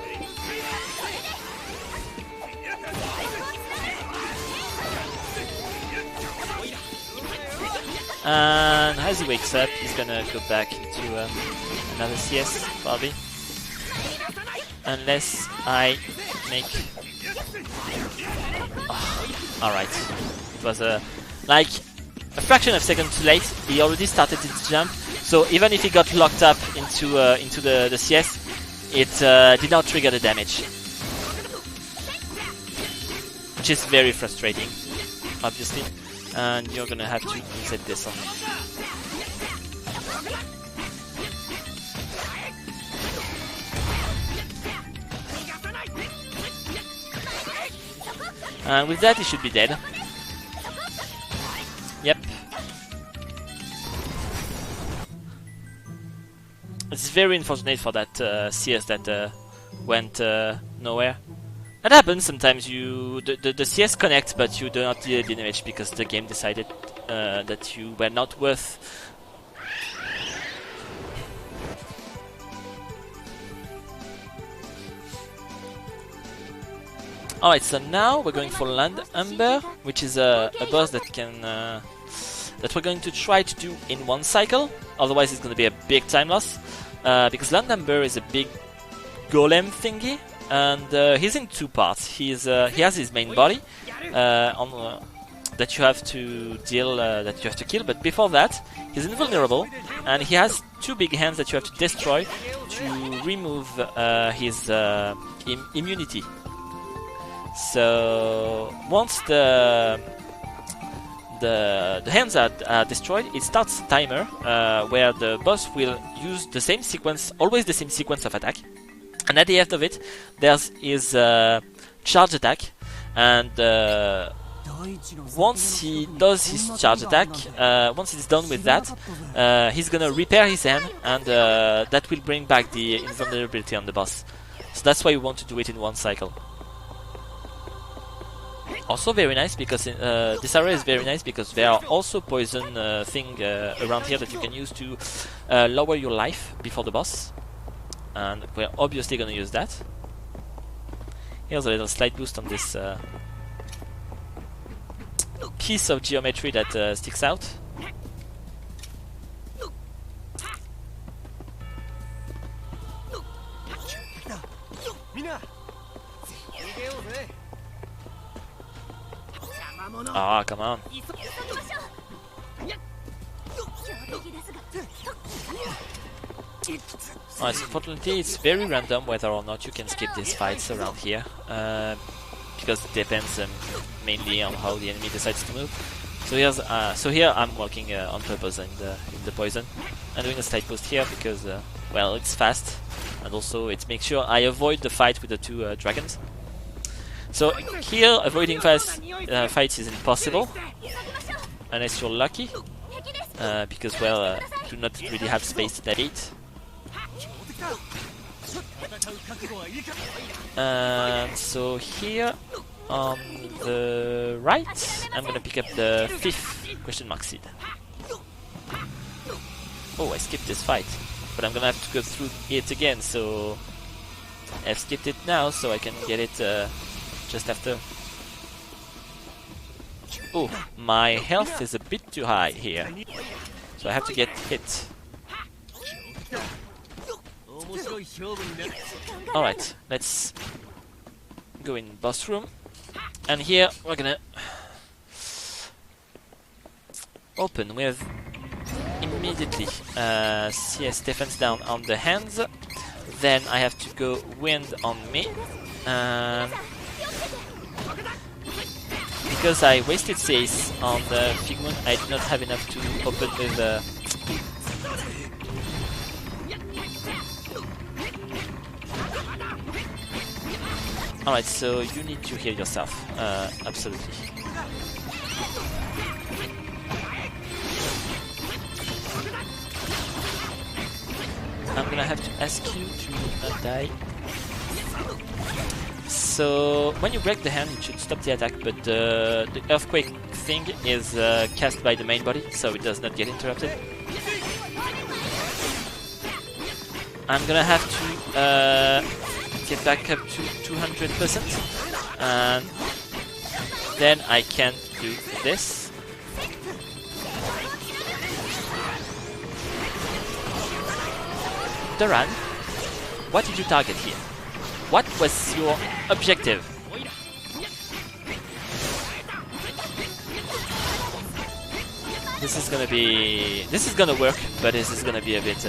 And as he wakes up, he's gonna go back into another CS probably. Unless I make... Oh, alright. It was like a fraction of a second too late. He already started his jump. So even if he got locked up into the CS, it did not trigger the damage. Which is very frustrating, obviously. And you're gonna have to reset this on. And with that, he should be dead. Yep. It's very unfortunate for that CS that went nowhere. That happens sometimes. The CS connects, but you do not deal the damage because the game decided that you were not worth. Alright, so now we're going for Land Umber, which is a boss that can that we're going to try to do in one cycle. Otherwise, it's going to be a big time loss because Land Umber is a big golem thingy, and he's in two parts. He has his main body that you have to deal, that you have to kill. But before that, he's invulnerable, and he has two big hands that you have to destroy to remove his immunity. So once the hands are destroyed, it starts a timer where the boss will use the same sequence, always the same sequence of attack. And at the end of it, there's his charge attack, and once he does his charge attack, once he's done with that, he's gonna repair his hand, and that will bring back the invulnerability on the boss. So that's why we want to do it in one cycle. Also very nice because this area is very nice because there are also poison thing around here that you can use to lower your life before the boss, and we're obviously gonna use that. Here's a little slight boost on this piece of geometry that sticks out. Ah, come on. Alright, so unfortunately it's very random whether or not you can skip these fights around here, because it depends mainly on how the enemy decides to move. So here I'm walking on purpose in the poison. I'm doing a slight boost here because well, it's fast, and also it makes sure I avoid the fight with the two dragons. So here, avoiding fights is impossible, unless you're lucky, because, well, you do not really have space to navigate. So here, on the right, I'm gonna pick up the 5th question mark seed. Oh, I skipped this fight, but I'm gonna have to go through it again, so I've skipped it now, so I can get it just after. Oh, my health is a bit too high here, so I have to get hit. Alright, let's go in boss room, and here we're gonna open with immediately CS defense down on the hands. Then I have to go wind on me, because I wasted CS on the Figmoon, I did not have enough to open with Alright, so you need to heal yourself, absolutely. I'm gonna have to ask you to not die. So when you break the hand, it should stop the attack, but the earthquake thing is cast by the main body, so it does not get interrupted. I'm gonna have to get back up to 200%, and then I can do this. Duran, what did you target here? What was your objective? This is gonna work, but this is gonna be a bit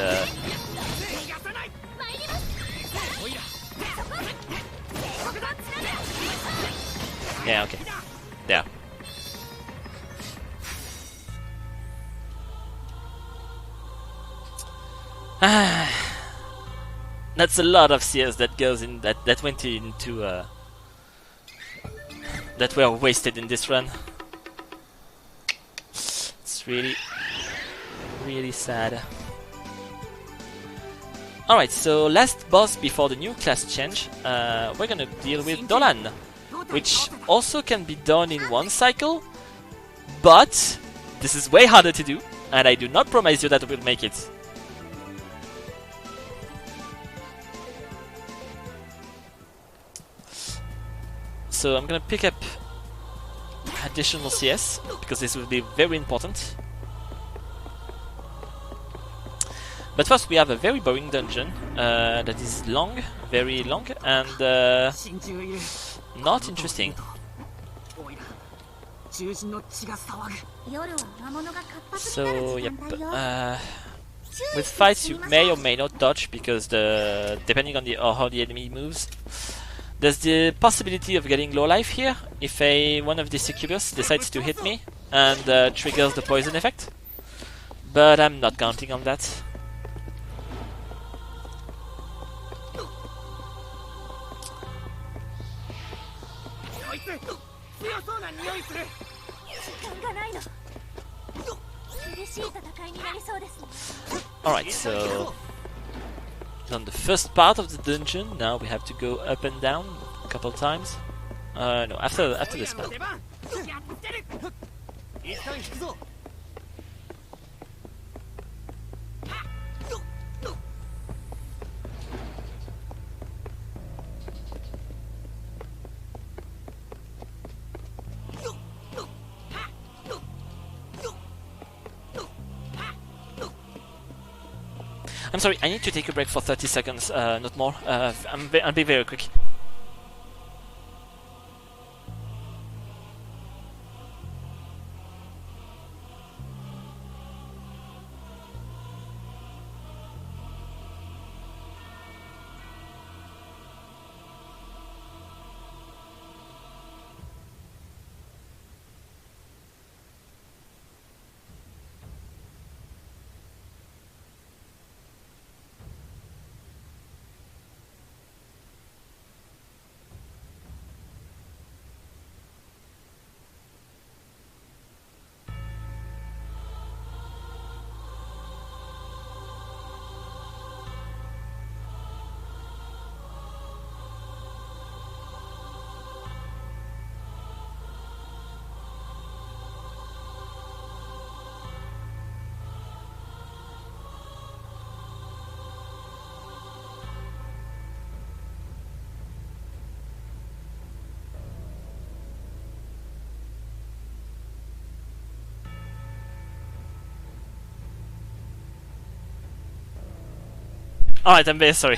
yeah, okay. There. That's a lot of CS that goes in that went into that were wasted in this run. It's really sad. Alright, so last boss before the new class change, we're gonna deal with Dolan, which also can be done in one cycle, but this is way harder to do, and I do not promise you that we'll make it. So I'm gonna pick up additional CS, because this will be very important. But first we have a very boring dungeon that is long, very long, and not interesting. So yep, with fights you may or may not dodge, because depending on how the enemy moves. There's the possibility of getting low life here if one of the succubus decides to hit me and triggers the poison effect, but I'm not counting on that. Alright, so on the first part of the dungeon, now we have to go up and down a couple times. No, after this part. I'm sorry, I need to take a break for 30 seconds, not more. I'll be very quick. Alright, I'm very sorry.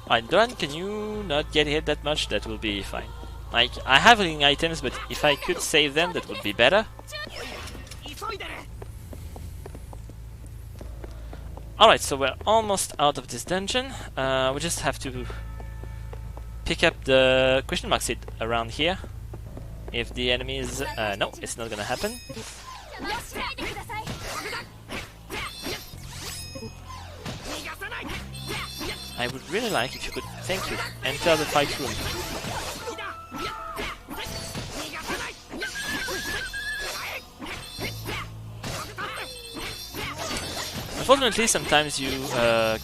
Alright, Duran, can you not get hit that much? That will be fine. Like, I have healing items, but if I could save them, that would be better. Alright, so we're almost out of this dungeon. We just have to pick up the question mark seed around here. If the enemy is... no, it's not gonna happen. I would really like if you could, thank you, enter the fight room. Unfortunately, sometimes you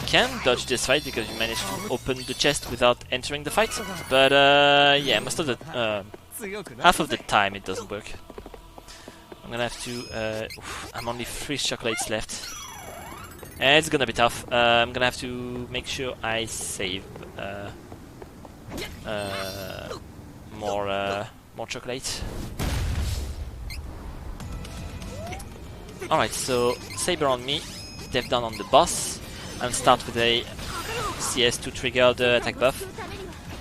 can dodge this fight because you manage to open the chest without entering the fight. But yeah, most of the half of the time it doesn't work. I'm gonna have to. I'm only 3 chocolates left, It's gonna be tough. I'm gonna have to make sure I save more chocolate. Alright, so Saber on me, step down on the boss, and start with a CS to trigger the attack buff.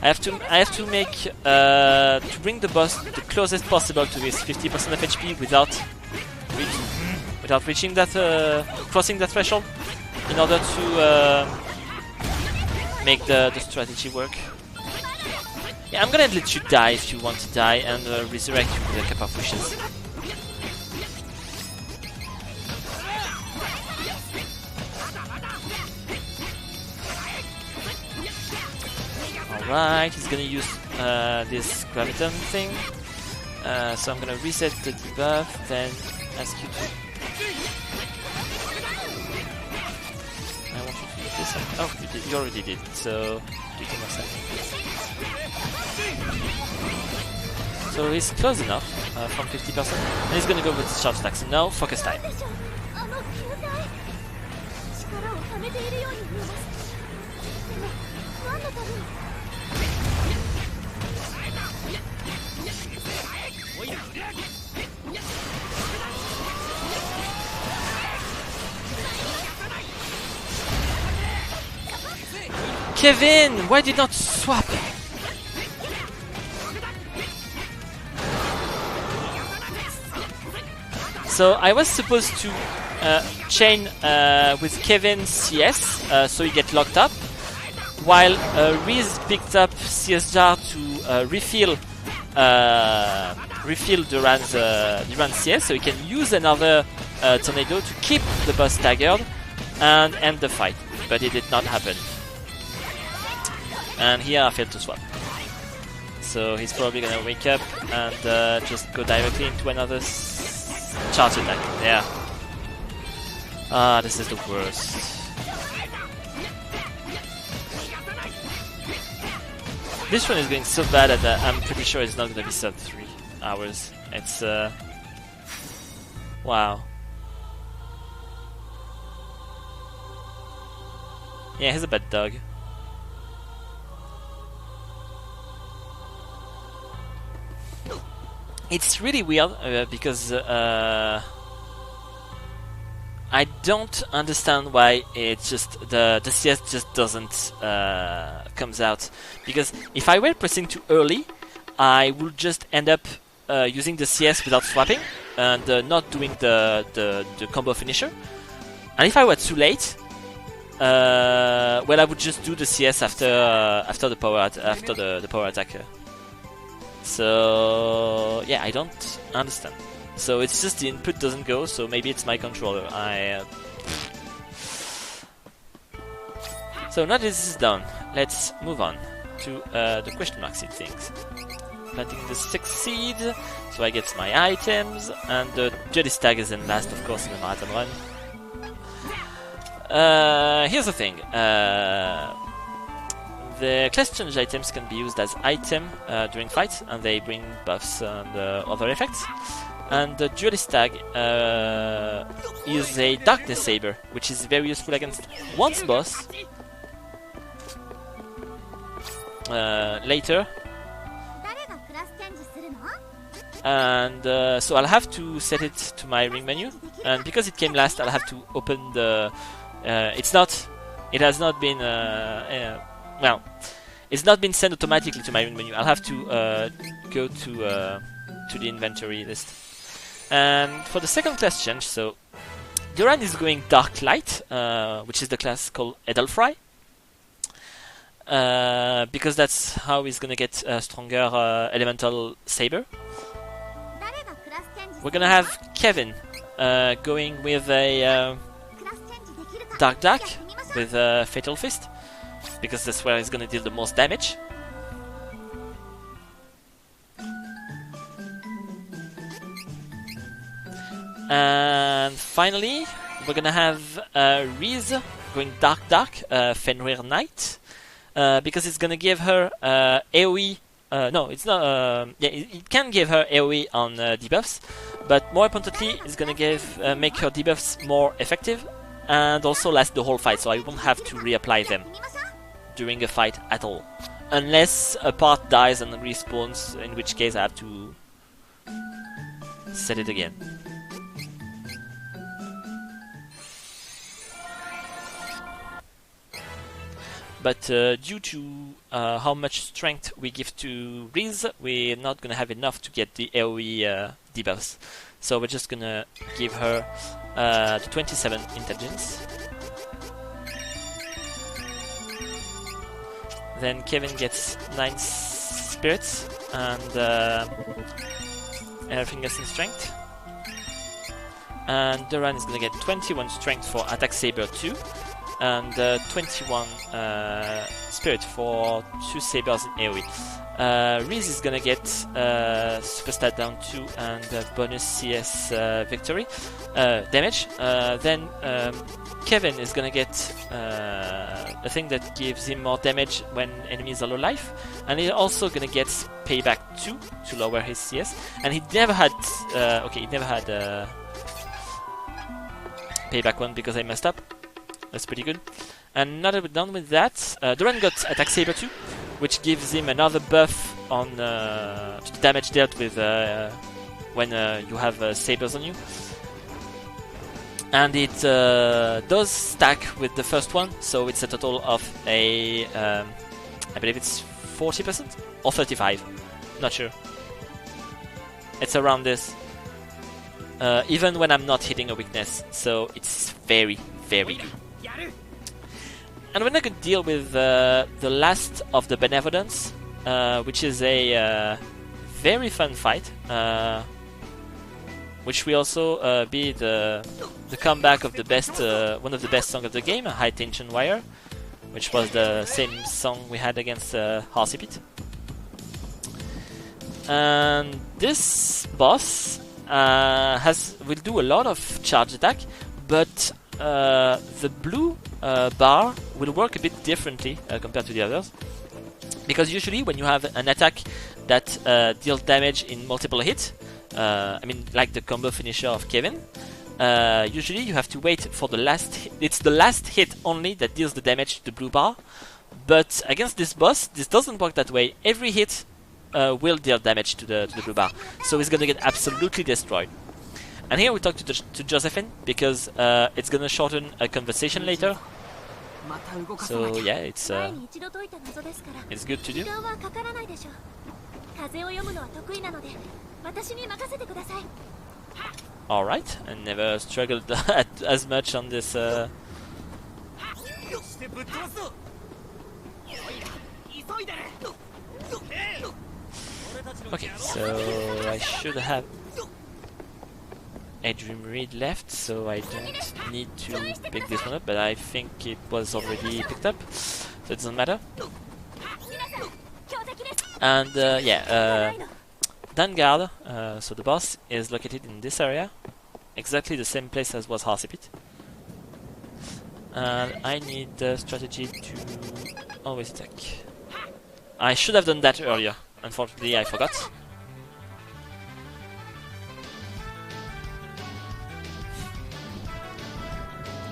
I have to make to bring the boss the closest possible to his 50% of HP without reaching that crossing that threshold, in order to make the strategy work. Yeah, I'm gonna let you die if you want to die, and resurrect you with a couple of wishes. Alright, he's gonna use this graviton thing. So I'm gonna reset the debuff, then ask you to... I want you to do this. Oh, you already did, so do it myself. So he's close enough from 50%, and he's gonna go with charge attack. So now, focus time. Kevin, why did not swap? So I was supposed to chain with Kevin CS, so he get locked up, while Riz picked up CS Jar to refill Duran's CS, so he can use another tornado to keep the boss staggered and end the fight. But it did not happen. And here I failed to swap. So he's probably gonna wake up and just go directly into another charge attack. Yeah. Ah, this is the worst. This one is going so bad that I'm pretty sure it's not gonna be sub 3 hours. It's wow. Yeah, he's a bad dog. It's really weird because I don't understand why it's just the CS just doesn't comes out. Because if I were pressing too early, I would just end up using the CS without swapping and not doing the combo finisher. And if I were too late, well, I would just do the CS after the power attack. So yeah, I don't understand. So it's just the input doesn't go. So maybe it's my controller. So now this is done, let's move on to the question mark seed things. Planting the 6 seeds, so I get my items, and the Jedi Stag is in last, of course, in the marathon run. Here's the thing. The class change items can be used as item during fights, and they bring buffs and other effects. And the Duelist Stag is a Darkness Saber, which is very useful against once boss. Later. And so I'll have to set it to my ring menu, and because it came last, I'll have to open the... it has not been... well, it's not been sent automatically to my ring menu. I'll have to go to the inventory list. And for the second class change, so Duran is going Dark Light, which is the class called Aelenwa, because that's how he's gonna get a stronger elemental saber. We're gonna have Kevin going with a Dark with a Fatal Fist, because that's where he's gonna deal the most damage. And finally, we're gonna have Riz going Dark, Fenrir Knight, because it's gonna give her AoE. No, it's not. Yeah, it can give her AoE on debuffs, but more importantly, it's gonna make her debuffs more effective and also last the whole fight, so I won't have to reapply them during a fight at all. Unless a part dies and respawns, in which case I have to set it again. But due to how much strength we give to Riz, we're not gonna have enough to get the AoE debuffs. So we're just gonna give her the 27 intelligence. Then Kevin gets 9 spirits and everything else in strength. And Duran is gonna get 21 strength for attack Saber 2. And 21 spirit for 2 sabers in AoE. Riz is gonna get super stat down 2 and bonus CS victory damage. Then Kevin is gonna get a thing that gives him more damage when enemies are low life, and he's also gonna get payback 2 to lower his CS. And he never had payback 1 because I messed up. That's pretty good. And now that we're done with that, Duran got attack Saber 2, which gives him another buff on to the damage dealt with when you have sabers on you. And it does stack with the first one, so it's a total of a, I believe it's 40% or 35, not sure. It's around this, even when I'm not hitting a weakness, so it's very, very good. And we're not going to deal with the last of the Benevolence, which is a very fun fight, which will also be the comeback of the best, one of the best songs of the game, High Tension Wire, which was the same song we had against Harsipit. And this boss will do a lot of charge attack, but the blue bar will work a bit differently compared to the others, because usually when you have an attack that deals damage in multiple hits, I mean like the combo finisher of Kevin, usually you have to wait for the last hit. It's the last hit only that deals the damage to the blue bar, but against this boss this doesn't work that way. Every hit will deal damage to the blue bar, so he's gonna get absolutely destroyed. And here we talk to Josephine, because it's gonna shorten a conversation later. So yeah, it's good to do. Alright, I never struggled as much on this. Okay, so I should have a Dream Read left, so I don't need to pick this one up, but I think it was already picked up, so it doesn't matter. And yeah, Vanguard, so the boss, is located in this area, exactly the same place as was Harsipit. And I need the strategy to always attack. I should have done that earlier, unfortunately I forgot.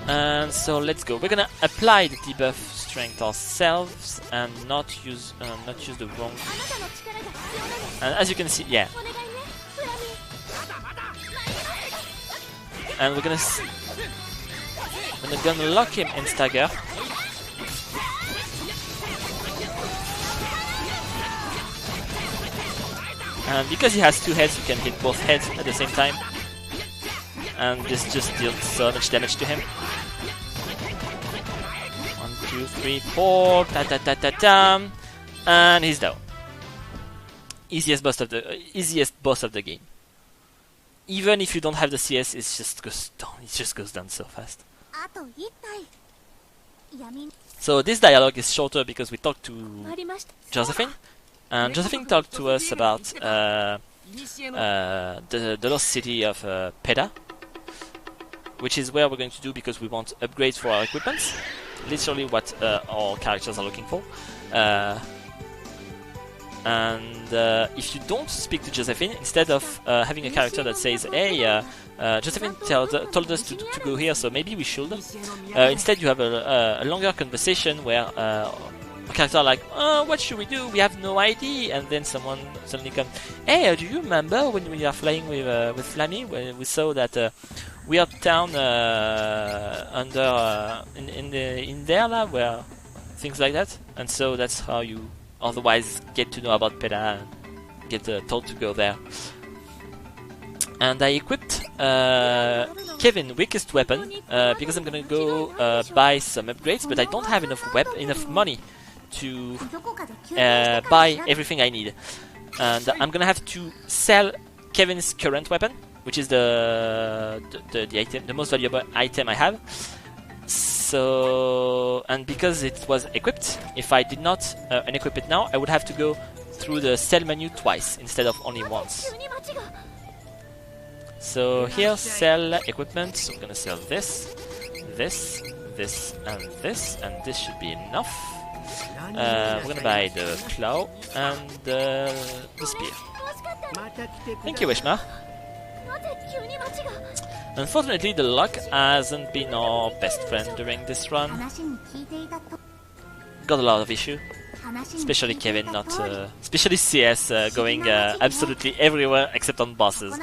And so let's go. We're gonna apply the debuff strength ourselves and not use the wrong. And as you can see, yeah. And we're gonna lock him in stagger. And because he has 2 heads, you can hit both heads at the same time. And this just deals so much damage to him. 1, 2, 3, 4, ta-ta-ta-ta-ta, and he's down. Easiest boss of the game. Even if you don't have the CS, it just goes down. It just goes down so fast. So this dialogue is shorter because we talked to Josephine, and Josephine talked to us about the lost city of Peda, which is where we're going to do because we want upgrades for our equipments. Literally what our characters are looking for. And if you don't speak to Josephine, instead of having a character that says, "Hey, Josephine told us to go here, so maybe we should," instead you have a longer conversation where a character like, "What should we do? We have no idea," and then someone suddenly comes, "Hey, do you remember when we are flying with Flammy? When we saw that weird town under in there lab where things like that?" And so that's how you otherwise get to know about Peta and get told to go there. And I equipped Kevin's weakest weapon because I'm gonna go buy some upgrades, but I don't have enough money to buy everything I need, and I'm gonna have to sell Kevin's current weapon, which is the item, the most valuable item I have. So, and because it was equipped, if I did not unequip it now, I would have to go through the sell menu twice instead of only once. So here, sell equipment. So I'm gonna sell this, this, this, and this should be enough. We're gonna buy the claw and the spear. Thank you, Wishma. Unfortunately, the luck hasn't been our best friend during this run. Got a lot of issue, especially Kevin, especially CS going absolutely everywhere except on bosses.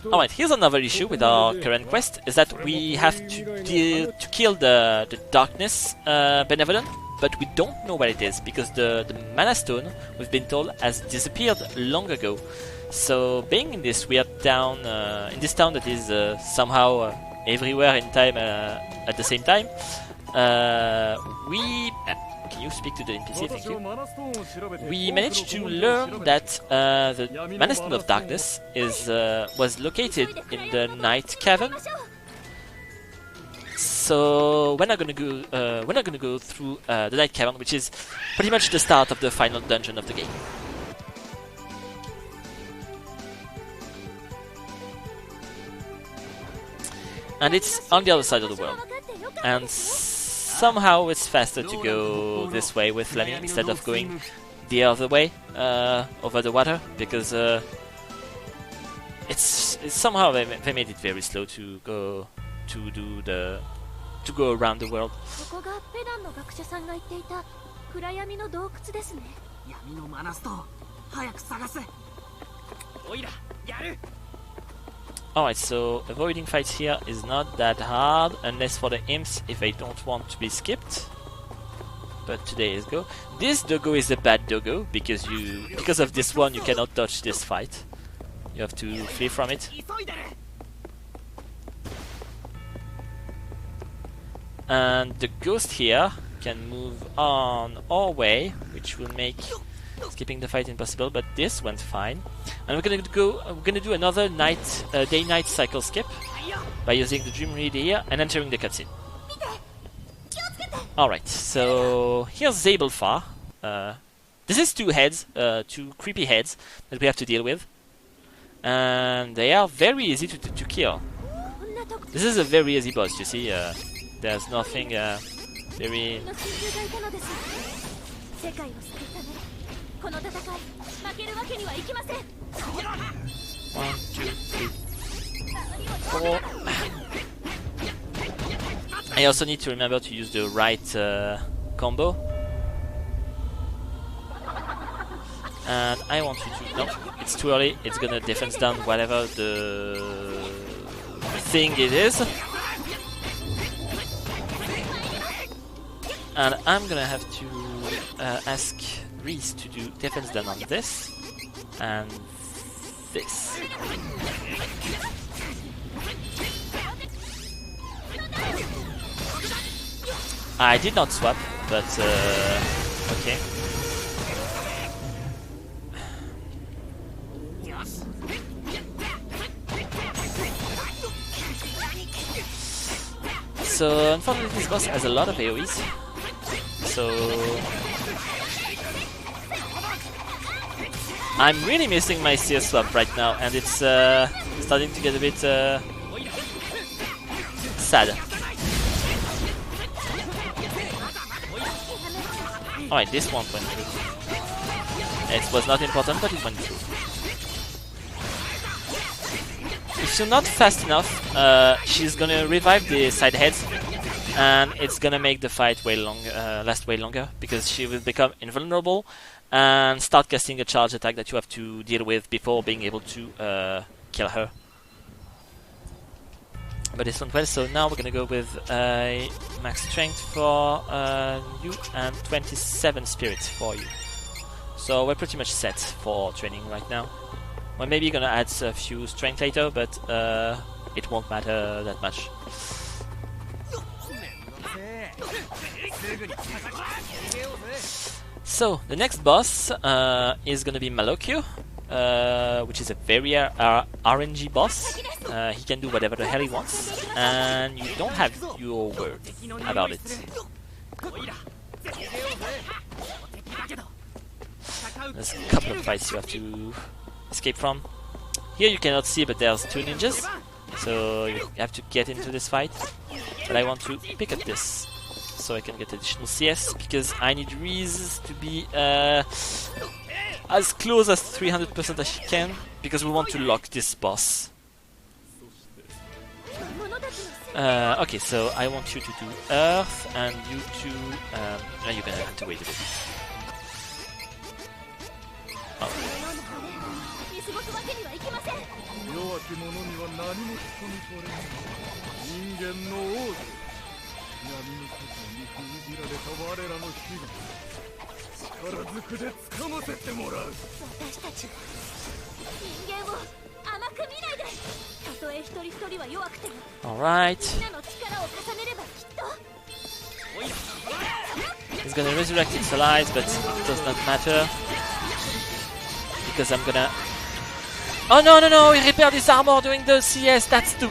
Alright, here's another issue with our current quest, is that we have to kill the darkness benevolent, but we don't know where it is, because the mana stone, we've been told, has disappeared long ago. So being in this weird town, in this town that is somehow everywhere in time at the same time, we... Can you speak to the NPC? Thank you. We managed to learn that the Mana Stone of Darkness was located in the Night Cavern. So we're not gonna go through the Night Cavern, which is pretty much the start of the final dungeon of the game. And it's on the other side of the world. And somehow it's faster to go this way with Fleming instead of going the other way over the water, because it's somehow they made it very slow to go around the world. Alright, so avoiding fights here is not that hard, unless for the imps if they don't want to be skipped. But today is go. This doggo is a bad doggo, because of this one you cannot touch this fight. You have to flee from it. And the ghost here can move on our way, which will make skipping the fight impossible, but this went fine. And we're gonna do another day-night cycle skip by using the Dream Read here and entering the cutscene. Alright, so here's Zabelfa. This is two creepy heads that we have to deal with. And they are very easy to kill. This is a very easy boss, you see. There's nothing very... 1, 2, 3, 4. I also need to remember to use the right combo. And I want you to... No, it's too early. It's gonna defense down whatever the thing it is. And I'm gonna have to ask Reese to do defense down on this and this. I did not swap, but okay. So unfortunately this boss has a lot of AoEs. So I'm really missing my CS swap right now, and it's starting to get a bit sad. Alright, this one went through. It was not important, but it went through. If you're not fast enough, she's gonna revive the side heads, and it's gonna make the fight last way longer, because she will become invulnerable and start casting a charge attack that you have to deal with before being able to kill her. But this went well, so now we're gonna go with max strength for you and 27 spirit for you. So we're pretty much set for training right now. Well, maybe gonna add a few strength later, but it won't matter that much. So the next boss is gonna be Malokyo, which is a very RNG boss. He can do whatever the hell he wants, and you don't have your word about it. There's a couple of fights you have to escape from. Here you cannot see, but there's 2 ninjas, so you have to get into this fight. But I want to pick up this, so I can get additional CS, because I need Reese to be as close as 300% as she can, because we want to lock this boss. Okay, so I want you to do Earth, and you to... you're gonna have to wait a bit. Oh. Alright. He's gonna resurrect its allies, but it does not matter. Because I'm gonna... Oh no no no! He repaired his armor during the CS, that's too...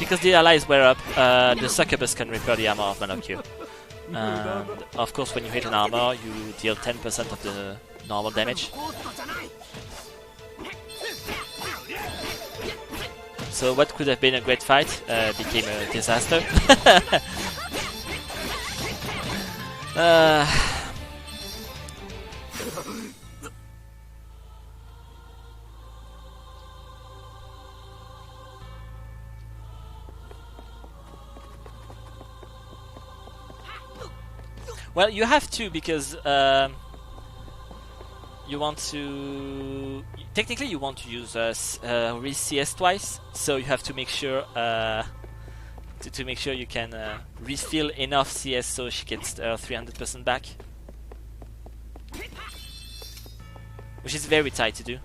Because the allies were up, the succubus can repair the armor of Malokyo. And of course when you hit an armor, you deal 10% of the normal damage. So what could have been a great fight became a disaster. Well, you have to, because you want to... Technically you want to use CS twice, so you have to make sure to make sure you can refill enough CS so she gets 300% back. Which is very tight to do.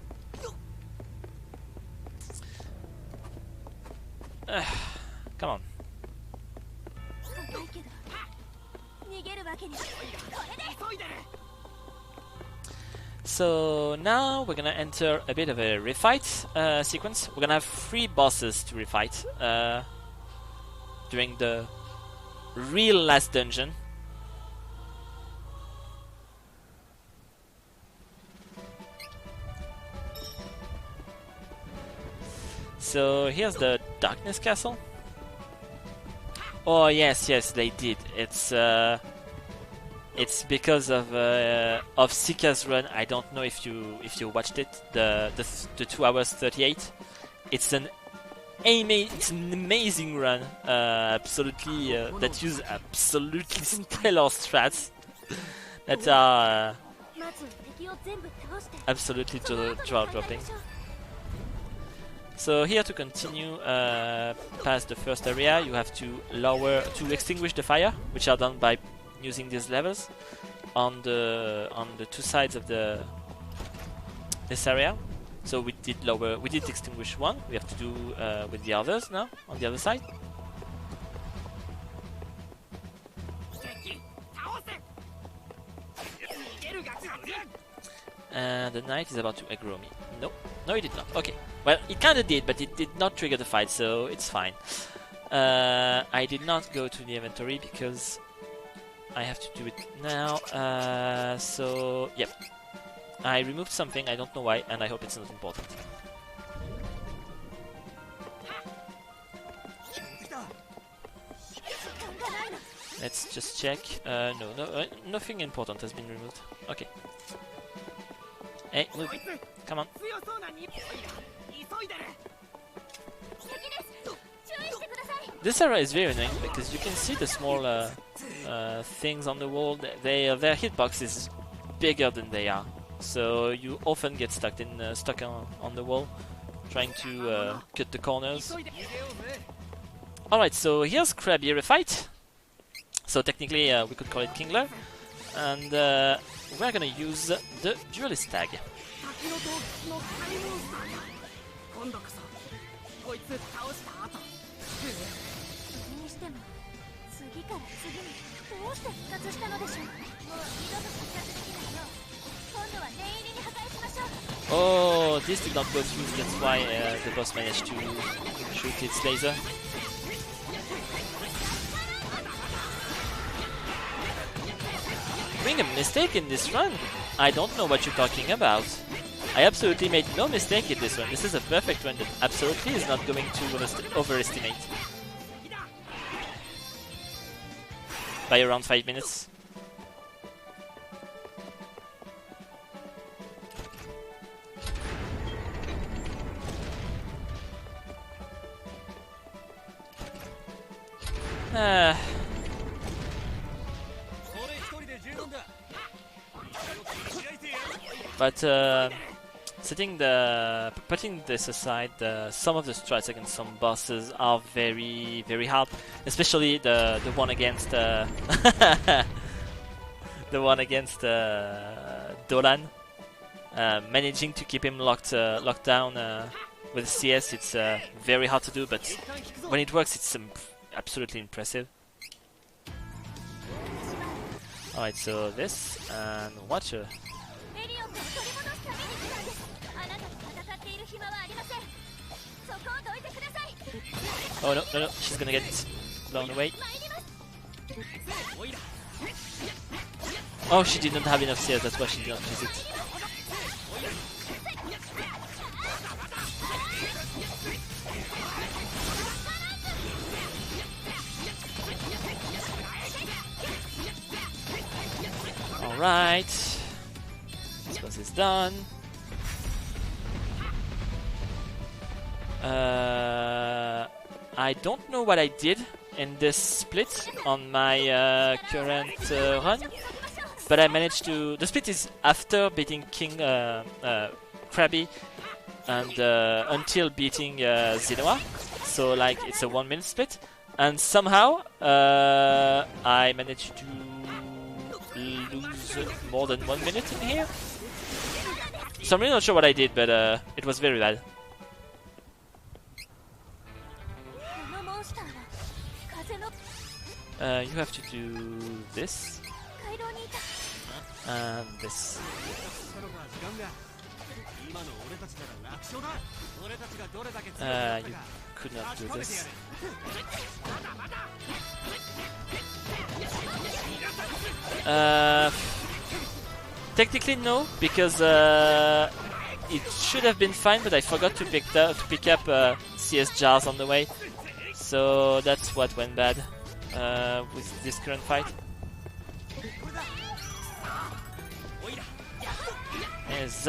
Come on. So now we're gonna enter a bit of a refight sequence. We're gonna have 3 bosses to refight during the real last dungeon. So here's the Darkness Castle. Oh yes, yes, they did. It's because of Sika's run. I don't know if you watched it. The 2 hours 38. It's an amazing run. Absolutely that use absolutely stellar strats that are absolutely jaw dropping. So here to continue past the first area, you have to extinguish the fire, which are done by using these levels on the 2 sides of this area. So we did extinguish one. We have to do with the others now on the other side. And the knight is about to aggro me. No, no, he did not. Okay, well, it kind of did, but it did not trigger the fight, so it's fine. I did not go to the inventory because I have to do it now. So, yep. I removed something, I don't know why, and I hope it's not important. Let's just check. No, nothing important has been removed. Okay. Hey, move. Come on. This area is very annoying because you can see the small things on the wall. Their hitbox is bigger than they are, so you often get stuck on the wall, trying to cut the corners. Alright, so here's Krabby fight. So technically we could call it Kingler, and we're gonna use the Duelist tag. Oh, this did not go through, that's why the boss managed to shoot its laser. Doing a mistake in this run? I don't know what you're talking about. I absolutely made no mistake in this one. This is a perfect run that absolutely is not going to overestimate. By around 5 minutes. But putting this aside, some of the strats against some bosses are very, very hard. Especially the one against the one against Dolan. Managing to keep him locked down with CS, it's very hard to do. But when it works, it's absolutely impressive. Alright, so this and watch her. Oh no, she's gonna get blown away. Oh, she didn't have enough CS, that's why she did not use it. Alright, this boss is done. I don't know what I did in this split on my current run, but I managed to... The split is after beating King Krabby and until beating Aelenwa, so like it's a 1 minute split, and somehow I managed to lose more than 1 minute in here. So I'm really not sure what I did, but it was very bad. You have to do this and this. You could not do this. Technically no, because it should have been fine, but I forgot to pick up CS jars on the way, so that's what went bad with this current fight. Yes.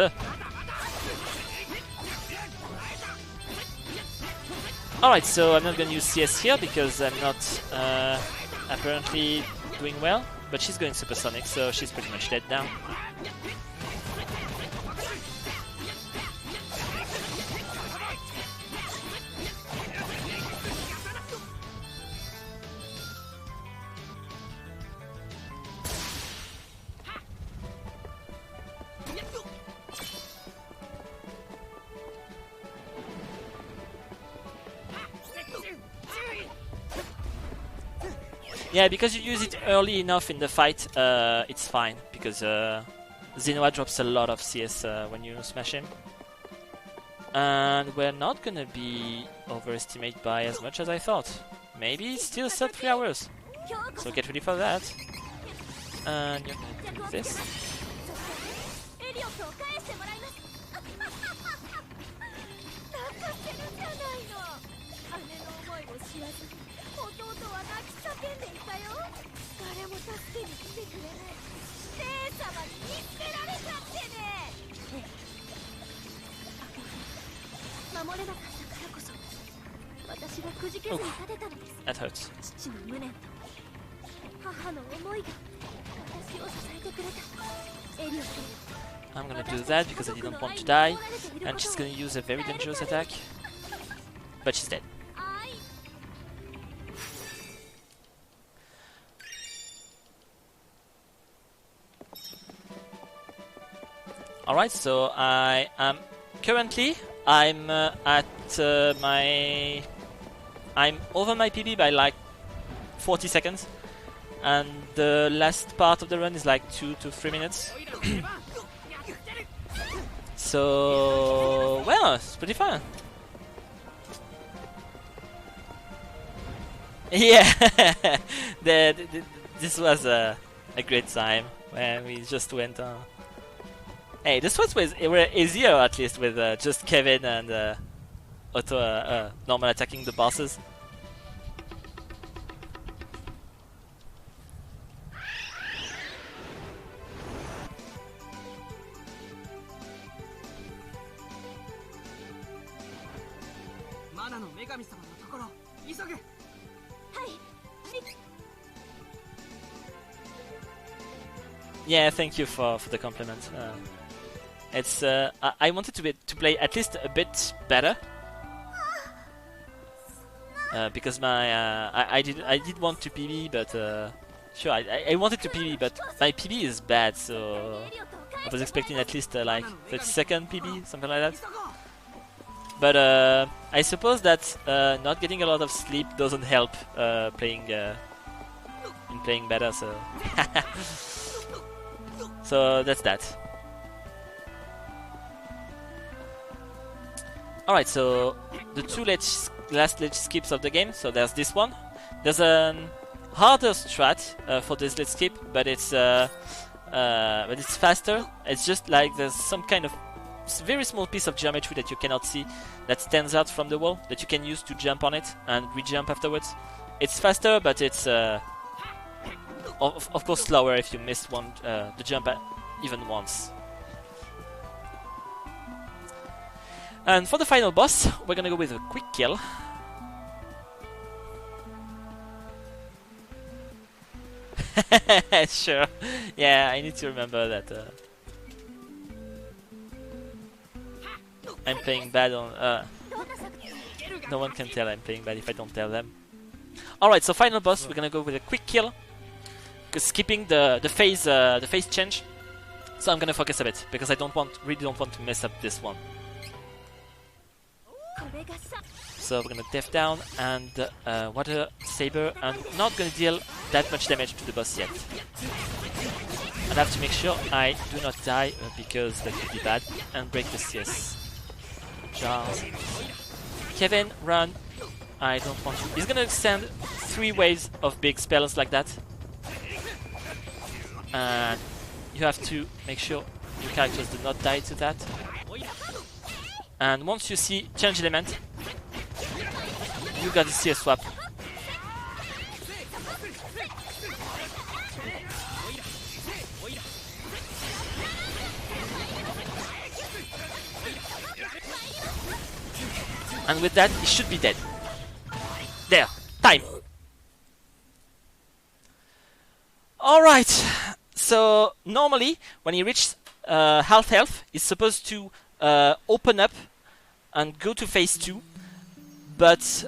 Alright, so I'm not gonna use CS here because I'm not apparently doing well, but she's going supersonic, so she's pretty much dead now. Yeah, because you use it early enough in the fight, it's fine, because Aelenwa drops a lot of CS when you smash him. And we're not gonna be overestimated by as much as I thought. Maybe it's still sub 3 hours, so get ready for that. And you're gonna do this. Oof, that hurts. I'm gonna do that because I didn't want to die, and she's gonna use a very dangerous attack, but she's dead. Alright, so I am currently I'm I'm over my PB by like 40 seconds, and the last part of the run is like 2 to 3 minutes. So well, it's pretty fun. Yeah, this was a great time when we just went on. Hey, this was easier at least with just Kevin and normal attacking the bosses. Yeah, thank you for the compliment. It's I wanted to play at least a bit better because my I did want to PB, but sure I wanted to PB, but my PB is bad, so I was expecting at least like 30-second PB, something like that. But I suppose that not getting a lot of sleep doesn't help playing better, so so that's that. Alright, so the two last ledge skips of the game. So there's this one. There's a harder strat for this ledge skip, but it's faster. It's just like there's some kind of very small piece of geometry that you cannot see that stands out from the wall that you can use to jump on it and re-jump afterwards. It's faster, but it's of course slower if you miss the jump even once. And for the final boss, we're gonna go with a quick kill. Sure. Yeah, I need to remember that. I'm playing bad on. No one can tell I'm playing bad if I don't tell them. Alright, so final boss, we're gonna go with a quick kill, because skipping the phase change. So I'm gonna focus a bit because I really don't want to mess up this one. So we're gonna def down and water Saber, and not gonna deal that much damage to the boss yet. And I have to make sure I do not die because that could be bad, and break the CS. Charles. Kevin, run. I don't want to. He's gonna send 3 waves of big spells like that. And you have to make sure your characters do not die to that. And once you see change element, you got to see a swap. And with that, he should be dead. There, time. Alright, so normally when he reaches half health, he's supposed to open up and go to phase 2, but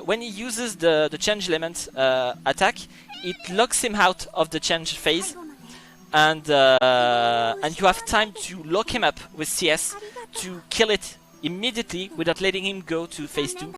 when he uses the change element attack, it locks him out of the change phase, and you have time to lock him up with CS to kill it immediately without letting him go to phase 2.